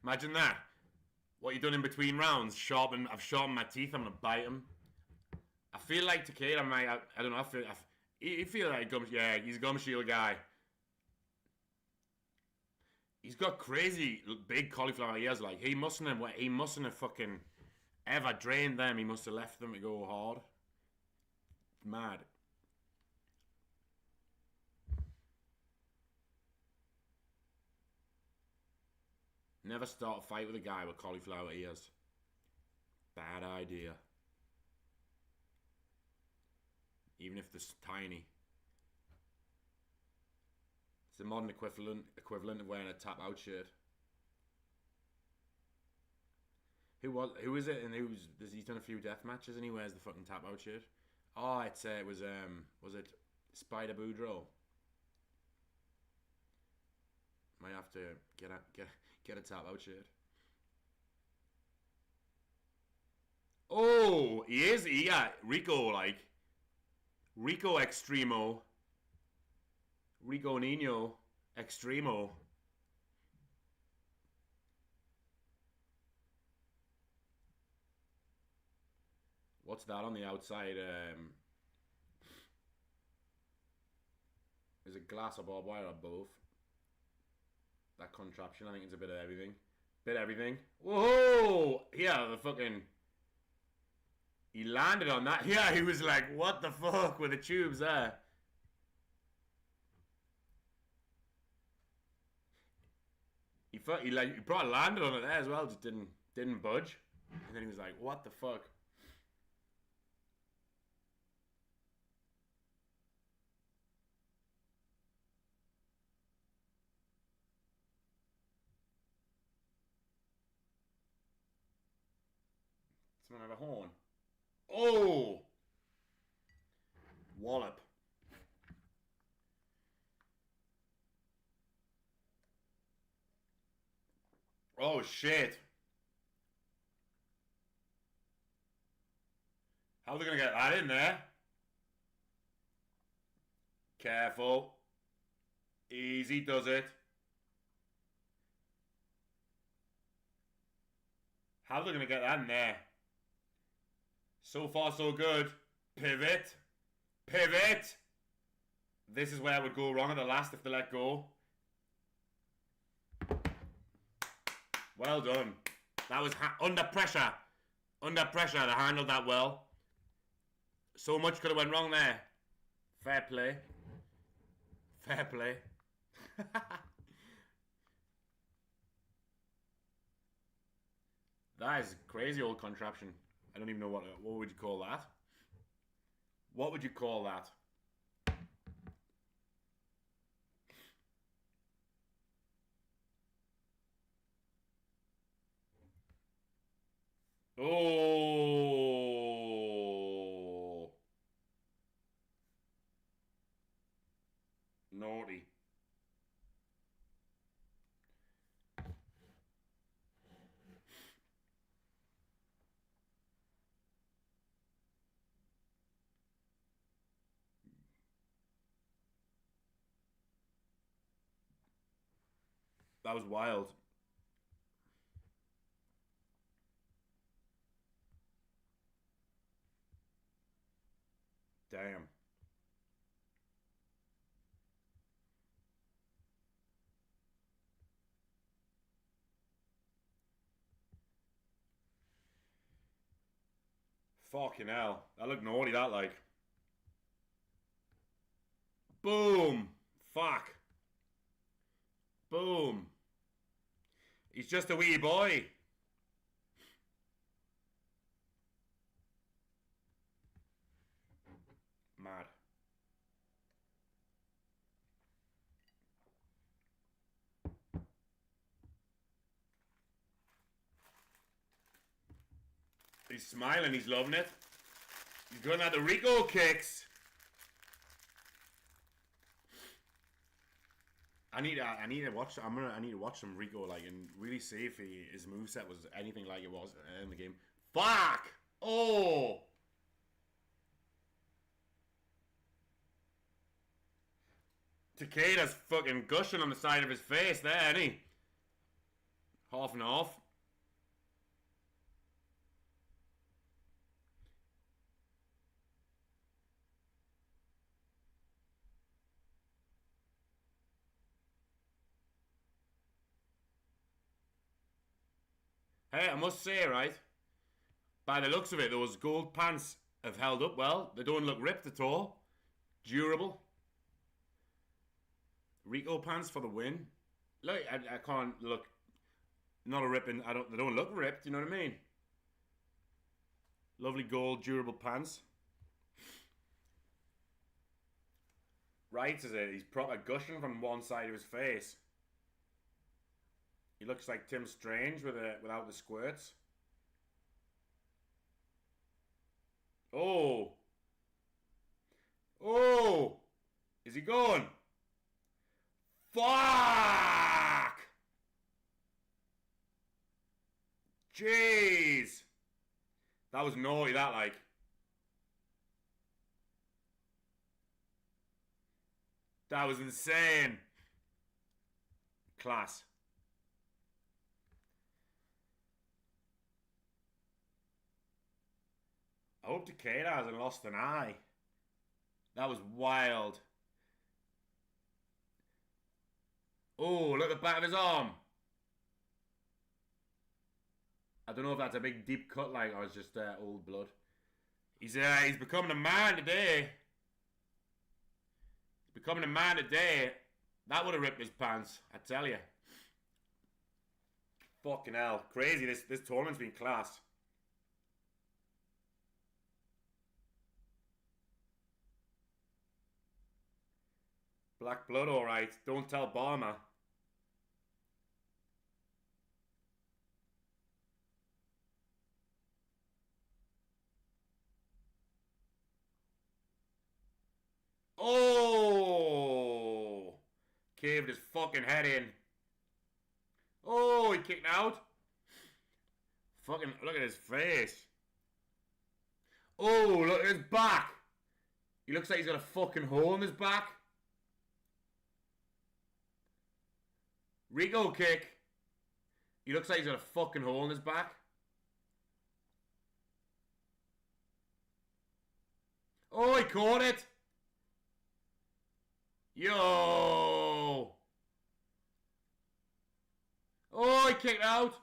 Imagine that. What you done in between rounds? I've sharpened my teeth. I'm gonna bite him. I feel like Takeda might. I don't know. He feel like he's a gum shield guy. He's got crazy big cauliflower ears. Like he mustn't have fucking ever drained them. He must have left them to go hard. Mad. Never start a fight with a guy with cauliflower ears. Bad idea. Even if they're tiny. It's the modern equivalent of wearing a tap out shirt. Who is it? And he's done a few death matches and he wears the fucking tap out shirt. Oh, it was it Spider Boudreaux? Might have to get a tap out shirt. Oh, he is. Yeah, Rico Extremo. Rico Nino Extremo. What's that on the outside? Is it glass or barbed wire or both? That contraption, I think it's a bit of everything. Whoa! Yeah, the fucking... He landed on that. Yeah, he was like, what the fuck with the tubes there? He probably landed on it there as well, just didn't budge. And then he was like, what the fuck? Someone have a horn. Oh! Wallop. Oh, shit. How are they going to get that in there? Careful. Easy does it. How are they going to get that in there? So far, so good. Pivot. Pivot. This is where it would go wrong at the last if they let go. Well done. That was under pressure. Under pressure, they handled that well. So much could have went wrong there. Fair play. Fair play. That is a crazy old contraption. I don't even know what would you call that? What would you call that? Oh. Naughty. That was wild. Damn. Fucking hell. That looked naughty, that like. Boom. Fuck. Boom. He's just a wee boy. Mad. He's smiling, he's loving it. He's going at the Rico kicks. I need to watch. I need to watch some Rico like and really see if his moveset was anything like it was in the game. Fuck! Oh! Takeda's fucking gushing on the side of his face there, isn't he? Half and half. Hey, I must say, right, by the looks of it, those gold pants have held up well. They don't look ripped at all. Durable. Rico pants for the win. Look, I can't look. Not a ripping. They don't look ripped. You know what I mean? Lovely gold durable pants. Right, is it? He's proper gushing from one side of his face. He looks like Tim Strange without the squirts. Oh. Oh. Is he going? Fuck! Jeez. That was naughty, that like. That was insane. Class. I hope Takeda hasn't lost an eye. That was wild. Oh, look at the back of his arm. I don't know if that's a big deep cut like or it's just old blood. He's becoming a man today. He's becoming a man today. That would have ripped his pants, I tell you. Fucking hell. Crazy, this tournament's been class. Black blood, alright. Don't tell Barmer. Oh! Caved his fucking head in. Oh, he kicked out. Fucking, look at his face. Oh, look at his back. He looks like he's got a fucking hole in his back. Rico kick. He looks like he's got a fucking hole in his back. Oh, he caught it. Yo. Oh, he kicked out.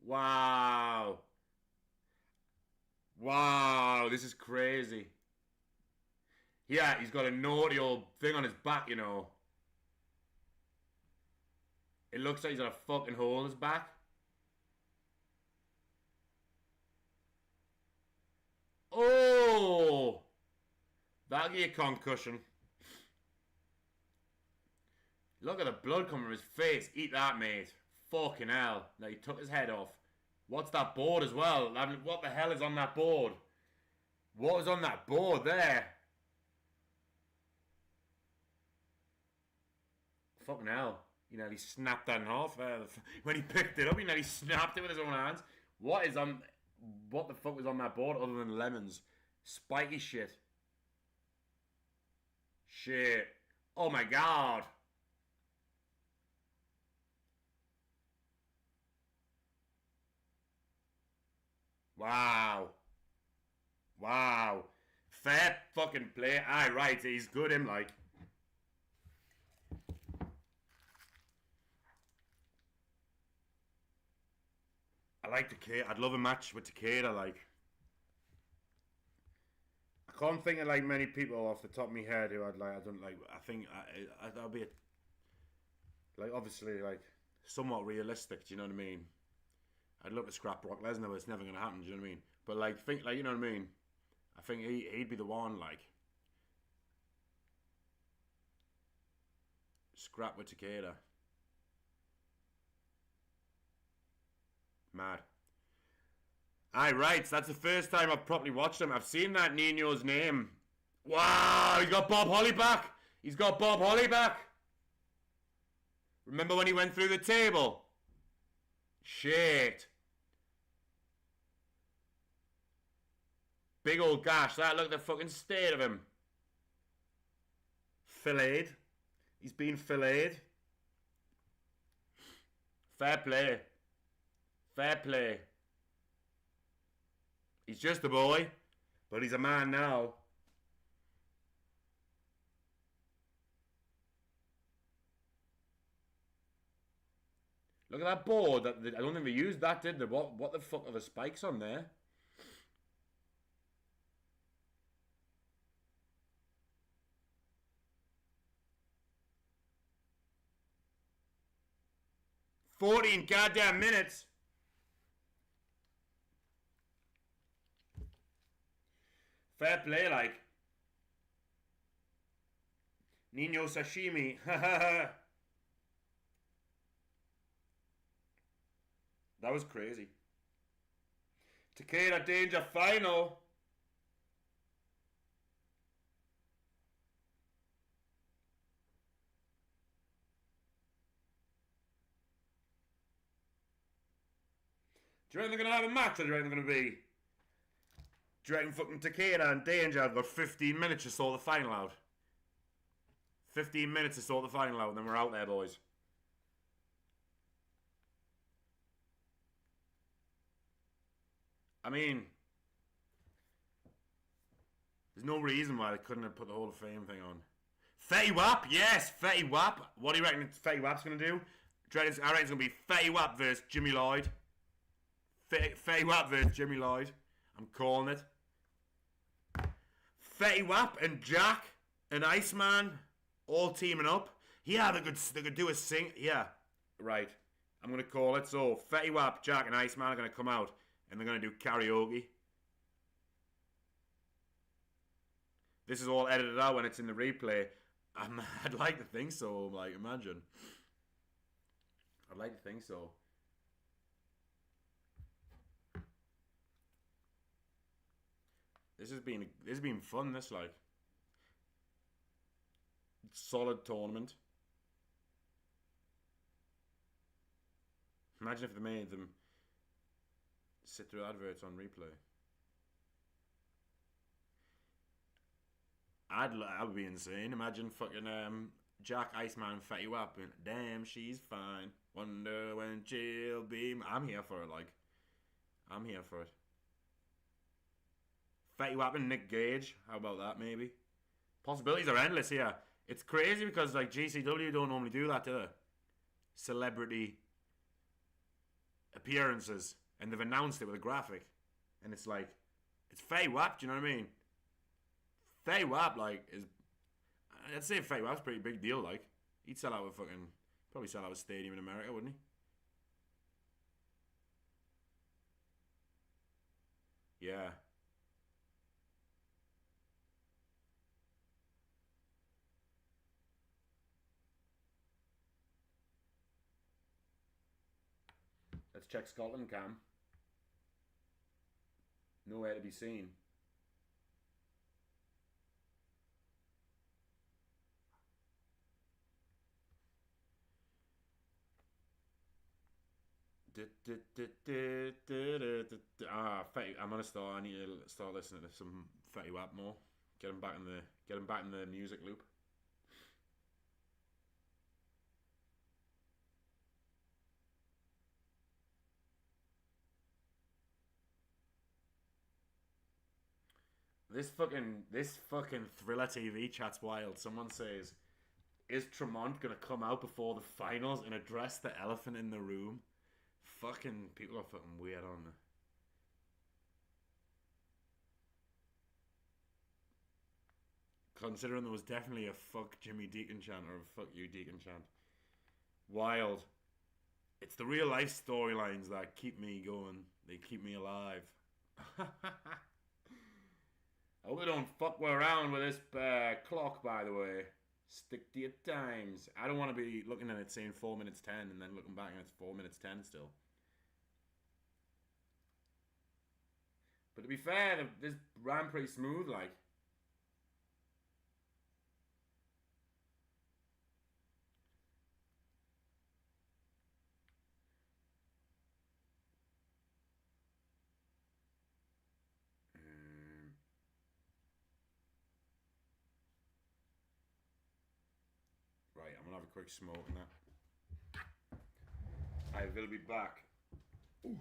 Wow. Wow, this is crazy. Yeah, he's got a naughty old thing on his back, you know. It looks like he's got a fucking hole in his back. Oh! That'll give you a concussion. Look at the blood coming from his face. Eat that, mate. Fucking hell. Now, he took his head off. What's that board as well? I mean, what the hell is on that board? What is on that board there? Fucking hell. You know, he snapped that in half there. When he picked it up, he snapped it with his own hands. What is on... What the fuck was on that board other than lemons? Spiky shit. Shit. Oh my god. Wow. Wow. Fair fucking play. Aye, right. He's good, him, like. I like Takeda. I'd love a match with Takeda, like. I can't think of, like, many people off the top of my head who I'd like. I don't like. I think that'll be, like, obviously, like, somewhat realistic. Do you know what I mean? I'd love to scrap Brock Lesnar, but it's never gonna happen. Do you know what I mean? But like, think, like, you know what I mean? I think he'd be the one, like, scrap with Takeda. Mad. Aye, right. So that's the first time I've properly watched him. I've seen that Nino's name. Wow, he's got Bob Holly back. He's got Bob Holly back. Remember when he went through the table? Shit. Big old gash. That, look at the fucking state of him. Filleted. He's been filleted. Fair play. Fair play. He's just a boy, but he's a man now. Look at that board. I don't think they used that, did they? What the fuck are the spikes on there? $14 goddamn minutes. Fair play, like. Nino Sashimi. That was crazy. Takeda Danger final. Do you reckon they're going to have a match, or do you reckon they're going to be... Do you reckon fucking Takeda and Danger have got 15 minutes to sort the final out? 15 minutes to sort the final out, and then we're out there, boys. I mean... There's no reason why they couldn't have put the Hall of Fame thing on. Fetty Wap, yes, Fetty Wap. What do you reckon Fetty Wap's going to do? I reckon it's going to be Fetty Wap versus Jimmy Lloyd. Fetty Wap versus Jimmy Lloyd. I'm calling it. Fetty Wap and Jack and Iceman all teaming up. Yeah, they could do a sing. Yeah, right. I'm going to call it. So, Fetty Wap, Jack and Iceman are going to come out and they're going to do karaoke. This is all edited out when it's in the replay. I'd like to think so. Like, imagine. I'd like to think so. This has been fun. This, like, solid tournament. Imagine if they made them sit through adverts on replay. That would be insane. Imagine fucking Jack, Iceman, Fetty Wap, and damn, she's fine. Wonder when she'll be. I'm here for it. Like, I'm here for it. Fetty Wap and Nick Gage. How about that? Maybe. Possibilities are endless here. It's crazy because, like, GCW don't normally do that, do they? Celebrity appearances, and they've announced it with a graphic, and it's like, It's Fay Wap, do you know what I mean? Fay Wap, like, is... I'd say Fay Wap's a pretty big deal, like. He'd sell out a fucking... Probably sell out a stadium in America, wouldn't he? Yeah. Let's check Scotland, Cam. Nowhere to be seen. I'm gonna start. I need to start listening to some Fetty Wap more. Get him back in the music loop. This fucking Thriller TV chat's wild. Someone says, "Is Tremont gonna come out before the finals and address the elephant in the room?" Fucking people are fucking weird on there. Considering there was definitely a fuck Jimmy Deacon chant or a fuck you Deacon chant. Wild. It's the real life storylines that keep me going. They keep me alive. I hope they don't fuck around with this clock, by the way. Stick to your times. I don't want to be looking at it saying 4 minutes 10 and then looking back and it's 4 minutes 10 still. But to be fair, this ran pretty smooth, like. Right, I'm gonna have a quick smoke on that. I will be back. Ooh.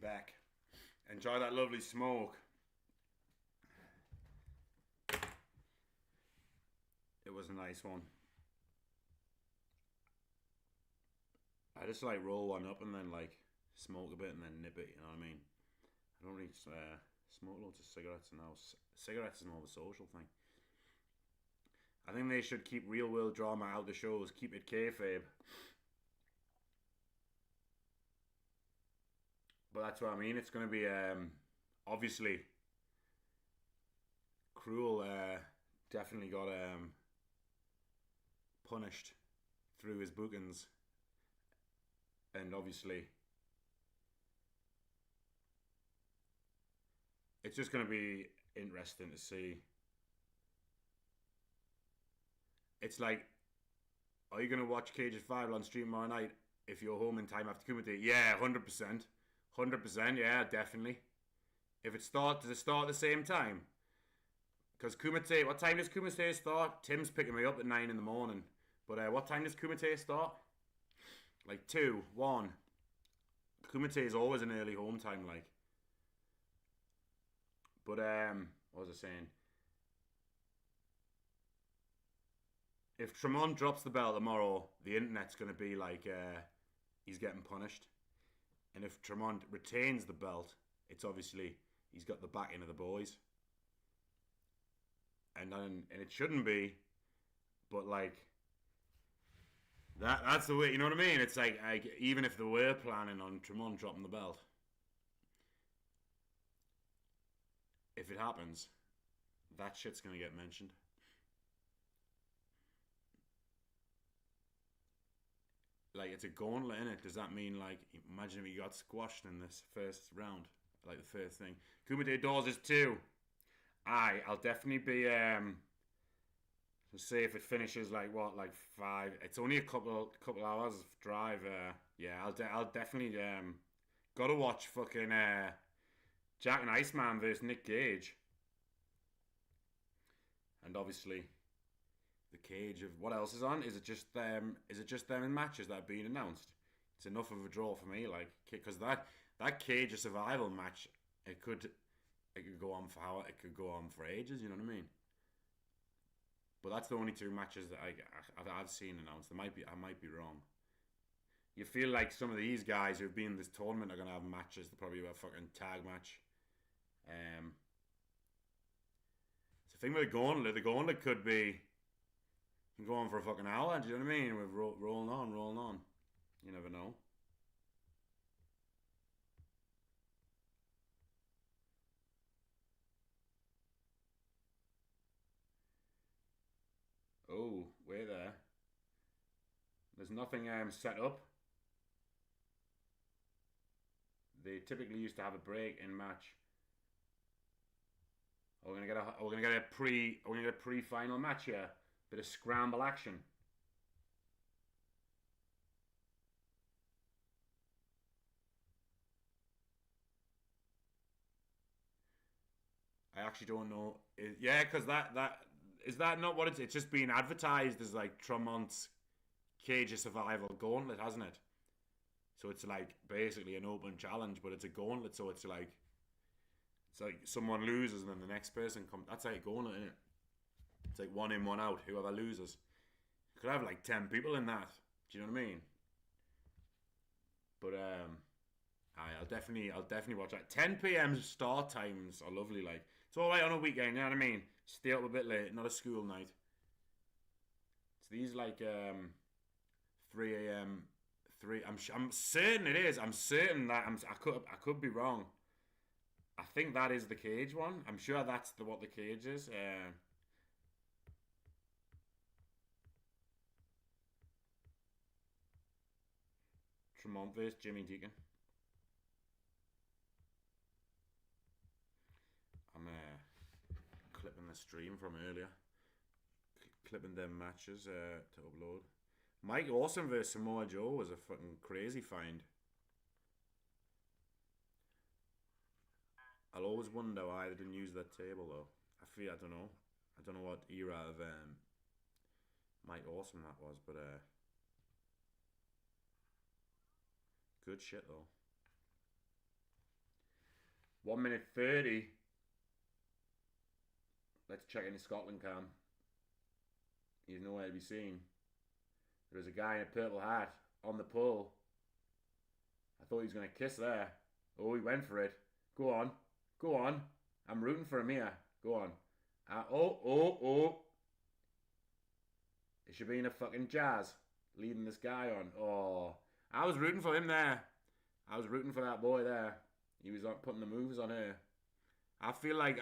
back. Enjoy that lovely smoke. It was a nice one. I just like roll one up and then like smoke a bit and then nip it, you know what I mean? I don't really smoke loads of cigarettes now. Cigarettes is more of a social thing. I think they should keep real world drama out of the shows. Keep it kayfabe. But that's what I mean. It's going to be obviously Cruel. Definitely got punished through his bookings, and obviously it's just going to be interesting to see. It's like, are you going to watch Cage of Fire on stream tomorrow night if you're home in time after Kumite? Yeah, 100%. 100%, yeah, definitely. If it starts, does it start at the same time? Because Kumite, what time does Kumite start? Tim's picking me up at 9 in the morning. But what time does Kumite start? Like 2, 1. Kumite is always an early home time, like. But, what was I saying? If Tremont drops the belt tomorrow, the internet's going to be like, he's getting punished. And if Tremont retains the belt, it's obviously, he's got the backing of the boys. And it shouldn't be, but like, that's the way, you know what I mean? It's like even if they were planning on Tremont dropping the belt, if it happens, that shit's going to get mentioned. Like, it's a gauntlet, innit? Does that mean, like, imagine if he got squashed in this first round? Like, the first thing. Kumite Doors is 2. Aye, I'll definitely be, let's say if it finishes, like, what, like 5. It's only a couple hours drive. Yeah, I'll definitely, gotta watch fucking, Jack and Iceman versus Nick Gage. And obviously the cage of what else is on? Is it just them in matches that are being announced? It's enough of a draw for me, like, because that cage of survival match, it could go on for ages. You know what I mean? But that's the only 2 matches that I've seen announced. I might be wrong. You feel like some of these guys who've been in this tournament are gonna have matches. They're probably a fucking tag match. It's the thing with the gauntlet. The gauntlet could be. Can go on for a fucking hour, do you know what I mean? We're rolling on. You never know. Oh, wait there. There's nothing set up. They typically used to have a break in match. We're gonna get a pre-final match here. Bit of scramble action. I actually don't know. Yeah, because that is that not what it's just being advertised as, like, Tremont's Cage of Survival Gauntlet, hasn't it? So it's like basically an open challenge, but it's a gauntlet. So it's like someone loses and then the next person comes. That's like a gauntlet, isn't it? It's like 1 in, 1 out. Whoever loses. You could have like 10 people in that. Do you know what I mean? But I'll definitely watch that. 10 p.m. start times are lovely. Like, it's all right on a weekend. You know what I mean? Stay up a bit late, not a school night. It's these like 3 a.m. 3. I'm certain it is. I'm certain that I could be wrong. I think that is the cage one. I'm sure that's what the cage is. Tremont vs Jimmy Deacon. I'm clipping the stream from earlier. Clipping them matches to upload. Mike Awesome vs Samoa Joe was a fucking crazy find. I'll always wonder why they didn't use that table though. I don't know what era of Mike Awesome that was, but good shit though. 1 minute 30. Let's check in the Scotland cam. He's nowhere to be seen. There's a guy in a purple hat on the pole. I thought he was going to kiss there. Oh, he went for it. Go on. Go on. I'm rooting for him here. Go on. Oh. It should be in a fucking jazz. Leading this guy on. Oh. I was rooting for him there. I was rooting for that boy there. He was putting the moves on her. I feel like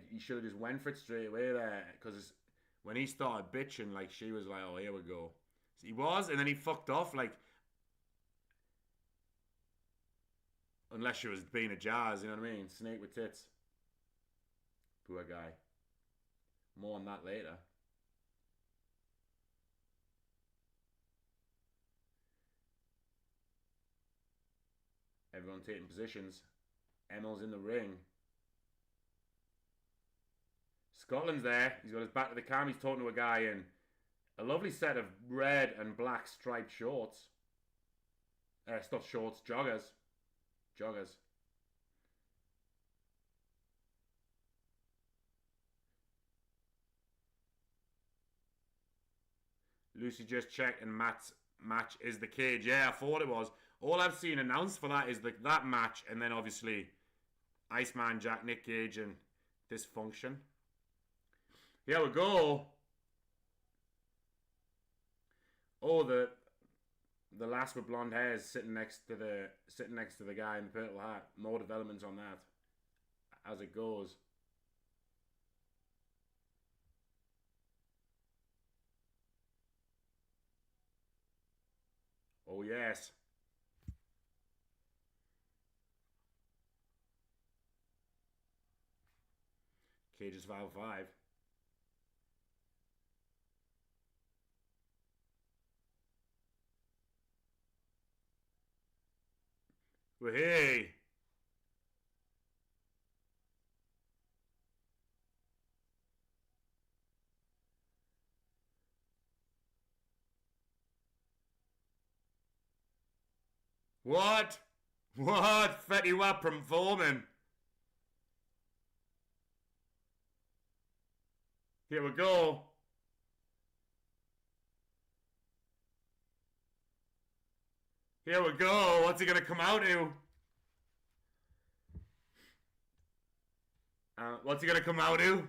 he should have just went for it straight away there, because when he started bitching, like, she was like, oh, here we go. So he was, and then he fucked off, like, unless she was being a jazz, you know what I mean? Snake with tits. Poor guy. More on that later. Everyone taking positions. Emil's in the ring. Scotland's there. He's got his back to the cam. He's talking to a guy in a lovely set of red and black striped shorts. Stuff shorts. Joggers. Lucy just checked, and Matt's match is the cage. Yeah, I thought it was. All I've seen announced for that is that match, and then obviously Iceman, Jack, Nick Gage, and Dysfunction. Here we go. Oh, the lass with blonde hair is sitting next to the guy in the purple hat. More developments on that as it goes. Oh yes. Cage's 5-5. Well, hey. What? Fetty Wap performing. Here we go. Here we go. What's he going to come out to? What's he going to come out to?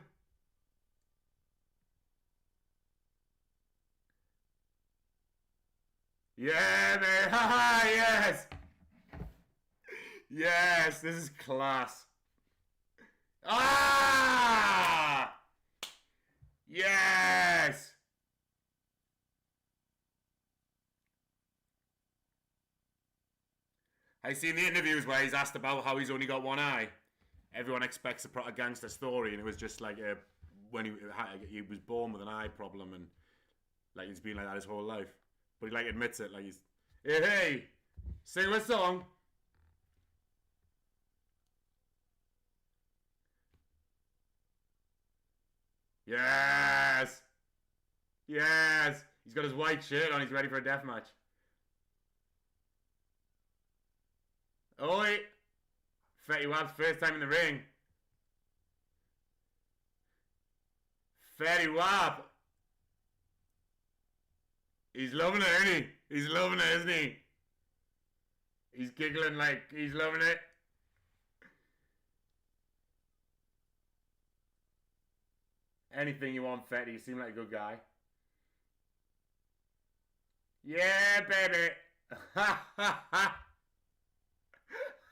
Yeah, man. Haha, yes. Yes, this is class. Ah! Yes! I seen the interviews where he's asked about how he's only got one eye. Everyone expects a gangster story, and it was just like when he was born with an eye problem, and like he's been like that his whole life. But he like admits it, like he's, hey, sing a song. Yes! Yes! He's got his white shirt on, he's ready for a deathmatch. Oi! Fetty Wap's first time in the ring. Fetty Wap! He's loving it, isn't he? He's loving it, isn't he? He's giggling like he's loving it. Anything you want, Fetty. You seem like a good guy. Yeah, baby. Ha ha ha.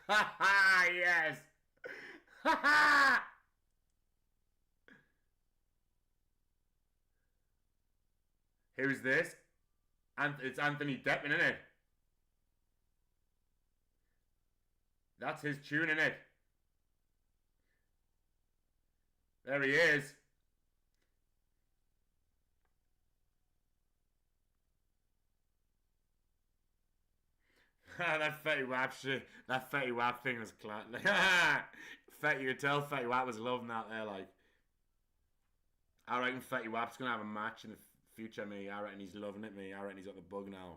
Ha ha, yes. Ha ha. Who's this? It's Anthony Deppin, isn't it? That's his tune, isn't it? There he is. That Fetty Wap shit. That Fetty Wap thing was class. Fetty, you could tell Fetty Wap was loving that there, like. I reckon Fetty Wap's gonna have a match in the future, me. I reckon he's loving it, me. I reckon he's got the bug now.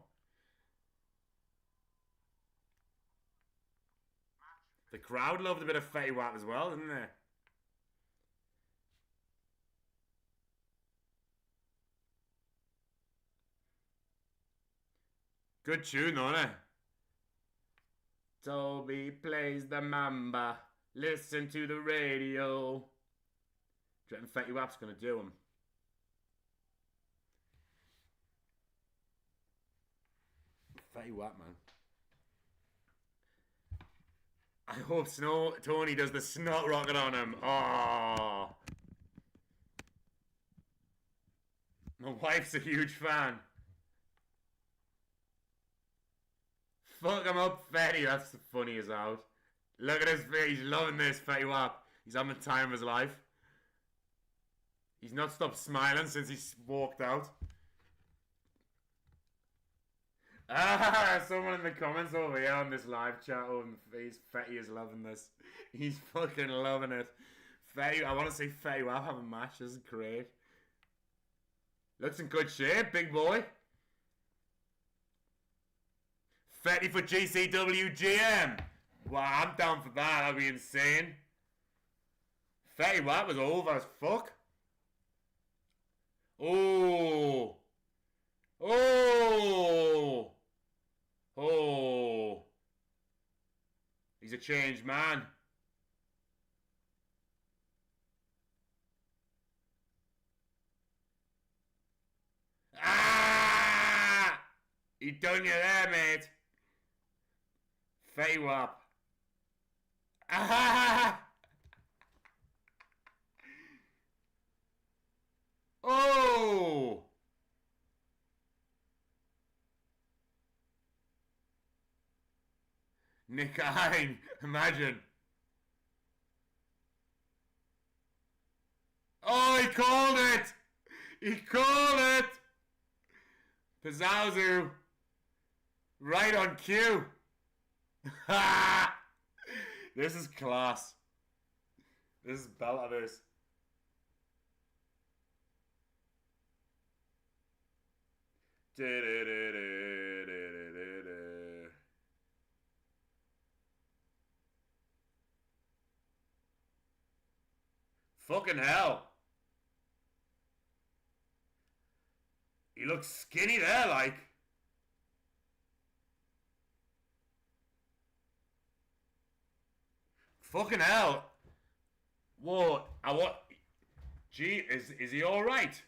The crowd loved a bit of Fetty Wap as well, didn't they? Good tune, though, isn't it? Toby plays the mamba. Listen to the radio. Do you reckon Fetty Wap's going to do him? Fetty Wap, man. I hope Tony does the snot rocket on him. Oh. My wife's a huge fan. Fuck him up, Fetty. That's the funniest out. Look at his face. He's loving this, Fetty Wap. He's having the time of his life. He's not stopped smiling since he's walked out. Someone in the comments over here on this live chat on face, Fetty is loving this. He's fucking loving it. Fetty, I want to see Fetty Wap have a match. This is great. Looks in good shape, big boy. Fetty for GCW GM. Wow, I'm down for that. That'd be insane. Fetty Wap was over as fuck. Oh. Oh. Oh. He's a changed man. Ah! He done you there, mate. Fetty Wap. Ah! Oh! Nick Hine, imagine. Oh, he called it! He called it! Pizzazu. Right on cue. This is class. This is Bellavis. Fucking hell. He looks skinny there, like. Fucking hell. Whoa. What? Gee, is he alright?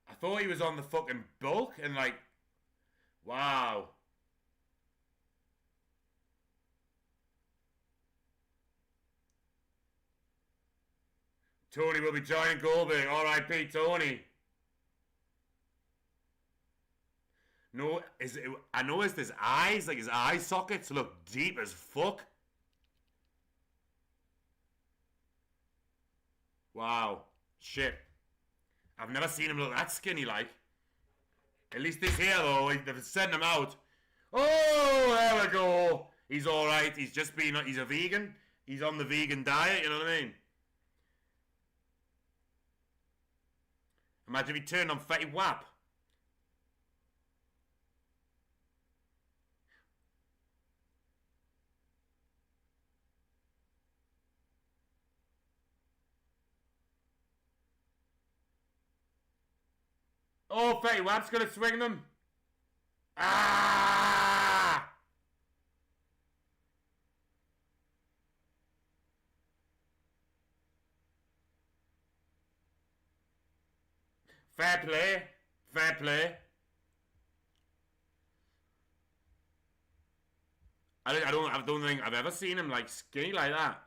I thought he was on the fucking bulk and like. Wow. Tony will be joining Goldberg. R.I.P. Tony. No, I noticed his eyes, like his eye sockets look deep as fuck. Wow. Shit. I've never seen him look that skinny like. At least this here though, they've sent him out. Oh, there we go. He's alright. He's just been, he's a vegan. He's on the vegan diet, you know what I mean? Imagine if he turned on Fetty Wap. Oh, Fetty Wap's gonna swing them. Ah! Fair play. Fair play. I don't think I've ever seen him like skinny like that.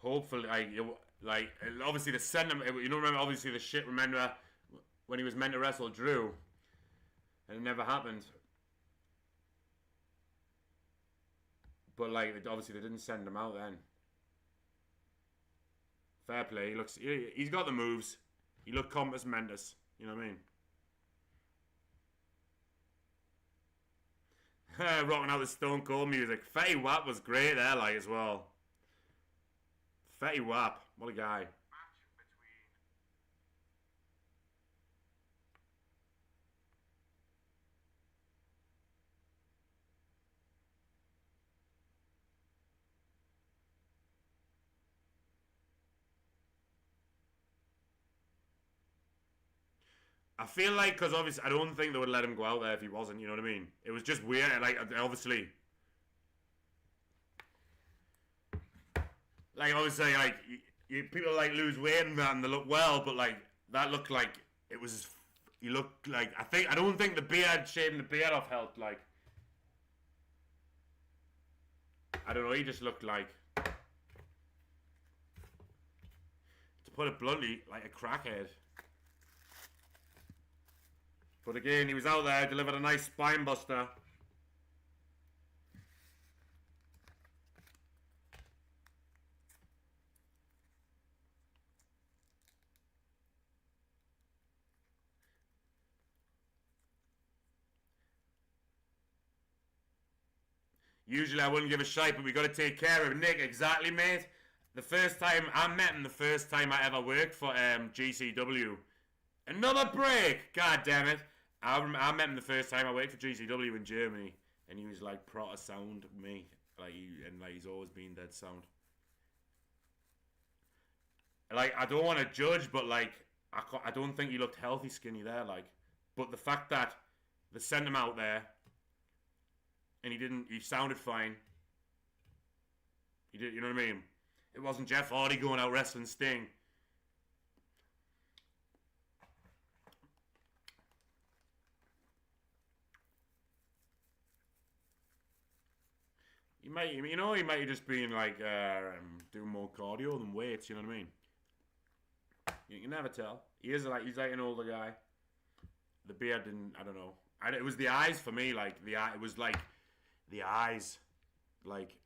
Hopefully, like obviously the send him. You know, remember obviously the shit. Remember when he was meant to wrestle Drew, and it never happened. But like obviously they didn't send him out then. Fair play. He's got the moves. He looked compass mentis. You know what I mean? Rocking out the Stone Cold music. Fetty Wap was great there, like as well. Fetty Wap. What a guy. I feel like, because obviously, I don't think they would let him go out there if he wasn't, you know what I mean? It was just weird, like, obviously. Like, obviously, like, people, like, lose weight and that, and they look well, but, like, that looked like, it was, you look like, I don't think the beard, shaving the beard off helped, like. I don't know, he just looked like, to put it bluntly, like a crackhead. But again, he was out there, delivered a nice spine buster. Usually I wouldn't give a shite, but we got to take care of Nick. Exactly, mate. The first time I met him, the first time I ever worked for GCW. Another break! God damn it. I met him the first time I worked for GCW in Germany, and he was like proper sound me. Like, he's always been dead sound. Like, I don't want to judge, but like, I don't think he looked healthy skinny there. Like, but the fact that they sent him out there, and he sounded fine. He did, you know what I mean? It wasn't Jeff Hardy going out wrestling Sting. He might have just been like doing more cardio than weights. You know what I mean? You can never tell. He's like an older guy. The beard didn't. I don't know. It was the eyes for me. Like it was like the eyes, like.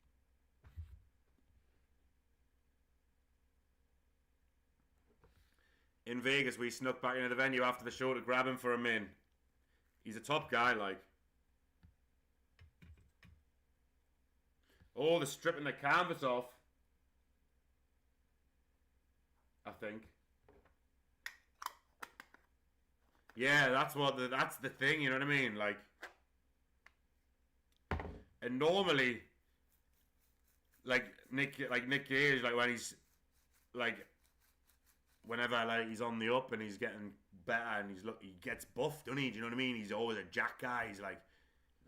In Vegas, we snuck back into the venue after the show to grab him for a min. He's a top guy, like. Oh, they're stripping the canvas off. I think. Yeah, that's the thing, you know what I mean? Like, and normally, like Nick Gage, like when he's like, whenever like he's on the up and he's getting better and he gets buffed, doesn't he? Do you know what I mean? He's always a jack guy. He's like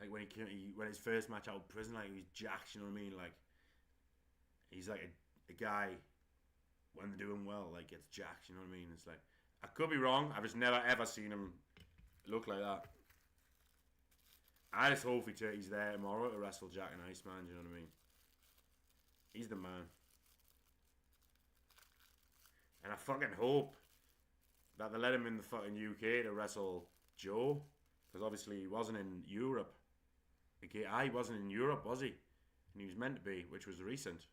when his first match out of prison, like he was jacked. You know what I mean? Like he's like a guy when they're doing well, like gets jacked. You know what I mean? It's like, I could be wrong. I've just never ever seen him look like that. I just hope he's there tomorrow to wrestle Jack and Iceman. You know what I mean? He's the man. And I fucking hope that they let him in the fucking UK to wrestle Joe. Because obviously he wasn't in Europe. He wasn't in Europe, was he? And he was meant to be, which was recent.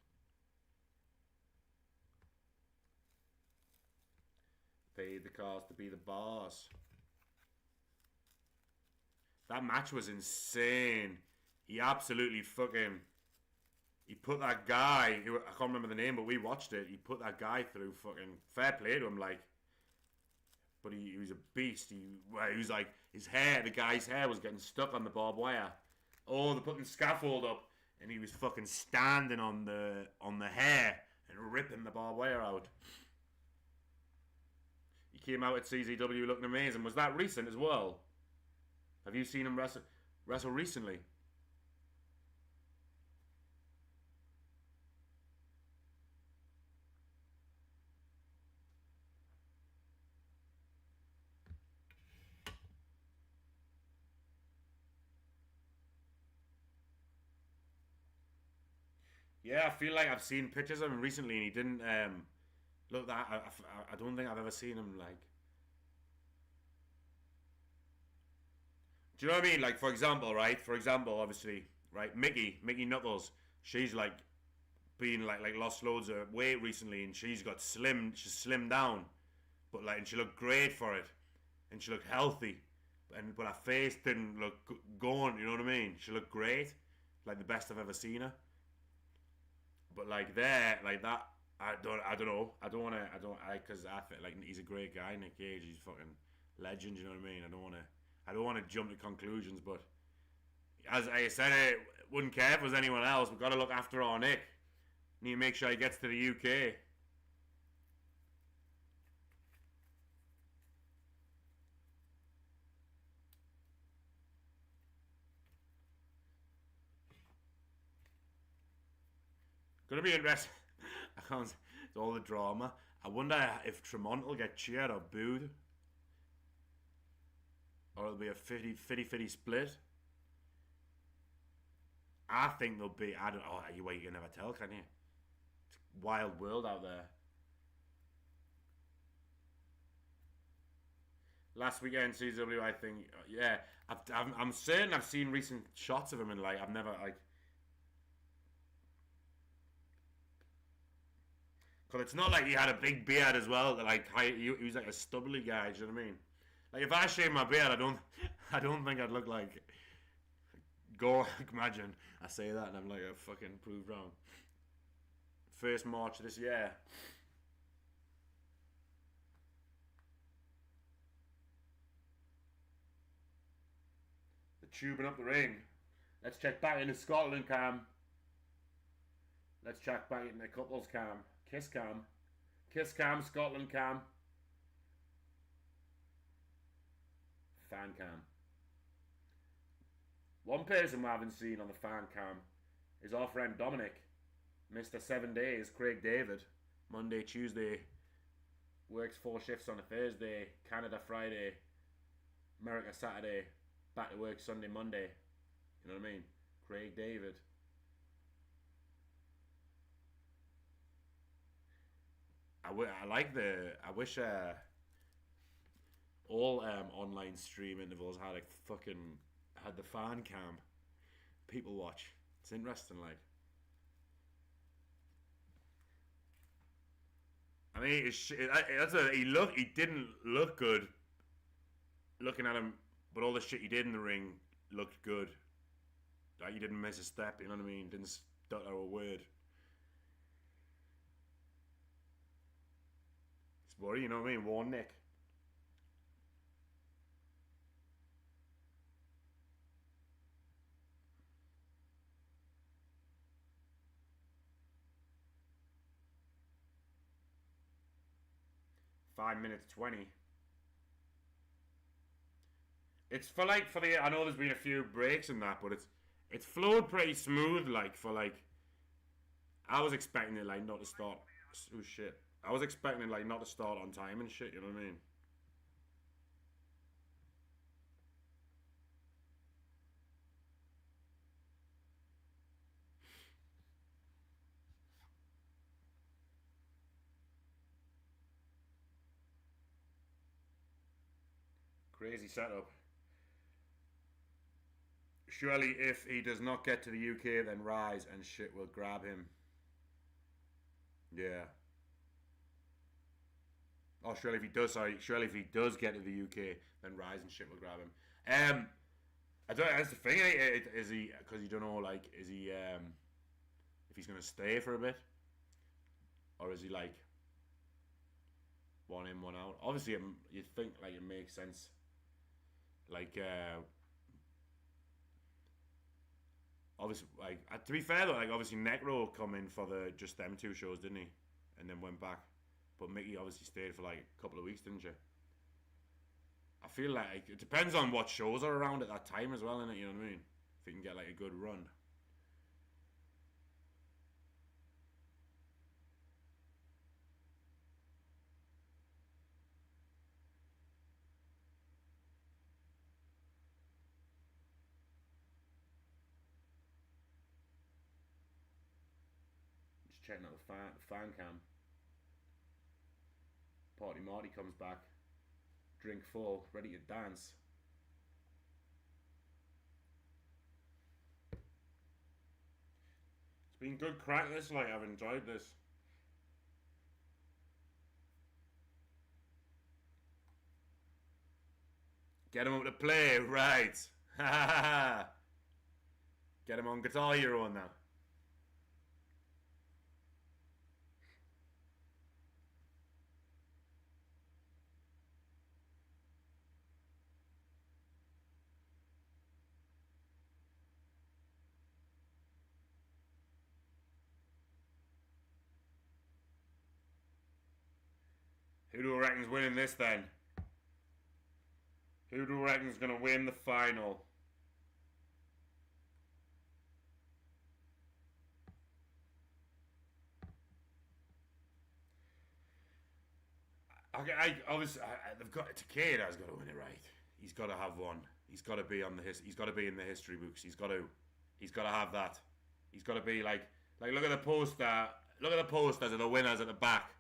Paid the cost to be the boss. That match was insane. He absolutely fucking... He put that guy, who I can't remember the name, but we watched it. He put that guy through fucking fair play to him, like. But he was a beast. He was like, the guy's hair was getting stuck on the barbed wire. Oh, they're putting scaffold up, and he was fucking standing on the hair and ripping the barbed wire out. He came out at CZW looking amazing. Was that recent as well? Have you seen him wrestle recently? Yeah, I feel like I've seen pictures of him recently, and he didn't look that. I don't think I've ever seen him like. Do you know what I mean? Like, for example, right? For example, obviously, right? Mickey Knuckles. She's like been like lost loads of weight recently, and she's slimmed down, but like, and she looked great for it, and she looked healthy, but her face didn't look going. You know what I mean? She looked great, like the best I've ever seen her. But like there, like that, I don't know. Because I feel like he's a great guy, Nick Cage. He's fucking legend. You know what I mean? I don't want to jump to conclusions, but as I said, I wouldn't care if it was anyone else. We've got to look after our Nick. Need to make sure he gets to the UK. Gonna be interesting. I can't. It's all the drama. I wonder if Tremont will get cheered or booed, or it'll be a 50-50 split. I think there'll be. I don't. Oh, you can never tell, can you? It's a wild world out there. Last weekend CW, I think. Yeah, I'm certain I've seen recent shots of him, and like I've never like. Because it's not like he had a big beard as well. Like he was like a stubbly guy. Do you know what I mean? Like if I shave my beard, I don't think I'd look like. Go imagine I say that and I'm like I fucking proved wrong. First March this year. The tubing up the ring. Let's check back into Scotland cam. Let's check back into couples cam. Kiss cam. Kiss cam, Scotland cam. Fan cam. One person we haven't seen on the fan cam is our friend Dominic. Mr. 7 days, Craig David. Monday, Tuesday. Works 4 shifts on a Thursday. Canada Friday. America Saturday. Back to work Sunday, Monday. You know what I mean? Craig David. I wish all online stream intervals had the fan cam. People watch. It's interesting, like. I mean, he didn't look good. Looking at him, but all the shit he did in the ring looked good. Like he didn't miss a step. You know what I mean? Didn't stutter a word. Worry, you know what I mean? Warn Nick. $5:20. It's for the. I know there's been a few breaks in that, but it's flowed pretty smooth. Like for like, I was expecting it like not to start. Oh shit. I was expecting it like not to start on time and shit, you know what I mean? Crazy setup. Surely if he does not get to the UK, then Rise and shit will grab him. Yeah. Oh, surely if he does get to the UK, then Rise and shit will grab him. I don't. That's the thing. Is he? Because you don't know. Like, is he? If he's gonna stay for a bit, or is he like one in, one out? Obviously, you'd think like it makes sense. Like, obviously, like to be fair though, like obviously Necro come in for the just them 2 shows, didn't he? And then went back. But Mickey obviously stayed for like a couple of weeks, didn't you? I feel like it depends on what shows are around at that time as well, innit? You know what I mean? If you can get like a good run. Just checking out the fan cam. Party Marty comes back. Drink full, ready to dance. It's been good crack this, like I've enjoyed this. Get him up to play, right. Get him on Guitar Hero now. Who do you reckon's winning this then? Who do you reckon's going to win the final? They've got Takeda's got to win it, right? He's got to have one. He's got to be on the He's got to be in the history books. He's got to have that. He's got to be like look at the poster. Look at the posters of the winners at the back.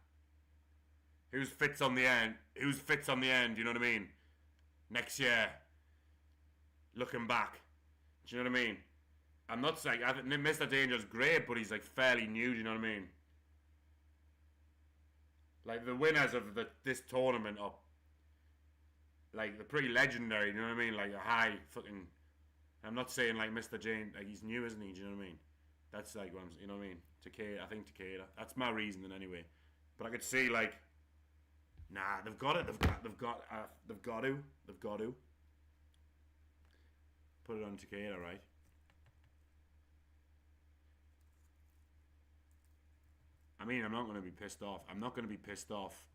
Who's fits on the end? Who's fits on the end? You know what I mean? Next year, looking back. Do you know what I mean? I'm not saying I think Mr. Danger's great, but he's like fairly new. Do you know what I mean? Like the winners of this tournament are like they're pretty legendary. You know what I mean? Like a high fucking. I'm not saying like Mr. Jane. Like he's new, isn't he? Do you know what I mean? That's like what I'm. You know what I mean? Takeda. I think Takeda. That's my reasoning anyway. But I could see like. Nah, they've got it. They've got to. Put it on Takeda, right? I mean, I'm not going to be pissed off. I'm not going to be pissed off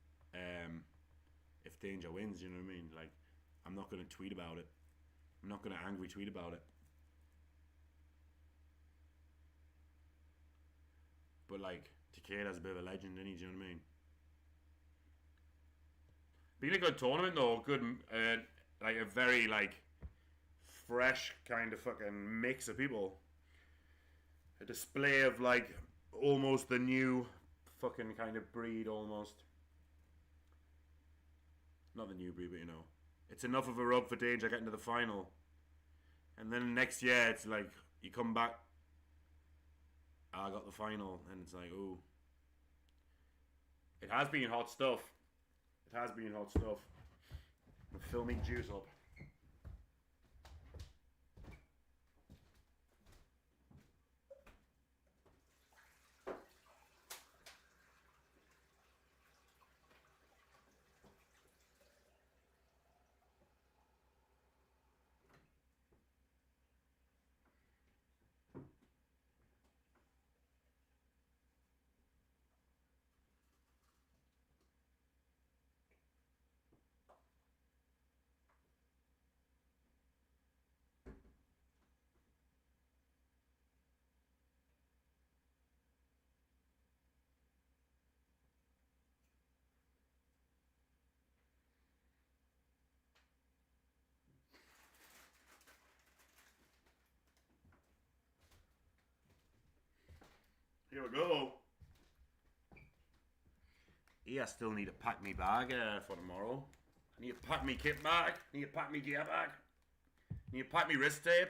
if Danger wins, you know what I mean? Like, I'm not going to tweet about it. I'm not going to angry tweet about it. But, like, Takeda's a bit of a legend, isn't he? Do you know what I mean? Been a good tournament, though. Good, like, a very, like, fresh kind of fucking mix of people. A display of, like, almost the new fucking kind of breed, almost. Not the new breed, but you know. It's enough of a rub for Danger getting to the final. And then next year, it's like, you come back, I got the final, and it's like, ooh. It has been hot stuff. It has been hot stuff. Fill me juice up. Here we go. Yeah, I still need to pack me bag for tomorrow. I need to pack me kit bag. I need to pack me gear bag. I need to pack me wrist tape.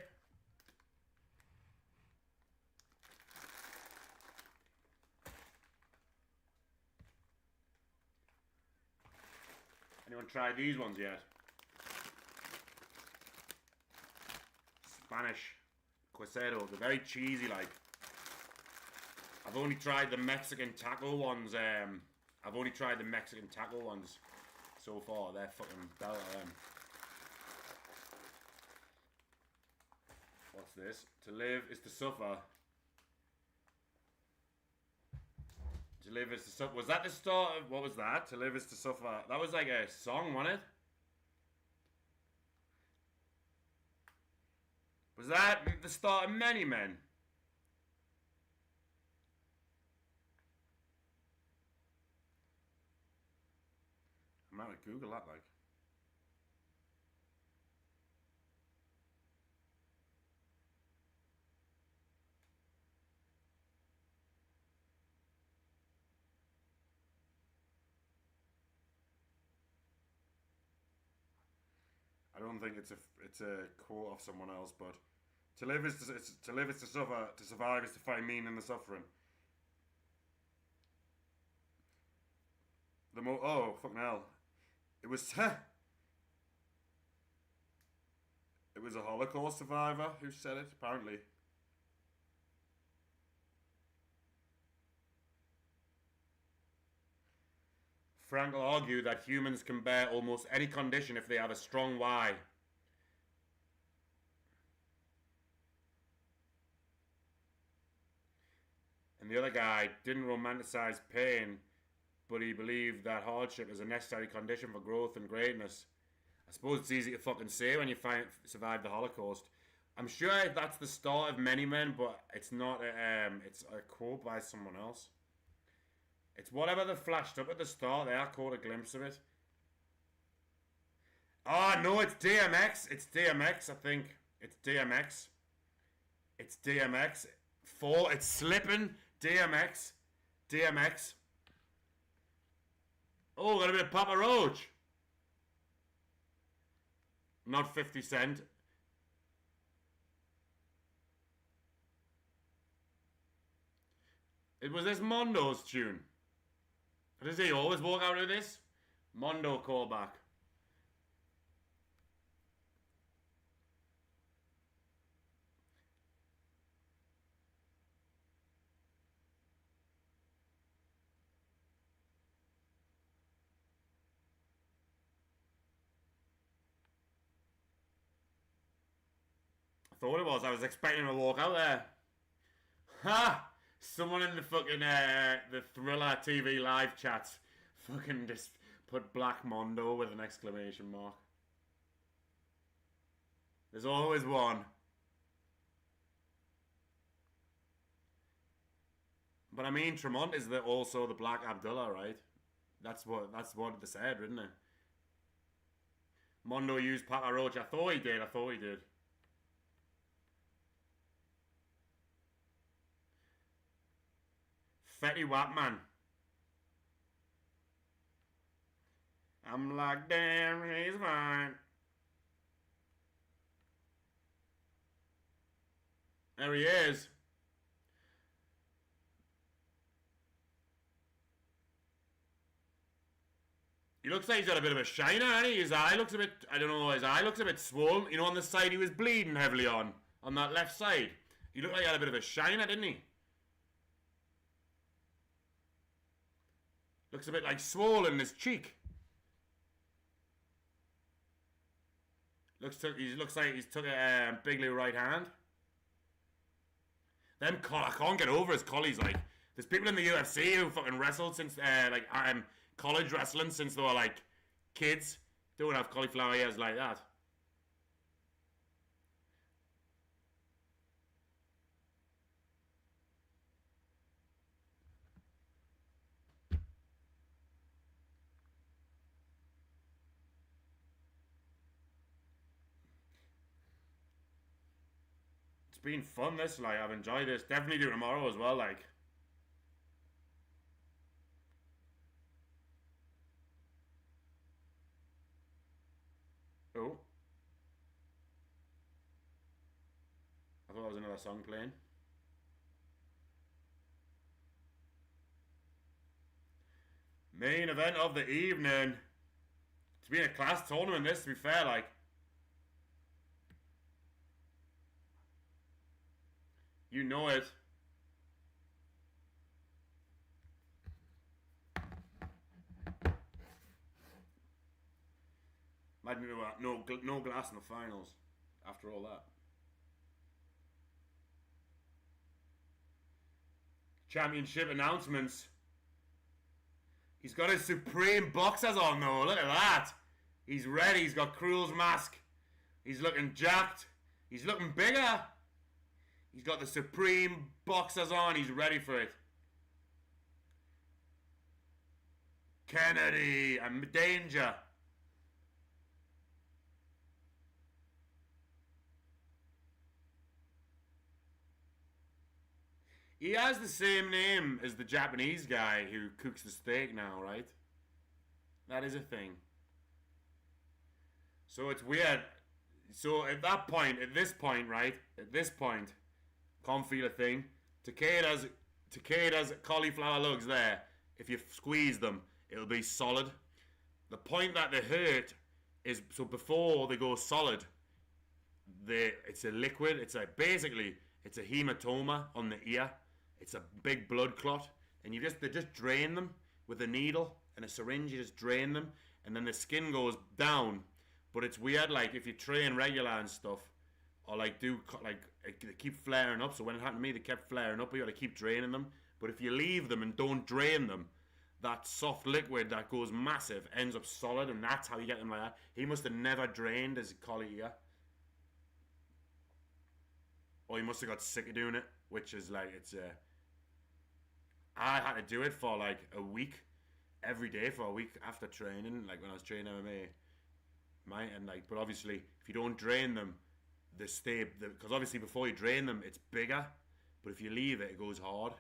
Anyone tried these ones yet? Spanish quesero. They're very cheesy like. I've only tried the Mexican taco ones. I've only tried the Mexican taco ones so far. They're fucking belt of them. What's this? To live is to suffer. To live is to suffer. Was that the start of, what was that? To live is to suffer. That was like a song, wasn't it? Was that the start of Many Men? I might Google that, like. I don't think it's a quote of someone else, but to live is to live is to suffer, to survive is to find meaning in the suffering. Oh fucking hell. It was it was a Holocaust survivor who said it, apparently. Frank will argue that humans can bear almost any condition if they have a strong why. And the other guy didn't romanticize pain, but he believed that hardship is a necessary condition for growth and greatness. I suppose it's easy to fucking say when you survive the Holocaust. I'm sure that's the start of many men, but it's not. It's a quote by someone else. It's whatever they flashed up at the start there. I caught a glimpse of it. Oh, no, it's DMX. It's DMX, I think. It's DMX. It's DMX. It's slipping. DMX. DMX. Oh, got a bit of Papa Roach. Not 50 Cent. It was this Mondo's tune. Does he always walk out of this? Mondo callback. I thought it was. I was expecting to walk out there. Ha! Someone in the fucking the Thriller TV live chats fucking just put Black Mondo with an exclamation mark. There's always one. But I mean, Tremont is also the Black Abdullah, right? That's what they said, didn't it? Mondo used Papa Roach. I thought he did. Fetty Wap Man. I'm like, damn, he's fine. There he is. He looks like he's got a bit of a shiner, hasn't he? His eye looks a bit, I don't know, his eye looks a bit swollen. You know, on the side he was bleeding heavily on that left side. He looked like he had a bit of a shiner, didn't he? Looks a bit like swollen in his cheek. Looks like he's took a big little right hand. I can't get over his collies. Like, there's people in the UFC who fucking wrestled since college wrestling since they were like kids. Don't have cauliflower ears like that. Been fun, this, like, I've enjoyed this. Definitely do tomorrow as well, like. Oh, I thought that was another song playing. Main event of the evening. It's been a class tournament, this, to be fair, like. You know it. Might be no glass in the finals after all that. Championship announcements. He's got his Supreme boxers on though. Look at that. He's ready. He's got Cruel's mask. He's looking jacked. He's looking bigger. He's got the Supreme boxers on. He's ready for it. Kennedy and Danger. He has the same name as the Japanese guy who cooks the steak now, right? That is a thing. So it's weird. So at this point, can't feel a thing. Takeda's cauliflower lugs there. If you squeeze them, it'll be solid. The point that they hurt is, so before they go solid, it's a liquid. It's a hematoma on the ear. It's a big blood clot, and they just drain them with a needle and a syringe. You just drain them, and then the skin goes down. But it's weird, like if you train regular and stuff, or they keep flaring up. So when it happened to me, they kept flaring up. But you got to keep draining them. But if you leave them and don't drain them, that soft liquid that goes massive ends up solid, and that's how you get them like that. He must have never drained his collie ear. Or he must have got sick of doing it, which is like, it's I had to do it for like a week, every day for a week after training, like when I was training MMA. But obviously, if you don't drain them, they stay, because obviously before you drain them, it's bigger, but if you leave it, it goes hard.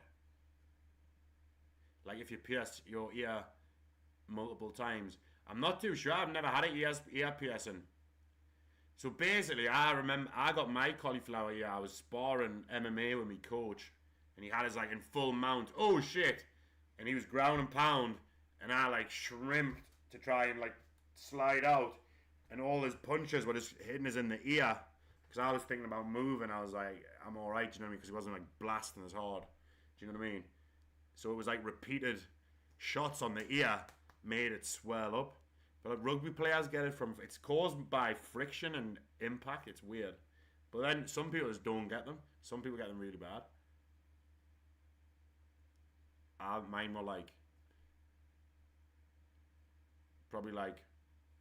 Like if you pierce your ear multiple times. I'm not too sure, I've never had an ear piercing. So basically, I remember I got my cauliflower ear. I was sparring MMA with my coach, and he had his like in full mount. Oh shit! And he was ground and pound, and I like shrimped to try and like slide out, and all his punches were just hitting us in the ear. Because I was thinking about moving. I was like, I'm all right, do you know what I mean? Because he wasn't like blasting as hard. Do you know what I mean? So it was like repeated shots on the ear made it swell up. But like, rugby players get it from, it's caused by friction and impact. It's weird. But then some people just don't get them. Some people get them really bad. Mine were like, probably like,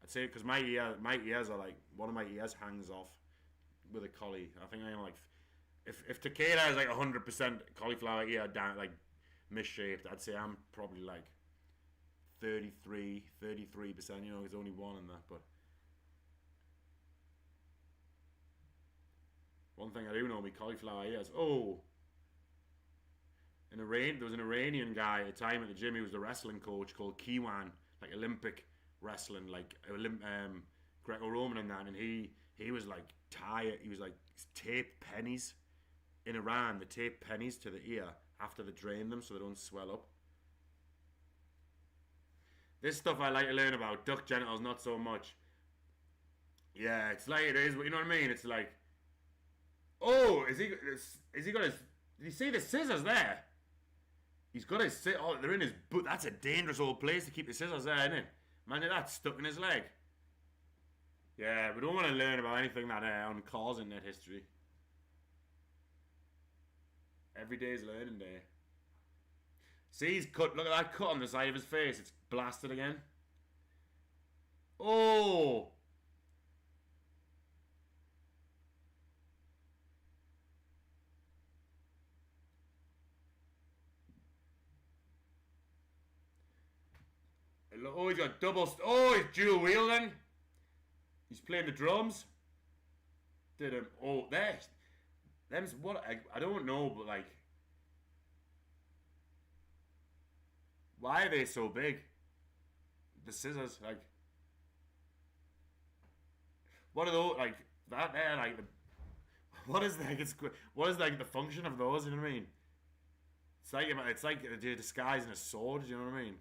I'd say, because my ears are like, one of my ears hangs off with a collie. I think I'm like, if Takeda is like 100% cauliflower ear down, like misshaped, I'd say I'm probably like 33%, you know, there's only one in that. But one thing I do know, me cauliflower ears. Oh, there was an Iranian guy at the time at the gym. He was the wrestling coach called Kiwan, like Olympic wrestling, like Greco-Roman and that. And he was like he was like tape pennies in Iran. They tape pennies to the ear after they drain them so they don't swell up. This stuff I like to learn about. Duck genitals, not so much. Yeah, it's like it is, but you know what I mean? It's like, oh, is he got his, did you see the scissors there? He's got his, oh, they're in his boot. That's a dangerous old place to keep the scissors there, isn't it? Man, that's stuck in his leg. Yeah, we don't want to learn about anything that on cars in net history. Every day's learning day. See, he's cut. Look at that cut on the side of his face. It's blasted again. Oh! Oh, he's got oh, he's dual wielding. He's playing the drums. Did him. Oh, them's what I don't know, but like, why are they so big? The scissors, like, what are those, like, that there, like, what is like the function of those, you know what I mean? It's like they're disguising a sword, you know what I mean?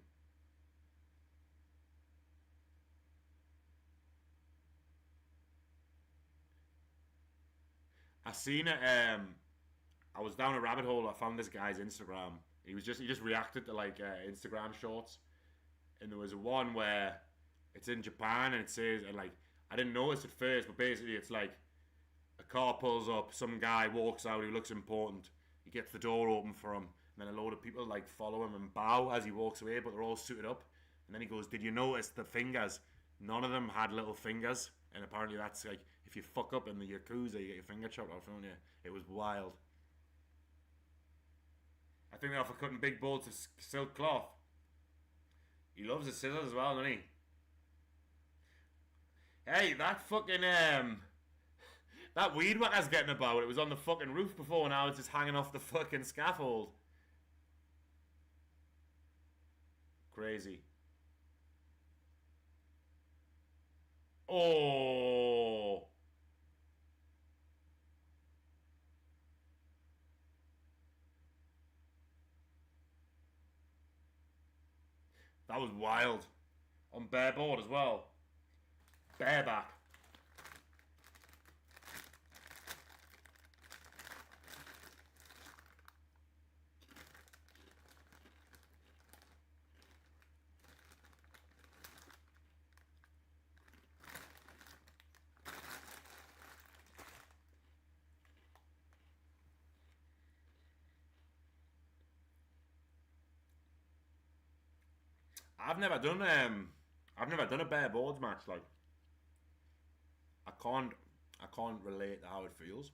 I seen it, I was down a rabbit hole, I found this guy's Instagram. He just reacted to like Instagram shorts, and there was one where it's in Japan and it says, and like I didn't notice at first, but basically it's like a car pulls up, some guy walks out who looks important, he gets the door open for him, and then a load of people like follow him and bow as he walks away, but they're all suited up, and then he goes, "Did you notice the fingers? None of them had little fingers," and apparently that's like, if you fuck up in the Yakuza, you get your finger chopped off, don't you? It was wild. I think they're off for cutting big bolts of silk cloth. He loves his scissors as well, doesn't he? Hey, that fucking, that weed whacker's getting about. It was on the fucking roof before, now it's just hanging off the fucking scaffold. Crazy. Oh. That was wild. On bare board as well. Bareback. I've never done a bare boards match. Like, I can't relate to how it feels.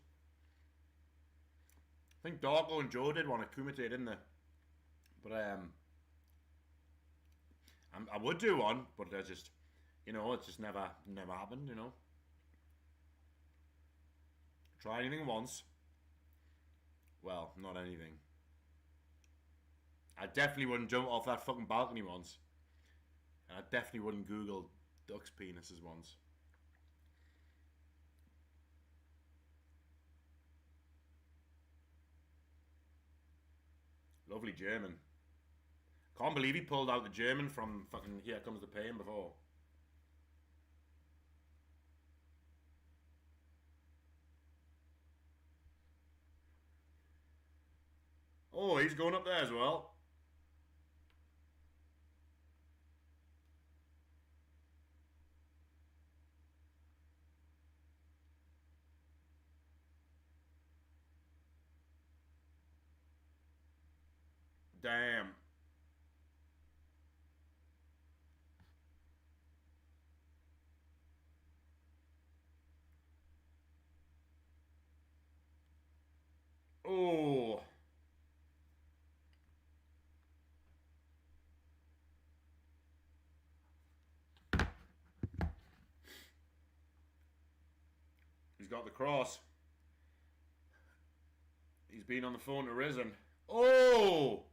I think Darko and Joe did one at Kumite, didn't they? But I would do one, but I just, it's just never happened. Try anything once. Well, not anything. I definitely wouldn't jump off that fucking balcony once. And I definitely wouldn't Google ducks' penises once. Lovely German. Can't believe he pulled out the German from fucking Here Comes the Pain before. Oh, he's going up there as well. Damn. Oh. He's got the cross. He's been on the phone to Risen. Oh!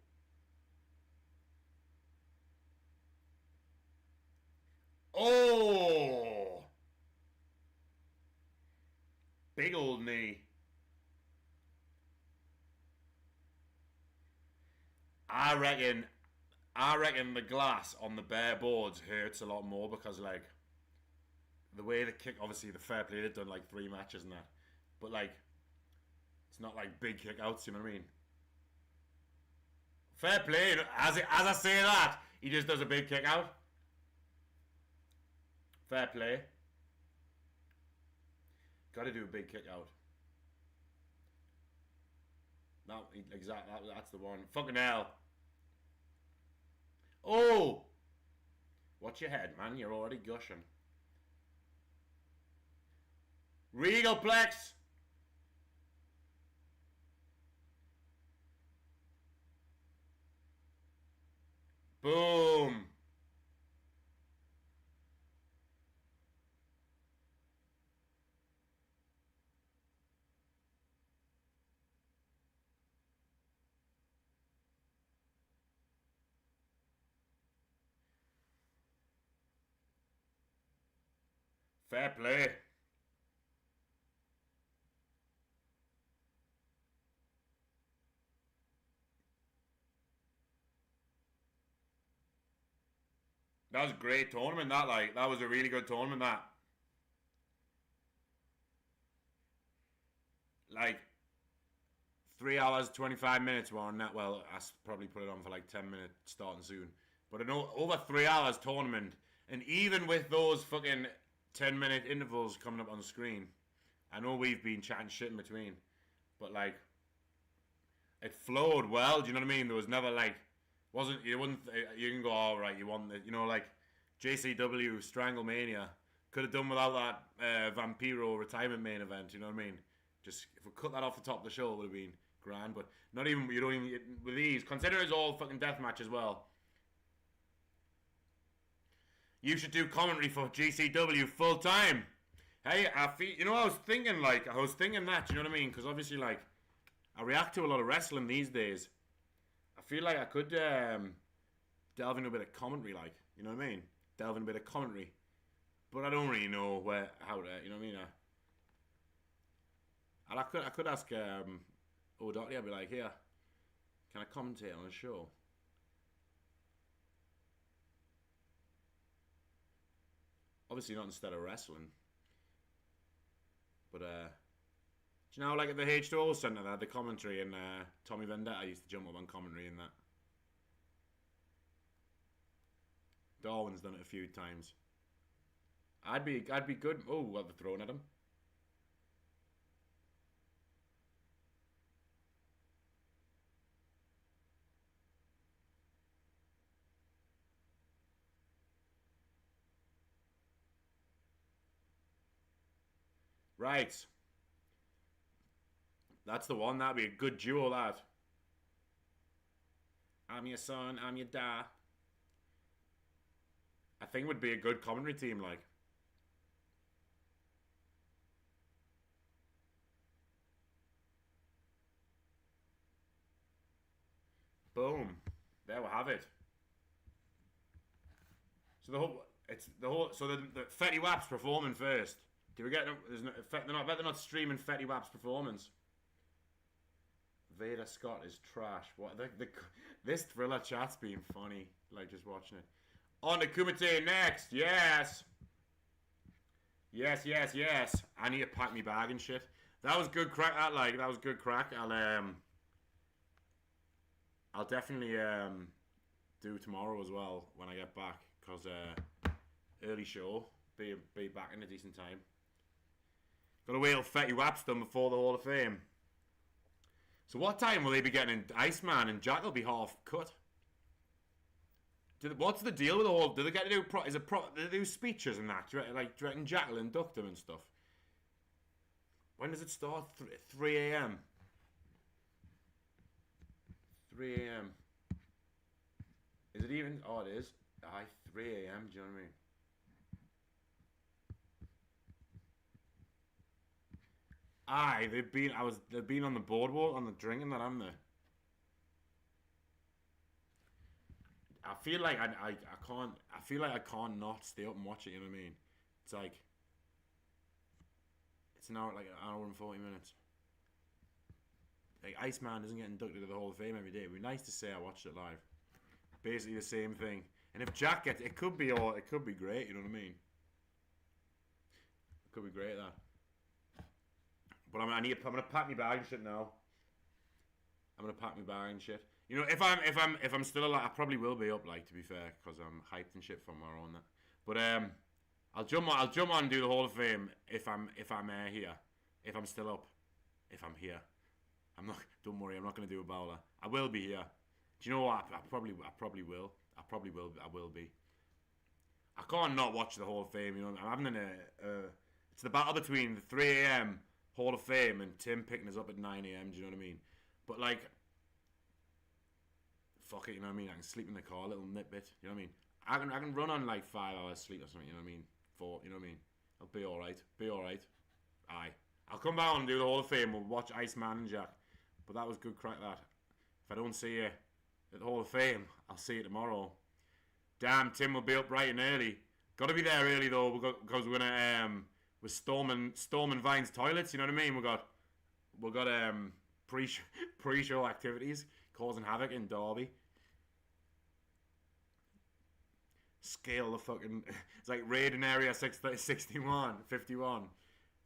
Oh! Big old knee. I reckon the glass on the bare boards hurts a lot more because, like, the way the kick, obviously the fair play, they've done like 3 matches and that, but like, it's not like big kick outs, you know what I mean? Fair play, as I say that, he just does a big kick out. Fair play. Gotta do a big kick out. No, exactly, that's the one. Fucking hell. Oh! Watch your head, man, you're already gushing. Regalplex! Boom! Fair play. That was a great tournament, that, like. That was a really good tournament, that. Like, 3 hours, 25 minutes were on that. Well, I probably put it on for like 10 minutes starting soon. But an over 3 hours tournament, and even with those fucking 10-minute intervals coming up on the screen, I know we've been chatting shit in between, but like, it flowed well. Do you know what I mean? There was never like, you can go, all right, you want it, like JCW Stranglemania could have done without that Vampiro retirement main event. You know what I mean? Just if we cut that off the top of the show, it would have been grand. But not even, you don't even, with these, consider it's all fucking deathmatch as well. You should do commentary for GCW full time. Hey, I feel, I was thinking that, you know what I mean? Because obviously, like, I react to a lot of wrestling these days. I feel like I could delve into a bit of commentary, like, you know what I mean? Delve into a bit of commentary. But I don't really know how to, you know what I mean? And I could ask O'Doherty, I'd be like, here, can I commentate on a show? Obviously not instead of wrestling. But, do you know, like at the H2O Centre, they had the commentary, and Tommy Vendetta used to jump up on commentary in that. Darwin's done it a few times. I'd be good. Oh, what they're throwing at him. Right. That's the one. That'd be a good duo, that. I'm your son, I'm your dad. I think it would be a good commentary team, like. Boom. There we have it. So the Fetty Wap's performing first. Do we get them? I bet they're not streaming Fetty Wap's performance. Vader Scott is trash. What this thriller chat's been funny. Like just watching it. On to Kumite next. Yes. Yes. I need to pack me bag and shit. That was good crack. That was good crack. I'll definitely do tomorrow as well when I get back, cause early show. Be back in a decent time. Gotta wait till Fetty Wap's done before the Hall of Fame. So what time will they be getting in? Iceman and Jack will be half cut. What's the deal with the whole? Do they get to do? Do they do speeches and that? Do you reckon Jack will induct them and stuff? When does it start? 3 a.m. 3 a.m. Is it even? Oh, it is. 3 a.m. Do you know what I mean? They've been on the boardwalk on the drinking that I'm there. I feel like I can't not stay up and watch it, you know what I mean? It's like it's an hour and 40 minutes. Like Iceman doesn't get inducted to the Hall of Fame every day. It'd be nice to say I watched it live. Basically the same thing. And if Jack gets it could be great, you know what I mean? It could be great that. But I'm gonna pack my bag and shit now. I'm gonna pack my bag and shit. You know, if I'm still alive, I probably will be up, like, to be fair, because I'm hyped and shit from our own that. But I'll jump on and do the Hall of Fame if I'm here. If I'm still up. If I'm here. Don't worry, I'm not gonna do a bowler. I will be here. Do you know what? I probably will. I will be. I can't not watch the Hall of Fame, you know. I'm having it's the battle between the 3 a.m. Hall of Fame and Tim picking us up at 9 a.m. Do you know what I mean? But like, fuck it, you know what I mean? I can sleep in the car a little bit, you know what I mean? I can run on like 5 hours sleep or something, you know what I mean? 4, you know what I mean? I'll be alright. Aye. I'll come down and do the Hall of Fame. We'll watch Iceman and Jack. But that was good crack, that. If I don't see you at the Hall of Fame, I'll see you tomorrow. Damn, Tim will be up bright and early. Got to be there early though, because we're gonna we're storming Vine's toilets. You know what I mean? We got pre-show activities causing havoc in Derby. Scale the fucking. It's like raiding area 61, 51.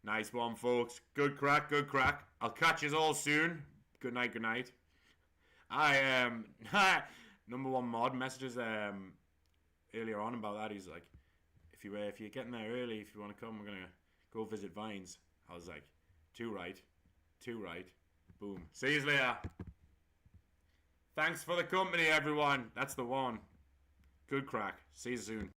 Nice one, folks. Good crack. I'll catch you all soon. Good night. I number one mod messages earlier on about that. He's like, if you're getting there early, if you want to come, we're gonna go visit Vines. I was like, too right. Boom. See you later. Thanks for the company, everyone. That's the one. Good crack. See you soon.